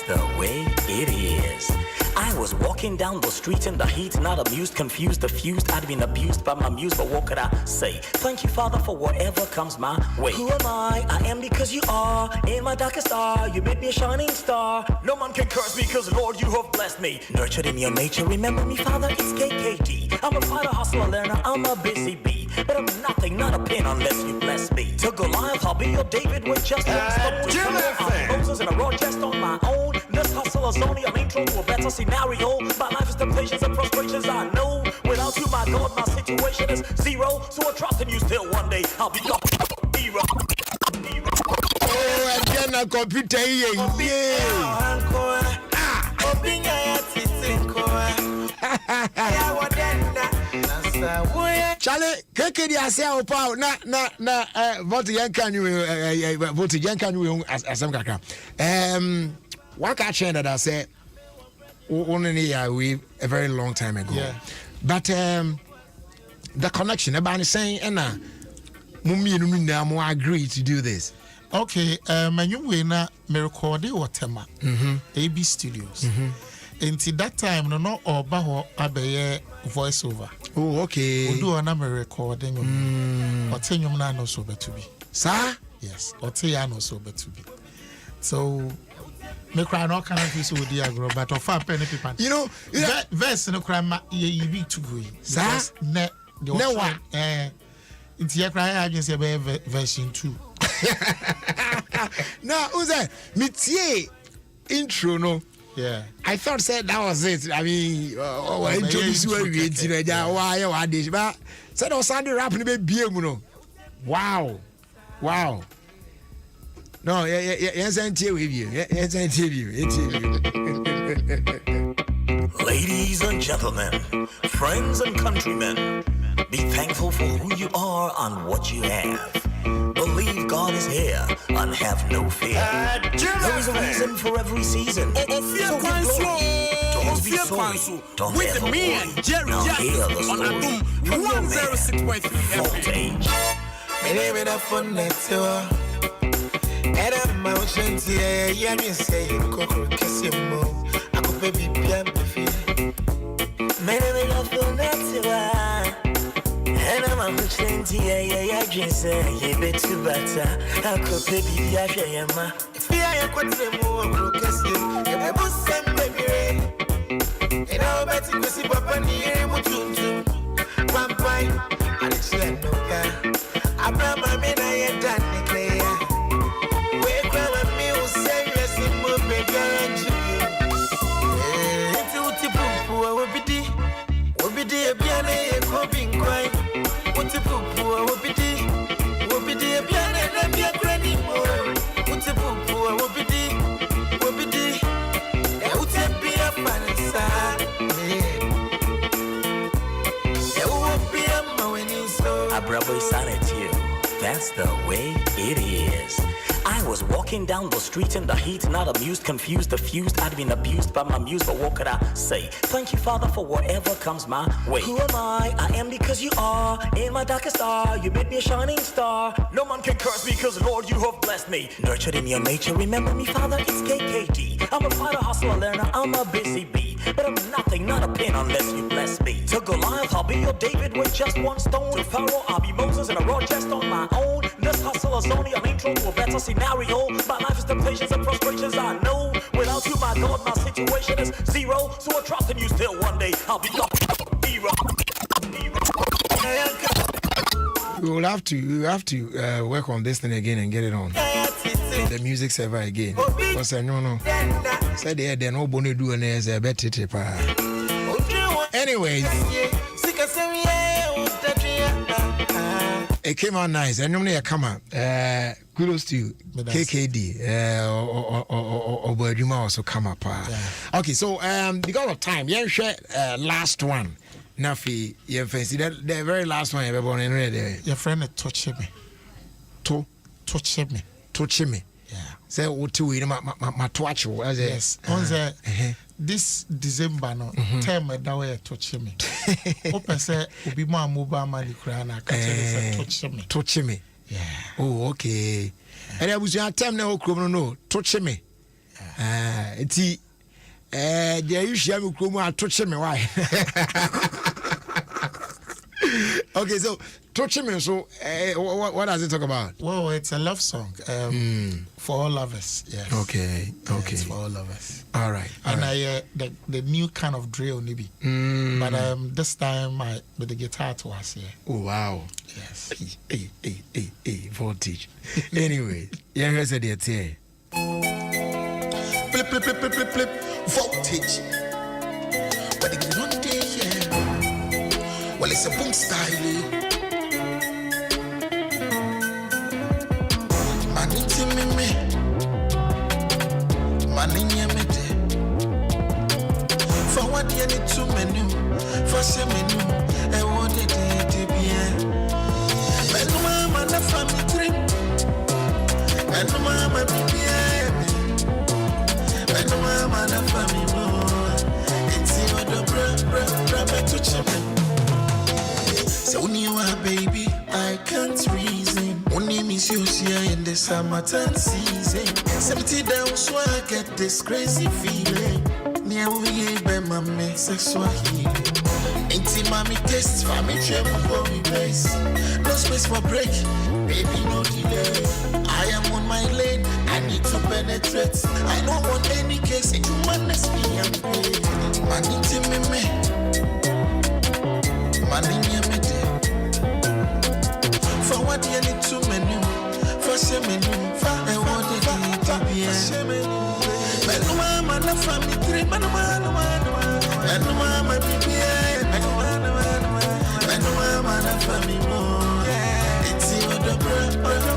the way it is. I was walking down the street in the heat, not amused, confused, diffused. I'd been abused by my muse, but what could I say? Thank you, Father, for whatever comes my way. Who am I? I am because you are. In my darkest hour, you made me a shining star. No man can curse me, cause Lord, you have blessed me. Nurtured in your nature, remember me, Father, it's KKD. I'm a fighter, hustler, learner, I'm a busy bee. But I'm nothing, not a pin, unless you bless me. To Goliath, I'll be your David with just one stone. I'll be Moses and a raw just on my own. This hustle is only an intro to a better scenario. My life is temptations and frustrations, I know. Without you, my God, my situation is zero. So I trust in you still one day. I'll be your hero. Oh, again, a computer here. Charlie, kekedi ase opa na vote yankan you vote yankan you asem kakra. One catch that I said only a very long time ago. Yeah. But the connection about saying mummy and I agree to do this. Okay, my na me record Watema, AB Studios. Until that time, no Obaho Abaye voiceover. Oh, okay. We do another recording. Otenyum na no so to be. Sir? Yes, Oteya no so to be. So me cry no kind of with the agro, but of penny people. You know, verse no cry ye be too good. Sir? Ne what? It's your cry agency version 2. Now, who's that? Mitier intro, no? Yeah. I thought said that was it. I mean, introduce where we why this, but said on Sunday rap in the wow. No, yes, interview. Yes, interview. Ladies and gentlemen, friends and countrymen, be thankful for who you are and what you have. Believe God is here and have no fear. There is a reason for every season. So give glory. Don't be sorry. Don't with ever me worry. and Jerry Now hear the Justice on story Adum from your man, 106.3 FM. Voltage. Me name it up for Netwa. And I'm out here, yeah, me say, Coco, kiss him more. I could baby piano feel. Me name it up for Netwa. And I'm out here, just say, you bet to butter. I could baby piano. If you are quite more, kiss him. If I was sent baby, and I'll bet you see Papa near Mutuntu. Vampire, and it's like no car. I'm not my man, I ain't done the clear. Wake up me, who say yes, and move baby, and you. It's a Tipu, will be the piano, coping quite. What's a poo, will be the piano, and be a granny more. What's a poo, will be the, there would be a fan inside. There won't be a mowing so. I probably signed it to you. That's the way it is. I was walking down the street in the heat, not amused, confused, diffused. I'd been abused by my muse, but what could I say? Thank you, Father, for whatever comes my way. Who am I? I am because you are. In my darkest hour, you made me a shining star. No man can curse me, cause Lord, you have blessed me. Nurtured in your nature, remember me, Father, it's KKD. I'm a fighter, hustler, learner, I'm a busy bee. But I'm nothing, not a pin, unless you bless me. To Goliath, I'll be your David with just one stone. To Pharaoh, I'll be Moses and a raw just on my own. This hustle is only an intro to a better scenario. My life is temptations and frustrations, I know. Without you, my God, my situation is zero. So I trust in you still one day. I'll be your hero. We will have to work on this thing again and get it on the music server again. Because I no. Said they no bonnet do and there's a better tip. Anyways, it came out nice. I normally come out. Kudos to you, KKD. Or Berduma also come up. Okay, so because of time, yeah, share last one. Nafi, you fancy that the very last one you ever born in there. Your friend touched me. Touch me. Yeah. Say what to you, my touch. Yes. On the this December no term that way touch me. Open say obi ma mobile money crana touch me. Yeah. Oh, okay. And I was your time now no touch me. Eti there you share me kromo atoche me why. Okay, so touch me. So, what does it talk about? Well, it's a love song for all lovers. Yes. Okay. Okay. It's for all lovers. All right. And the new kind of drill, maybe. But this time with the guitar to us here. Oh wow. Yes. Hey, voltage. Anyway, yeah, here's the idea. Flip, voltage. But the one day, yeah. Well, it's a boom style. Man, it's me. Man, it's me. For what you need to menu. For some menu. I wanted it to be. Man, mama, the family dream. Man, mama, baby. Man, mama, the family more. It's your brother to children. So you are baby, I can't reason. Only miss you here in the summertime season. 70 down, so I get this crazy feeling. Near we be mommy, sexual healing. Ain't mommy test for me, travel for me base. No space for break, baby, no delay. I am on my lane, I need to penetrate. I don't want any case, and you manage me and pay. Man, it's me. Man, it's me. For what you need to menu, for some menu, for I want it to be a but no mama, the family three, but no mama, baby, but no mama, the family more. It's your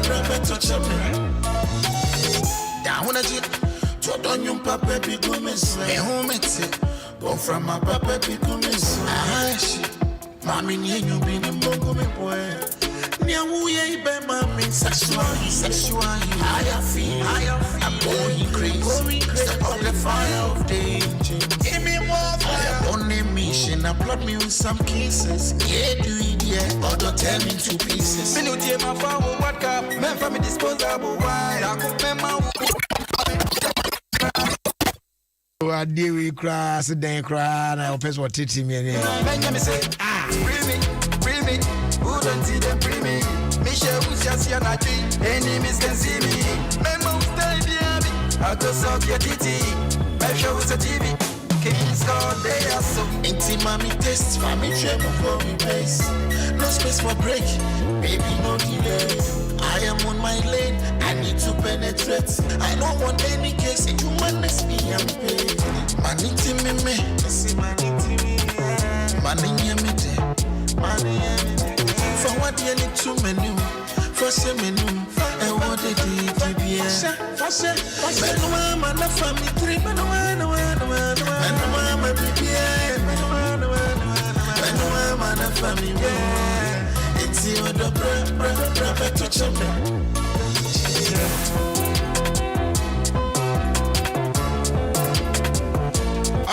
brother touch me. Down when I did, to don you papa become a home it. Go from my papa become a mommy, you been in Bongo boy. Niamuye be mami sexual. I feel I'm going crazy. Step on the fire of danger. Give me more fire. I on a mission. Applaud me with some kisses. Yeah, do it, yeah. Or don't tear me to pieces. Me no take my phone with vodka. Man from me disposable wine. I could pay my. I deal with crass, then cry, and I'll pass what teaching me. Benjamin say, free me. Who don't see them free me? Michelle, who's just here not tree. Enemies can see me. Memo, stay behind me. I go suck your titty. My show is a TV. Kings God, they are so. Ain't mommy test for me, travel for me base. No space for break, baby, no delay. I am on my lane, I need to penetrate. I don't want any case, and you manage me and pay. Man, it's me. For what you need to menu, for some menu, I want it to be a but no mama, the family three, but no mama, baby, but no mama, the family more. It's your brother to children.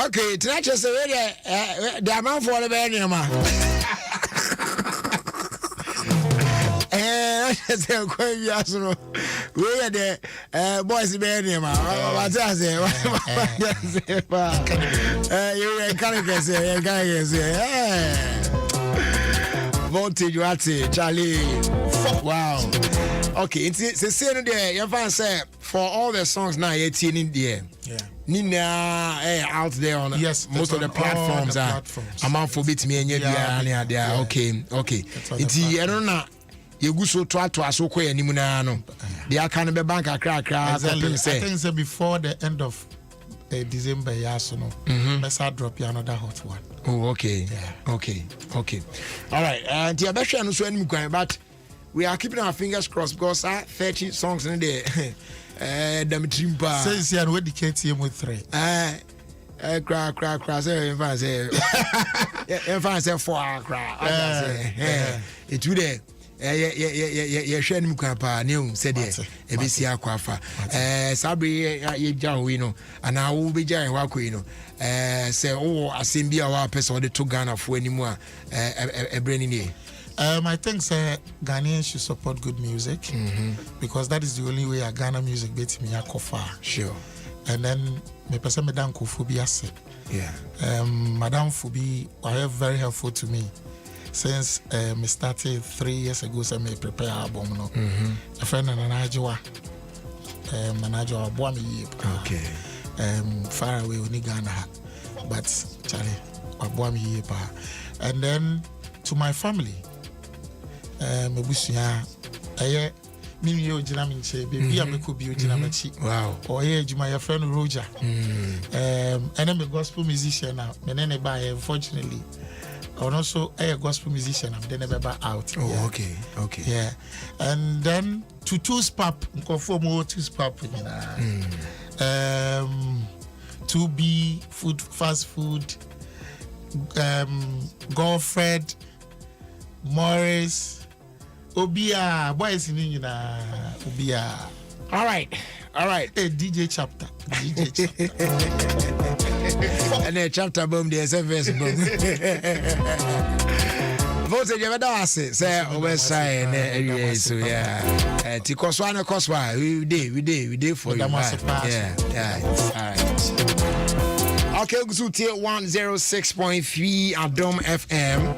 Okay, tonight just the amount for the Benjamin. Just a quite yasso. We are the boys Benjamin. What I say? You can't say. Voltage, what's it, Charlie? Wow. Okay, it's the same there. Your fan said for all the songs now, you're tuning there. Yeah. Nina out there on most of the platforms. I'm out for bit me and yeah. Okay. It's I don't know. You go so try to so quite any no. They are kind of a bank crack. Exactly. I think so before the end of December, no. Let's drop you another hot one. Oh, okay. Yeah. Okay. All right. And the best one so any but we are keeping our fingers crossed because 30 songs in there. Damitrimpa says here we dedicate him with 3. Cry say enfant say 4 cry. It would share him pa new said e be sia kwafa sabre ye jawo we no ana wo be jan wa ko no say o asem bia wa person de to Ghana fo animu a ebrani ni. I think Ghanaians should support good music because that is the only way a Ghana music beats me far. Sure. and then me person me dan Kofubi ase. Yeah. Madam Fubi were very helpful to me since me started 3 years ago. So me prepare album no. A friend Nanajoa. Nanajoa boy me. Okay. Far away on Ghana, but Charlie, boy me pa. And then to my family, me busuya. Mimi yo jina minche baby am ko bi jina machi. Wow. Or here my friend Roger. And I'm a gospel musician now. Me nene ba unfortunately. And also a gospel musician. I'm then never out. Oh, yeah. Okay. Yeah. And then to Two's Pap, conform more Two's Pap, to be food, fast food, Godfred, Morris, Obia, boys in Obia. All right. Hey, DJ chapter. And then chapter boom, the SFS boom. Vote you ever say West Side, so yeah. Tikoswana, we did for you. Yeah. All right. Okay, so tier 106.3 Adom FM,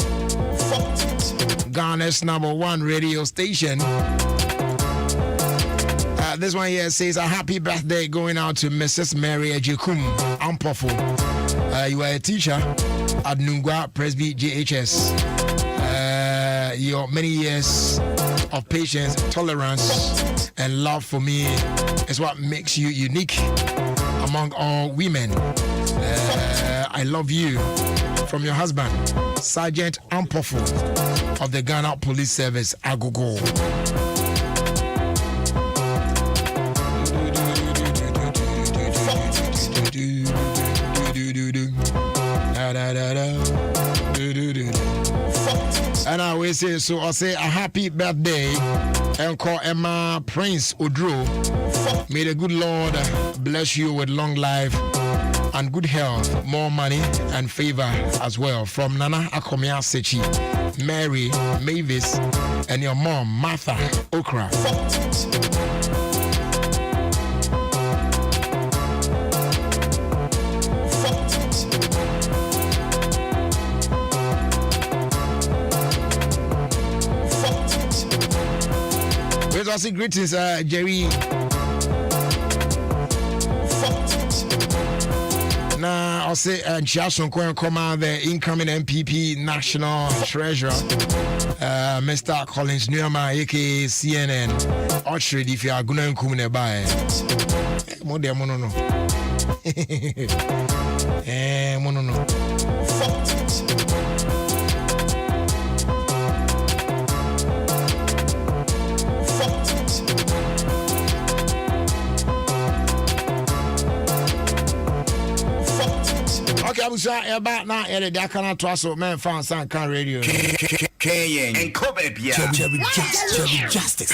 Ghana's #1 radio station. This one here says a happy birthday going out to Mrs. Mary Ejekum Ampofo. You are a teacher at Nungwa Presby JHS. Your many years of patience, tolerance, and love for me is what makes you unique among all women. I love you. From your husband, Sergeant Ampofo of the Ghana Police Service, Agogo. And I will say, so I'll say a happy birthday and call Emma Prince Odro. May the good Lord bless you with long life and good health, more money and favor as well. From Nana Akomia Sechi, Mary Mavis, and your mom, Martha Okra. I say greetings, Jerry. Now I'll say Jason Kwenkoma, the incoming MPP National Treasurer, Mr. Collins Newman, aka CNN. Oxford, if you are going to come nearby. Mono. Okay, I'm sorry about now. I can't trust what man found some kind of radio. And Kobe Jerry Justice.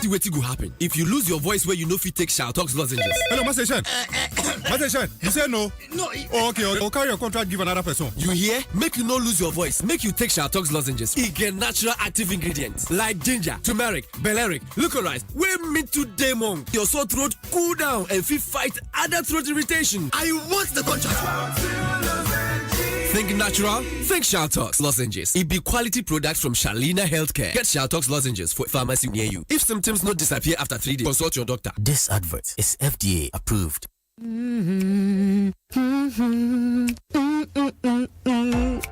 See what go happen if you lose your voice where you know if you take Shout Talks lozenges. Hello, Master Shan. You say no? No. Okay, I'll carry your contract, give another person. You hear? Make you no lose your voice. Make you take Shout Talks lozenges. It get natural active ingredients like ginger, turmeric, valeric, licorice. We meet to demon. Your sore throat cool down and fit fight other throat irritation. I want the contract. Think natural? Think Shout Talks lozenges. It be quality products from Shalina Healthcare. Get Shout Talks lozenges for pharmacy near you. If symptoms not disappear after 3 days, consult your doctor. This advert is FDA approved.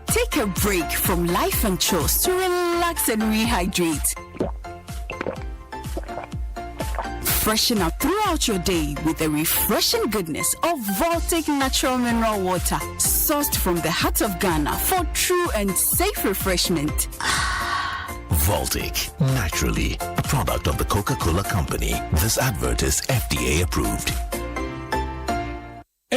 Take a break from life and chores to relax and rehydrate. Freshen up throughout your day with the refreshing goodness of Voltic Natural Mineral Water, sourced from the heart of Ghana for true and safe refreshment. Voltic, naturally, a product of the Coca-Cola Company. This advert is FDA approved.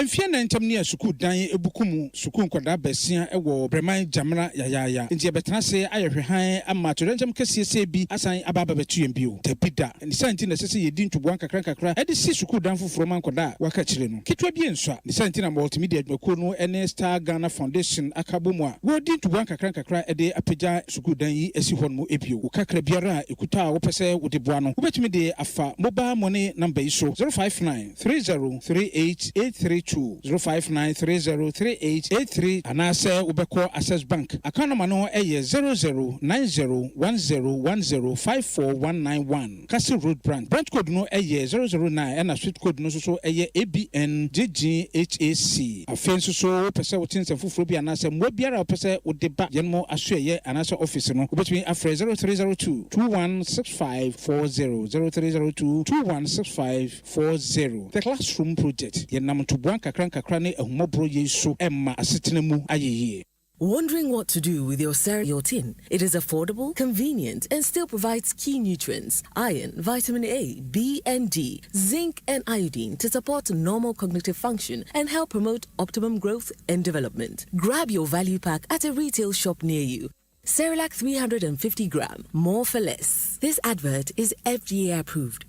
Enfia na ntam ne suku dan ebukumu suku nkwada basia ewo Breman Jamra yayaya. Nti ebetena se ayehwehan ama torentam kesiese bi asan ababa betu yembio. Tepida. Ni santi na sese yedi ntubuan kakra edi si suku dan foforo man kwada waka kire no. Kitwa bi enso. Ni santi na multimedia adwako no ene Star Ghana Foundation akabomu a. Wodi ntubuan kakra ede apeja suku dan yi esi hɔ no ebio. Ukakra biara ekuta wo pese wo de boa no. Wobetumi de afa mobile money number iso 059 3038832 059303883 anase ubeko Access Bank account number no eye 009010105491 Castle Road branch code no eye 009 and street code no so eye ABNGGHAC afenso so pese wotinse fufuro bi anase mo biara pese wodeba yenmo asoye anase office no ubetumi afre 0302 216540 0302 216540 the classroom project yenam to buan kakra ne ahumobro yeso emma asetena mu ayeye. Wondering what to do with your tin? It is affordable, convenient, and still provides key nutrients, iron, vitamin A, B, and D, zinc, and iodine to support normal cognitive function and help promote optimum growth and development. Grab your value pack at a retail shop near you. Cerelac 350 gram, more for less. This advert is FDA approved.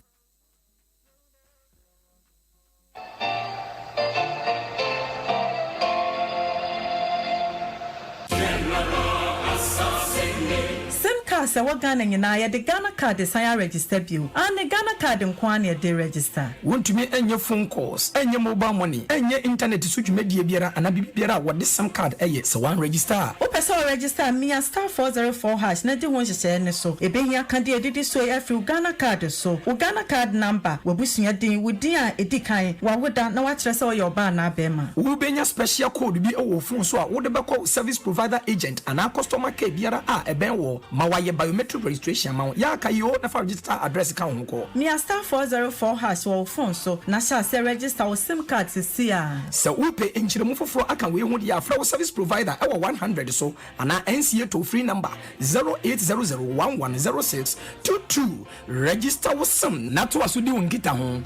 Sɛ wɔ Ghana nyinaa yɛde Ghana card sign register bio. Ane Ghana card nkwan na yɛde register. Wontumi enye phone calls, enye mobile money, enye internet so dwumadie biara ana bibiara wɔde SIM card ɛyɛ sɛ wan register. Wo pɛ sɛ register mia *404# na de ho hyehyɛ ne so. Ebehia ka de edidi so afi Ghana card so. Wo Ghana card number wabusua din wodi a edikan wawoda na wakyerɛ sɛ ɔyɛ ɔba na abɛma. Wo benya special code bi ɛwɔ phone so a wode bɛkɔ service provider agent ana customer care biara a ɛbɛn wɔ ma wayɛ biometric registration amount ya ka yo na fa register address ka ho ko mia *404# wo phone so na sha se register wo SIM card sisi a so wo pe enchiremu foforo aka we hu dia fra wo service provider e wo 100 so ana NCA toll free number 0800110622 register wo SIM na to aso di wo ngita ho.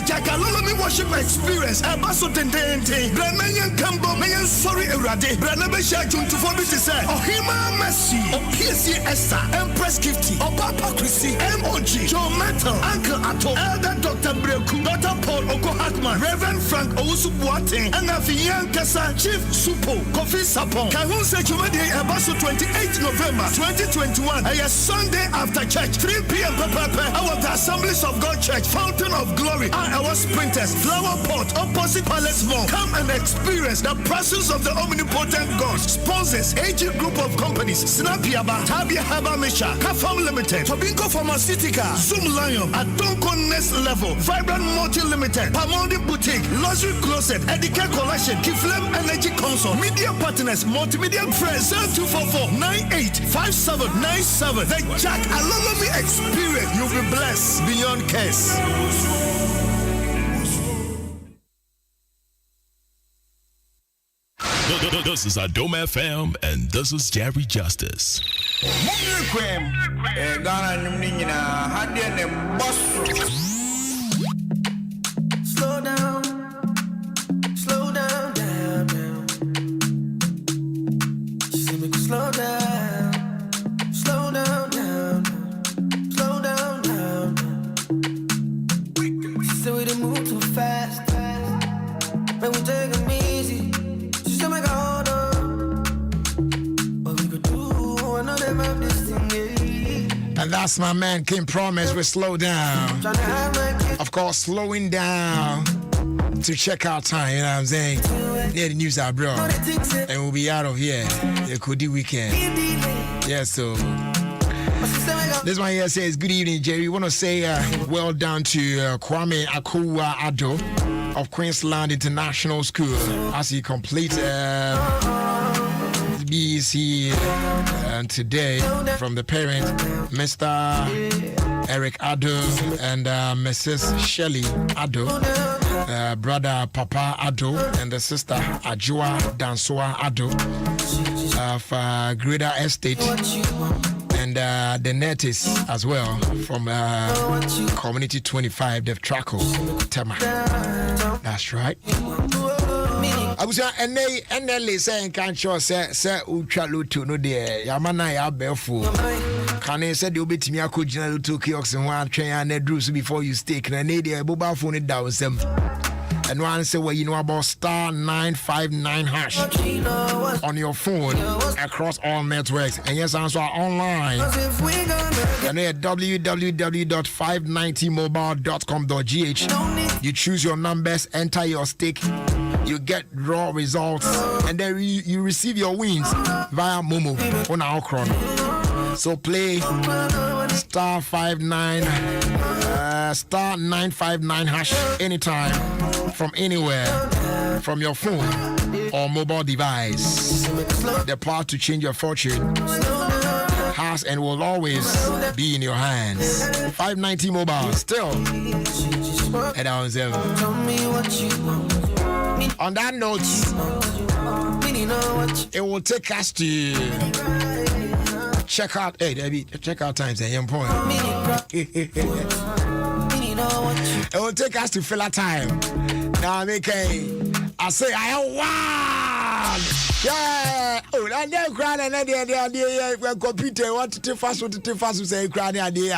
Jakalolomi worship experience Abaso Tendente Branayan Kambo Mayan Sorry Erade Branabesha Juntufo Biti say Ohima Mercy PSC Esther Empress Gifty Papa Chrissy MOG Joe Metal Uncle Ato Elder Dr. Breku Dr. Paul Oko Hackman Reverend Frank Owusu Boateng and Afiyan Kasa Chief Supo Kofi Sapon Kahun Sechumadi Abaso 28 November 2021 a Sunday after church 3 p.m. Our the Assemblies of God Church Fountain of Glory our sprinters, flower pot, opposite Palace Mall. Come and experience the presence of the omnipotent God. Sponsors, agent group of companies, Snapiaba, Tabia Haba Misha, Kafam Limited, Tobinco Pharmaceutica, Zoom Lion, Adonko Next Level, Vibrant Multi Limited, Pamondi Boutique, Luxury Closet, Edicare Collection, Kiflem Energy Console, Media Partners, Multimedia Friends, 0244-985797. The Jack Alolomi Experience. You'll be blessed beyond case. This is Adoma FM, and this is Jerry Justice. Slow down, down. She said, make me slow down, down. Slow down. She said, we didn't move too fast, but we take it easy. And that's my man King Promise with Slow Down. Of course, slowing down to check our time, you know what I'm saying? Yeah, the news are bro. And we'll be out of here. It could be weekend. Yeah, so this one here says, good evening, Jerry. We want to say well done to Kwame Akuwa Ado of Queensland International School as he completes BEC today from the parent Mr. Eric Ado and Mrs. Shelley Ado, brother Papa Ado and the sister Ajua Dansoa Ado. Greater Estate, and the Netis as well from Community 25, Dev Traco, Tema. That's right. I was saying, and then saying, can't show say, Uchalu to no dear, Yamana ya befu. Can I say, you'll be to me, I could general to kiosk and one train and Drews before you stick, and I need a mobile phone it down some. And one say, well, you know about star 959 hash on your phone across all networks. And yes, answer online. And at www.590mobile.com.gh. You choose your numbers, enter your stake, you get raw results, and then you receive your wins via Momo on our chrono. So play star 959 hash anytime, from anywhere, from your phone or mobile device. The power to change your fortune has and will always be in your hands. 590 mobile still at our 7. On that note, it will take us to check out. Hey, Debbie, check out times and young point. It will take us to fill our time. Now, I say, I am one. Yeah. Oh, and then crying and idea. When computer want to fast, say crying idea.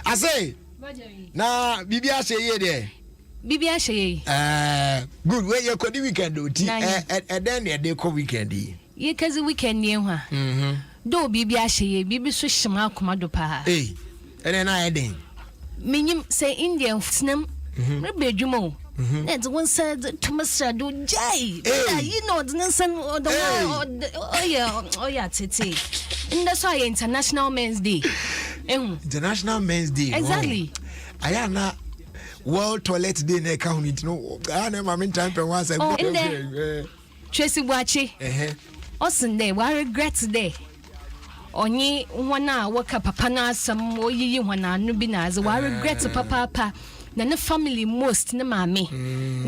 I say, now, Bibi say ye there. Bibi say. Good. Where you could weekend do? And then they call weekend. Ye kazi weekend near her. Do Bibi say, Bibi so shama komado pa. Hey, and then I did. Minim say Indian snum. Maybe Jumo. That's one said to Mr. Do Jay. You know, the Nelson or the oh yeah, Titi. And that's why International Men's Day. International Men's Day. Exactly. I am not World Toilet Day. Ne count no. I never mean time per once. Oh, in there. Tracy Wachi. Sunday, I regret today. Onye wana waka papa na some oyi wana nubina as I regret papa. Na ne family most na mame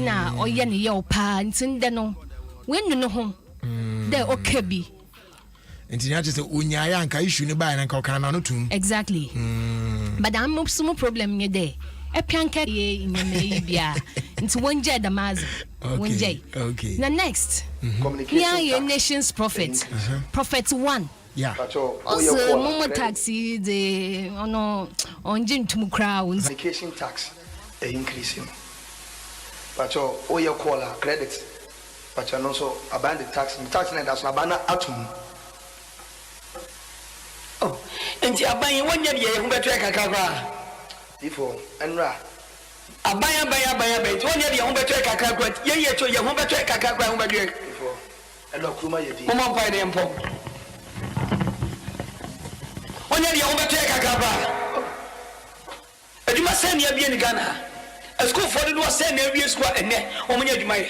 na oye ne ye pa ntinde no when no ho de okabi entinya just unyaya anka issue ne ba na nka kana no tum exactly but am some problem nye de epianka ye nyame bia nti wonje da maz wonje okay na next communication yeah nation's prophet prophet 1 yeah also momo taxi the ono onje ntum crowd communication tax increasing. But all your caller credit, but you also abandon tax and tax and that's not banner atom. Oh, and you are buying 1 year, you better Kakara. Before and Ra. A buyer, 1 year, you better Kakara, ye to your home better Kakara before. And look, Kuma, Mama by the Empo. 1 year, you better Kakara. You must send your being Ghana. A school for the send every squad and then my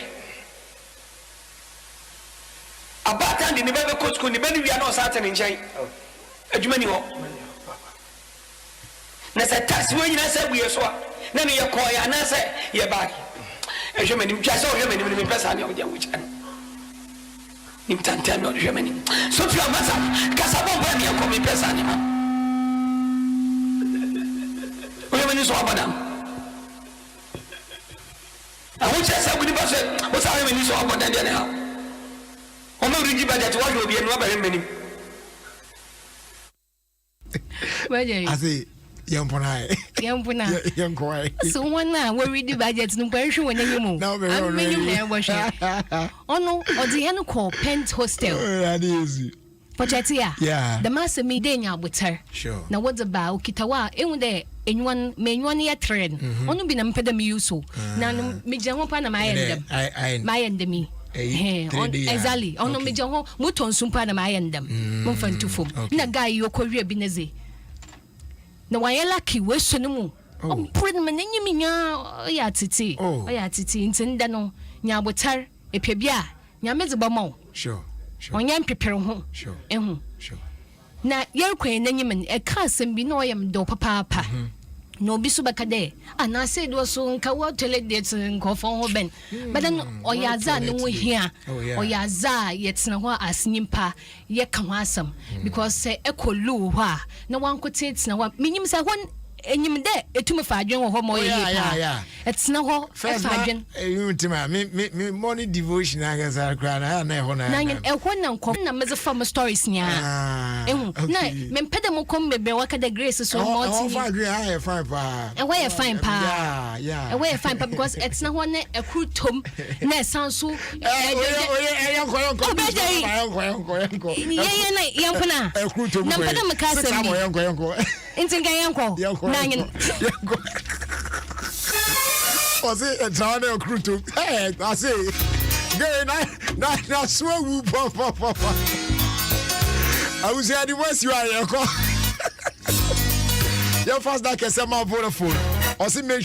a backhand in the Bible coach could be we are not certain in China. A Germany. That's a tax when you said we are so. Then you call and I say, you're back. A German just saw him in the person of the witch. In Tantan or Germany. So to your master, Casabon, when you call me person. Women is what, madam. I want to say, what's our minister of what they are now? Omo rigi budget what will be no very many. I say young pona. Young quiet. So one now we read the budget no question when you move. Now very really. Oh no, or the end call Pent Hostel. That is. Pochetia. Yeah. The master me denya with her. Sure. Now what's about Kitawa there anyone year trend. Onu bi na mpeda me yuso. Na me jango pa na my end. My end me. Exactly. Ono me jango moton sumpa na my end them. Mo fantu fom. Na guy yo kowie bi neze. Na wa ye lucky we so no mu. O pred me nanyi me nya ya titi. O ya titi ntinda no nya botar epia bia nya meze bamo. Sure. Onyan prepare ho. Sure. Sure. Na yerkwen nanyi men e ka asem bi na oyam do papa. no bi so beka de ana say do so nka wo toilet nkofon ho ben but then oyaza ne wo hia oyaza yetena ho asnimpa ye ka ho asam because say ekolu ho a na wankote tena ho minyim say hon enyim de etumi fa adwen wo ho mo ye pa etena ho fa adwen untima me morning devotion against cry na ho na ehon na nkom na meze fa my stories nya ehun na me mpede mo kom bebe waka the grace so mo ti fa agree fine pa we fine pa we fine pa because etena ho na ekrutom na esanso yampuna ekrutom na mpede me ka se mi intinga yanko nanyin Ose etana ekrutom I say gay na swear wu papa I was here the worst you are yanko your first that can send my phone or see